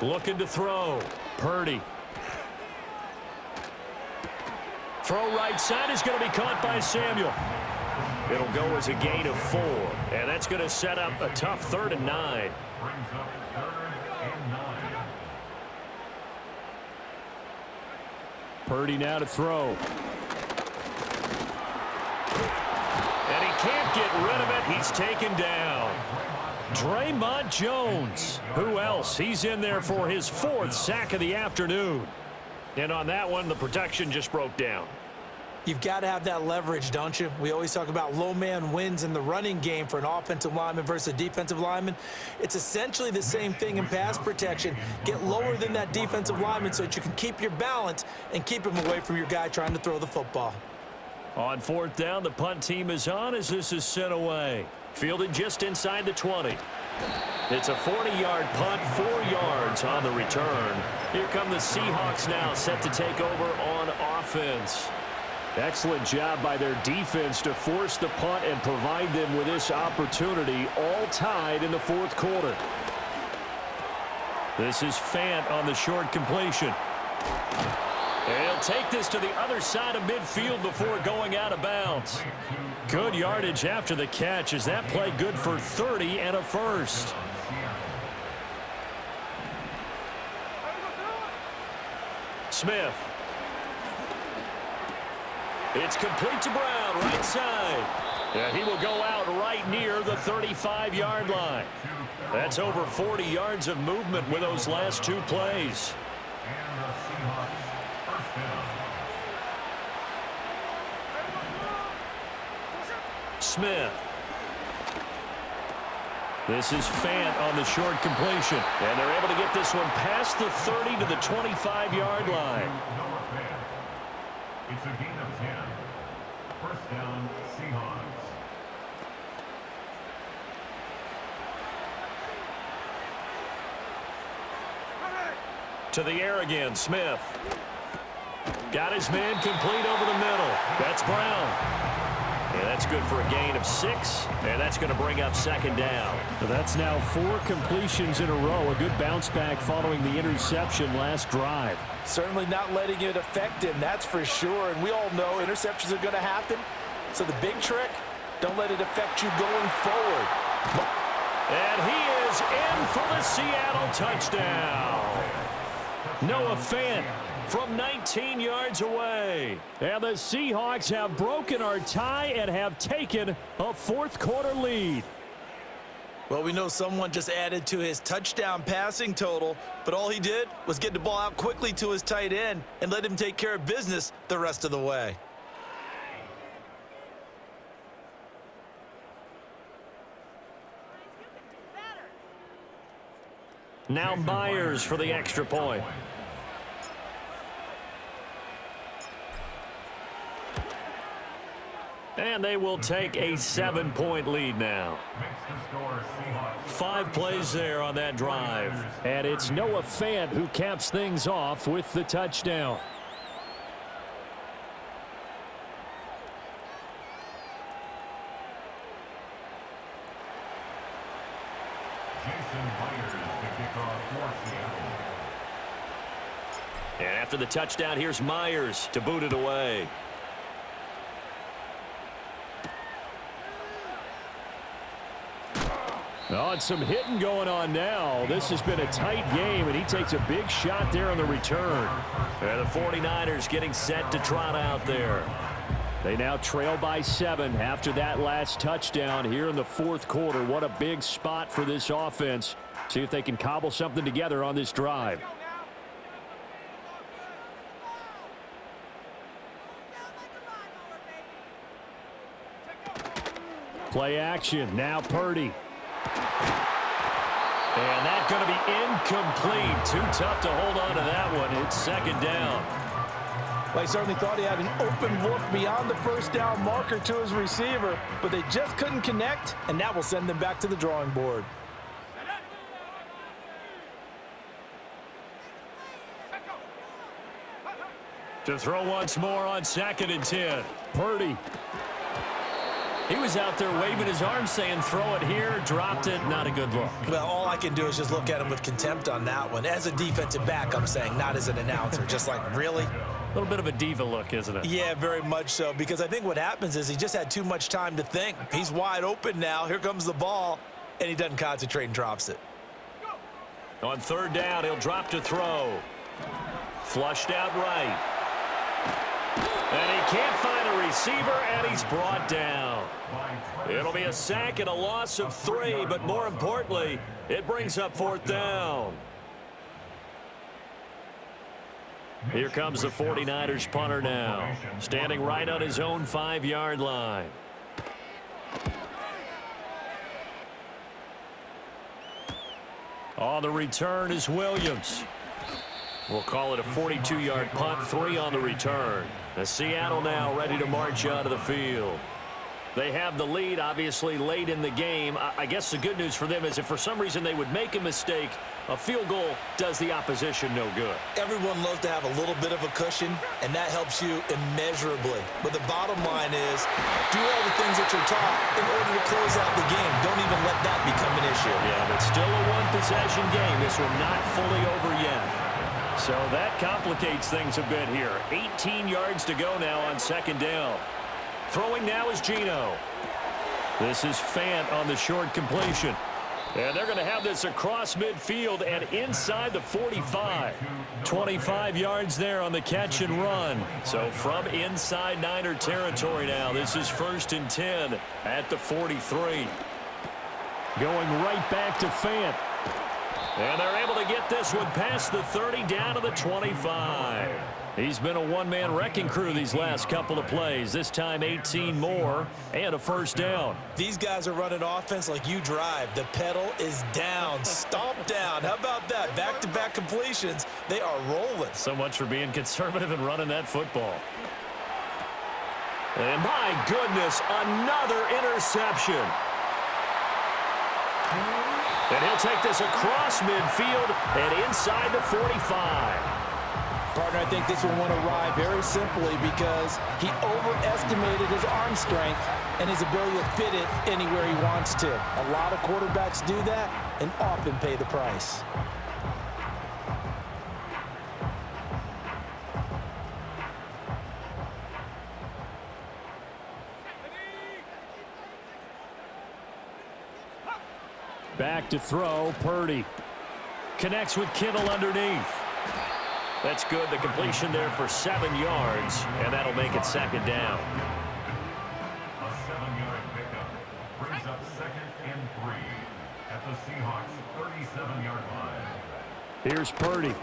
Looking to throw. Purdy. Throw right side is going to be caught by Samuel. It'll go as a gain of 4. And that's going to set up a tough 3rd and 9. Brings up 3rd and 9. Purdy now to throw. And he can't get rid of it. He's taken down. Draymond Jones. Who else? He's in there for his 4th sack of the afternoon. And on that one, the protection just broke down. You've got to have that leverage, don't you? We always talk about low man wins in the running game for an offensive lineman versus a defensive lineman. It's essentially the same thing in pass protection. Get lower than that defensive lineman so that you can keep your balance and keep him away from your guy trying to throw the football. On 4th down, the punt team is on as this is sent away. Fielded just inside the 20. It's a 40-yard punt, 4 yards on the return. Here come the Seahawks now, set to take over on offense. Excellent job by their defense to force the punt and provide them with this opportunity, all tied in the 4th quarter. This is Fant on the short completion. And he'll take this to the other side of midfield before going out of bounds. Good yardage after the catch as that play good for 30 and a first. Smith. It's complete to Brown, right side. And he will go out right near the 35-yard line. That's over 40 yards of movement with those last 2 plays. And the Seahawks first down. Smith. This is Fant on the short completion. And they're able to get this one past the 30 to the 25-yard line. It's a gain of 10. First down, Seahawks. To the air again, Smith. Got his man complete over the middle. That's Brown. And that's good for a gain of 6, and that's going to bring up 2nd down. So that's now 4 completions in a row. A good bounce back following the interception last drive. Certainly not letting it affect him, that's for sure. And we all know interceptions are going to happen. So the big trick, don't let it affect you going forward. And he is in for the Seattle touchdown. Noah Fant from 19 yards away. And the Seahawks have broken our tie and have taken a 4th quarter lead. Well, we know someone just added to his touchdown passing total, but all he did was get the ball out quickly to his tight end and let him take care of business the rest of the way. Now Myers for the extra point. And they will take a 7-point lead now. 5 plays there on that drive. And it's Noah Fant who caps things off with the touchdown. And after the touchdown, here's Myers to boot it away. Oh, and some hitting going on now. This has been a tight game, and he takes a big shot there on the return. And the 49ers getting set to trot out there. They now trail by 7 after that last touchdown here in the fourth quarter. What a big spot for this offense. See if they can cobble something together on this drive. Play action. Now Purdy. And that's going to be incomplete. Too tough to hold on to that one. It's second down. Well, he certainly thought he had an open look beyond the first down marker to his receiver, but they just couldn't connect, and that will send them back to the drawing board. To throw once more on 2nd and 10. Purdy. He was out there waving his arms saying, throw it here, dropped it, not a good look. Well, all I can do is just look at him with contempt on that one. As a defensive back, I'm saying, not as an announcer. Just like, really? A little bit of a diva look, isn't it? Yeah, very much so, because I think what happens is he just had too much time to think. He's wide open now. Here comes the ball, and he doesn't concentrate and drops it. On 3rd down, he'll drop to throw. Flushed out right. And he can't find a receiver, and he's brought down. It'll be a sack and a loss of 3, but more importantly, it brings up 4th down. Here comes the 49ers punter now, standing right on his own 5-yard line. On the return is Williams. We'll call it a 42-yard punt, 3 on the return. As Seattle now ready to march out of the field. They have the lead, obviously, late in the game. I guess the good news for them is if for some reason they would make a mistake, a field goal does the opposition no good. Everyone loves to have a little bit of a cushion, and that helps you immeasurably. But the bottom line is, do all the things that you're taught in order to close out the game. Don't even let that become an issue. Yeah, but still a one-possession game. This one not fully over yet. So that complicates things a bit here. 18 yards to go now on 2nd down. Throwing now is Geno. This is Fant on the short completion. And they're going to have this across midfield and inside the 45. 25 yards there on the catch and run. So from inside Niner territory now, this is 1st and 10 at the 43. Going right back to Fant. And they're able to get this one past the 30 down to the 25. He's been a one-man wrecking crew these last couple of plays. This time 18 more and a 1st down. These guys are running offense like you drive. The pedal is down, stomp down. How about that? Back-to-back completions. They are rolling. So much for being conservative and running that football. And my goodness, another interception. And he'll take this across midfield and inside the 45. Partner, I think this one won't arrive very simply because he overestimated his arm strength and his ability to fit it anywhere he wants to. A lot of quarterbacks do that and often pay the price. Back to throw, Purdy. Connects with Kittle underneath. That's good. The completion there for 7 yards, and that'll make it 2nd down. A 7-yard pickup brings up 2nd and 3 at the Seahawks 37-yard line. Here's Purdy.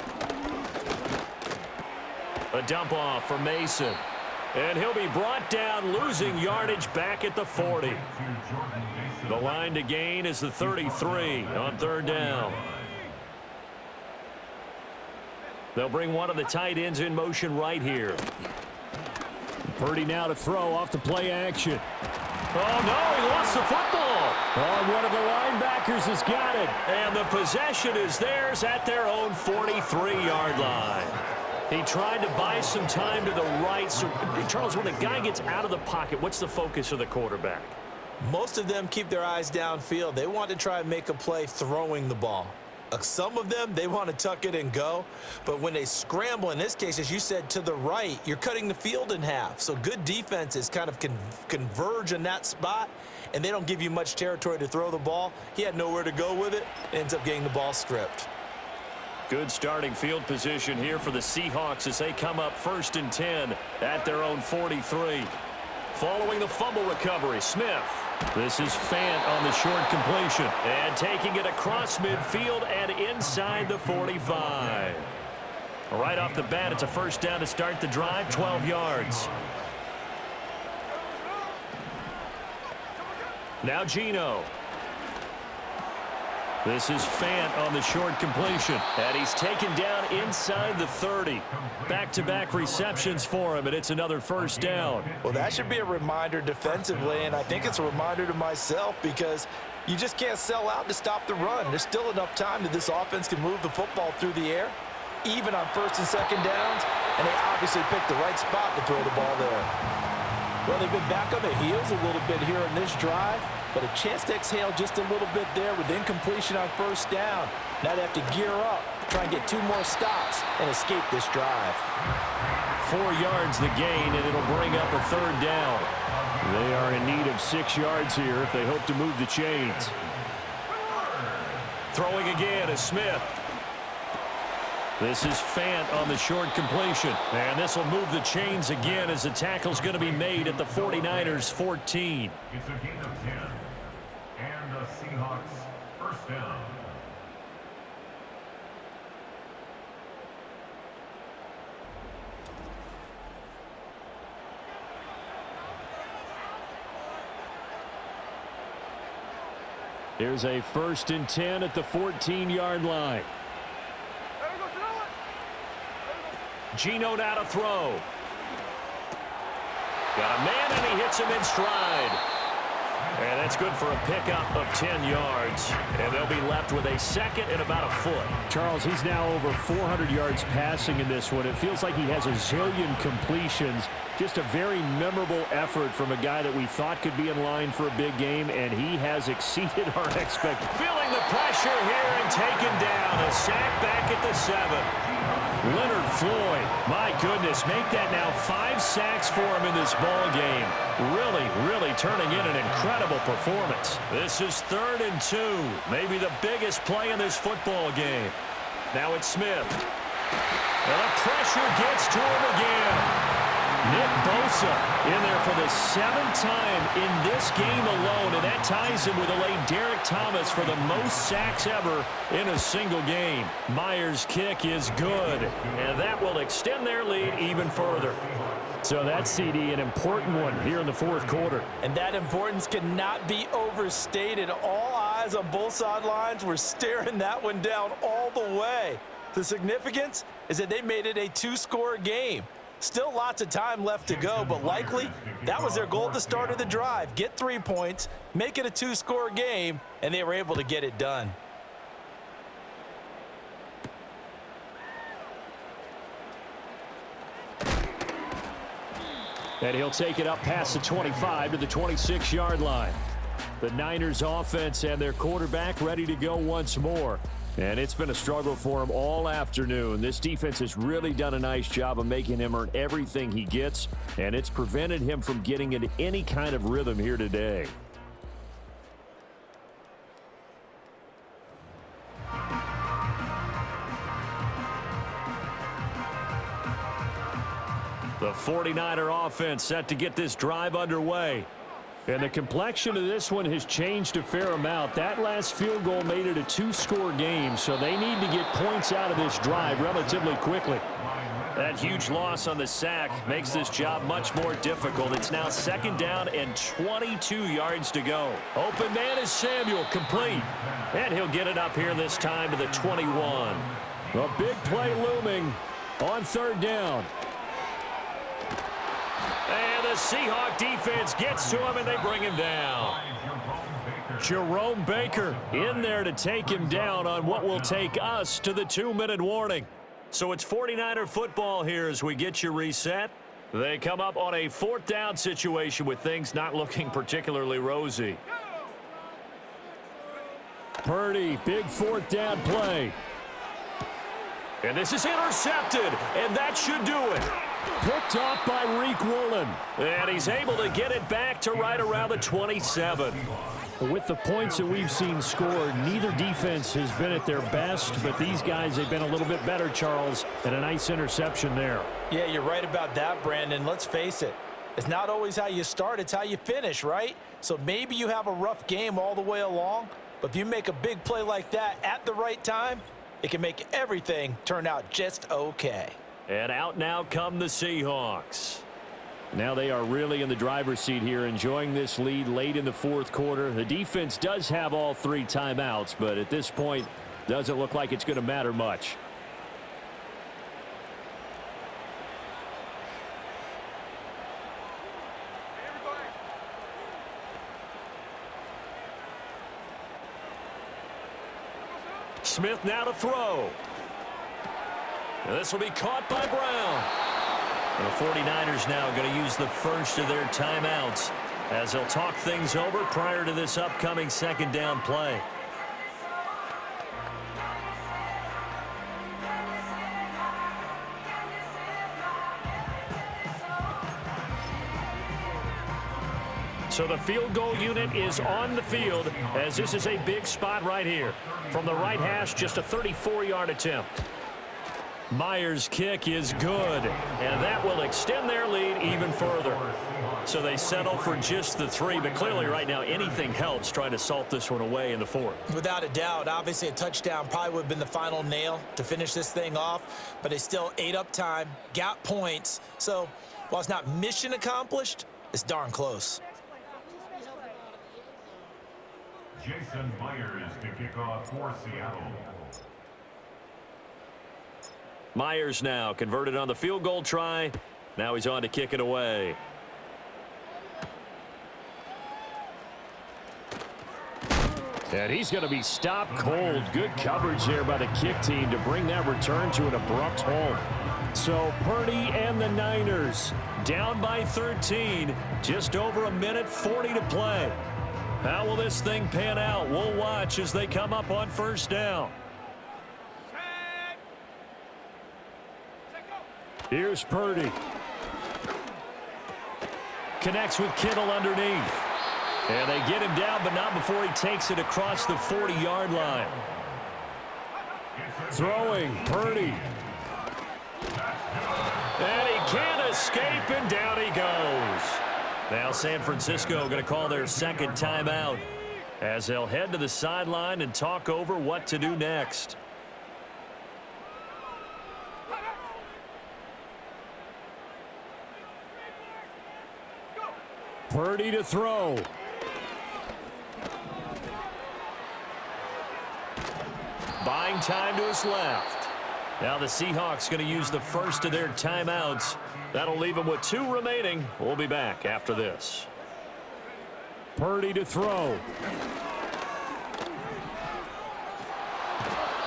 A dump off for Mason. And he'll be brought down, losing yardage back at the 40. The line to gain is the 33 on 3rd down. They'll bring one of the tight ends in motion right here. Purdy now to throw off the play action. Oh, no, he lost the football. Oh, one of the linebackers has got it. And the possession is theirs at their own 43-yard line. He tried to buy some time to the right. So, Charles, when a guy gets out of the pocket, what's the focus of the quarterback? Most of them keep their eyes downfield. They want to try and make a play throwing the ball. Some of them, they want to tuck it and go. But when they scramble, in this case, as you said, to the right, you're cutting the field in half. So good defenses kind of converge in that spot, and they don't give you much territory to throw the ball. He had nowhere to go with it. Ends up getting the ball stripped. Good starting field position here for the Seahawks as they come up 1st and 10 at their own 43. Following the fumble recovery, Smith. This is Fant on the short completion. And taking it across midfield and inside the 45. Right off the bat, it's a first down to start the drive, 12 yards. Now Geno. This is Fant on the short completion. And he's taken down inside the 30. Back-to-back receptions for him, and it's another first down. Well, that should be a reminder defensively, and I think it's a reminder to myself because you just can't sell out to stop the run. There's still enough time that this offense can move the football through the air, even on 1st and 2nd downs, and they obviously picked the right spot to throw the ball there. Well, they've been back on their heels a little bit here on this drive, but a chance to exhale just a little bit there with incompletion on 1st down. Now they have to gear up, try and get 2 more stops and escape this drive. 4 yards the gain, and it'll bring up a 3rd down. They are in need of 6 yards here if they hope to move the chains. Throwing again is Smith. This is Fant on the short completion. And this will move the chains again as the tackle's going to be made at the 49ers 14. It's a gain of 10. And the Seahawks first down. Here's a 1st and 10 at the 14-yard line. Geno now to throw. Got a man, and he hits him in stride. And that's good for a pickup of 10 yards. And they'll be left with a 2nd and about a foot. Charles, he's now over 400 yards passing in this one. It feels like he has a zillion completions. Just a very memorable effort from a guy that we thought could be in line for a big game, and he has exceeded our expectations. Feeling the pressure here and taken down. A sack back at the 7. Leonard Floyd, my goodness, make that now 5 sacks for him in this ball game. Really turning in an incredible performance. This is 3rd and 2, maybe the biggest play in this football game. Now it's Smith. And the pressure gets to him again. Nick Bosa in there for the 7th time in this game alone, and that ties him with a late Derek Thomas for the most sacks ever in a single game. Myers' kick is good, and that will extend their lead even further. So that CD, an important one here in the 4th quarter. And that importance cannot be overstated. All eyes on both sidelines were staring that one down all the way. The significance is that they made it a 2-score game. Still lots of time left to go, but likely that was their goal at the start of the drive. Get 3 points, make it a 2-score game, and they were able to get it done. And he'll take it up past the 25 to the 26-yard line. The Niners offense and their quarterback ready to go once more. And it's been a struggle for him all afternoon. This defense has really done a nice job of making him earn everything he gets, and it's prevented him from getting into any kind of rhythm here today. The 49er offense set to get this drive underway. And the complexion of this one has changed a fair amount. That last field goal made it a 2-score game, so they need to get points out of this drive relatively quickly. That huge loss on the sack makes this job much more difficult. It's now 2nd down and 22 yards to go. Open man is Samuel, complete. And he'll get it up here this time to the 21. A big play looming on 3rd down. And the Seahawk defense gets to him, and they bring him down. Jerome Baker in there to take him down on what will take us to the 2-minute warning. So it's 49er football here as we get you reset. They come up on a 4th down situation with things not looking particularly rosy. Purdy, big fourth down play. And this is intercepted, and that should do it. Picked off by Reek Woolen. And he's able to get it back to right around the 27. With the points that we've seen scored, neither defense has been at their best, but these guys have been a little bit better, Charles, and a nice interception there. Yeah, you're right about that, Brandon. Let's face it. It's not always how you start, it's how you finish, right? So maybe you have a rough game all the way along, but if you make a big play like that at the right time, it can make everything turn out just okay. And out now come the Seahawks. Now they are really in the driver's seat here, enjoying this lead late in the fourth quarter. The defense does have all 3 timeouts, but at this point, doesn't look like it's going to matter much. Smith now to throw. And this will be caught by Brown. And the 49ers now going to use the first of their timeouts as they'll talk things over prior to this upcoming second down play. So the field goal unit is on the field as this is a big spot right here. From the right hash, just a 34-yard attempt. Myers' kick is good, and that will extend their lead even further. So they settle for just the 3, but clearly right now anything helps trying to salt this one away in the 4th. Without a doubt, obviously a touchdown probably would have been the final nail to finish this thing off, but they still ate up time, got points. So while it's not mission accomplished, it's darn close. Jason Myers to kick off for Seattle. Myers now converted on the field goal try. Now he's on to kick it away. And he's going to be stopped cold. Good coverage there by the kick team to bring that return to an abrupt halt. So Purdy and the Niners down by 13. Just over a minute 40 to play. How will this thing pan out? We'll watch as they come up on first down. Here's Purdy. Connects with Kittle underneath. And they get him down, but not before he takes it across the 40-yard line. Throwing, Purdy. And he can't escape, and down he goes. Now San Francisco going to call their second timeout as they'll head to the sideline and talk over what to do next. Purdy to throw. Buying time to his left. Now the Seahawks going to use the first of their timeouts. That'll leave them with 2 remaining. We'll be back after this. Purdy to throw.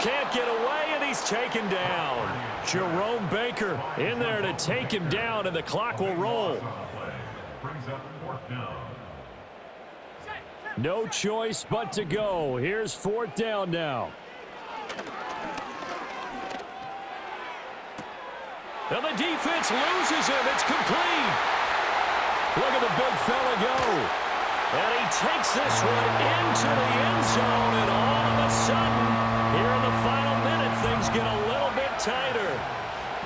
Can't get away, and he's taken down. Jerome Baker in there to take him down, and the clock will roll. Brings up 4th down. No choice but to go. Here's 4th down now. And the defense loses him. It's complete. Look at the big fella go. And he takes this one into the end zone. And all of a sudden, here in the final minute, things get a little bit tighter.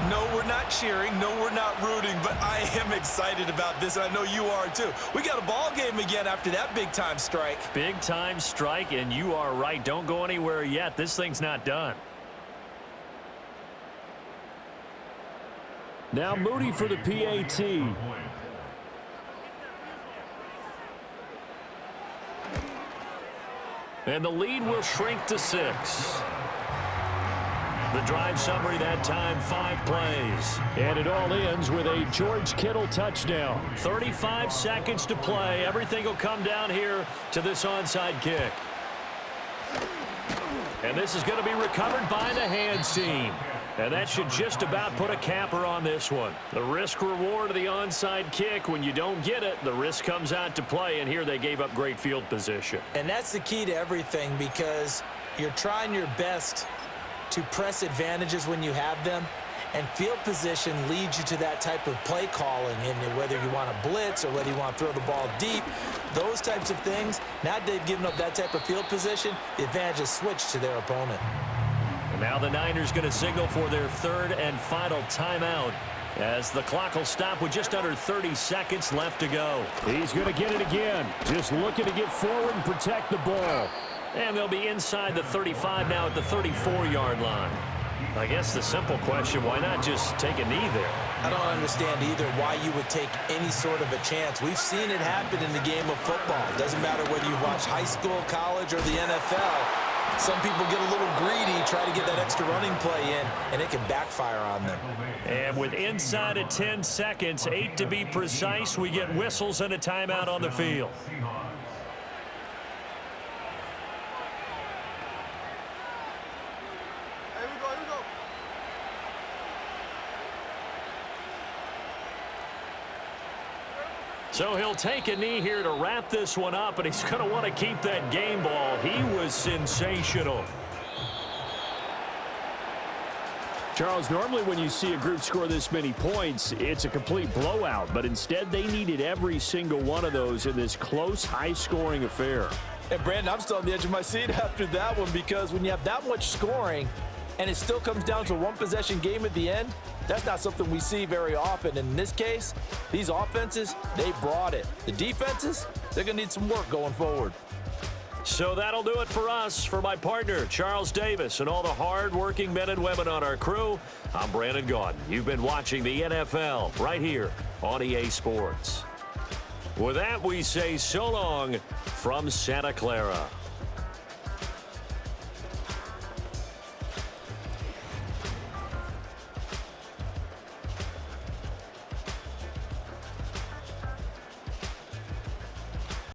No, we're not cheering. No, we're not rooting. But I am excited about this, and I know you are too. We got a ball game again after that big-time strike. Big-time strike, and you are right. Don't go anywhere yet. This thing's not done. Now Moody for the PAT. And the lead will shrink to 6. The drive summary that time, 5 plays. And it all ends with a George Kittle touchdown. 35 seconds to play. Everything will come down here to this onside kick. And this is going to be recovered by the hands team. And that should just about put a capper on this one. The risk-reward of the onside kick. When you don't get it, the risk comes out to play, and here they gave up great field position. And that's the key to everything, because you're trying your best to press advantages when you have them, and field position leads you to that type of play calling, and whether you want to blitz or whether you want to throw the ball deep, those types of things. Now they've given up that type of field position, the advantage is switched to their opponent. And now the Niners going to signal for their third and final timeout, as the clock will stop with just under 30 seconds left to go. He's going to get it again. Just looking to get forward and protect the ball. And they'll be inside the 35 now at the 34-yard line. I guess the simple question, why not just take a knee there? I don't understand either why you would take any sort of a chance. We've seen it happen in the game of football. It doesn't matter whether you watch high school, college, or the NFL. Some people get a little greedy, try to get that extra running play in, and it can backfire on them. And with inside of 10 seconds, 8 to be precise, we get whistles and a timeout on the field. So he'll take a knee here to wrap this one up, and he's going to want to keep that game ball. He was sensational. Charles, normally when you see a group score this many points, it's a complete blowout. But instead, they needed every single one of those in this close, high-scoring affair. And, Brandon, I'm still on the edge of my seat after that one, because when you have that much scoring and it still comes down to a one-possession game at the end, that's not something we see very often. In this case, these offenses, they brought it. The defenses, they're going to need some work going forward. So that'll do it for us. For my partner, Charles Davis, and all the hard-working men and women on our crew, I'm Brandon Gaudin. You've been watching the NFL right here on EA Sports. With that, we say so long from Santa Clara.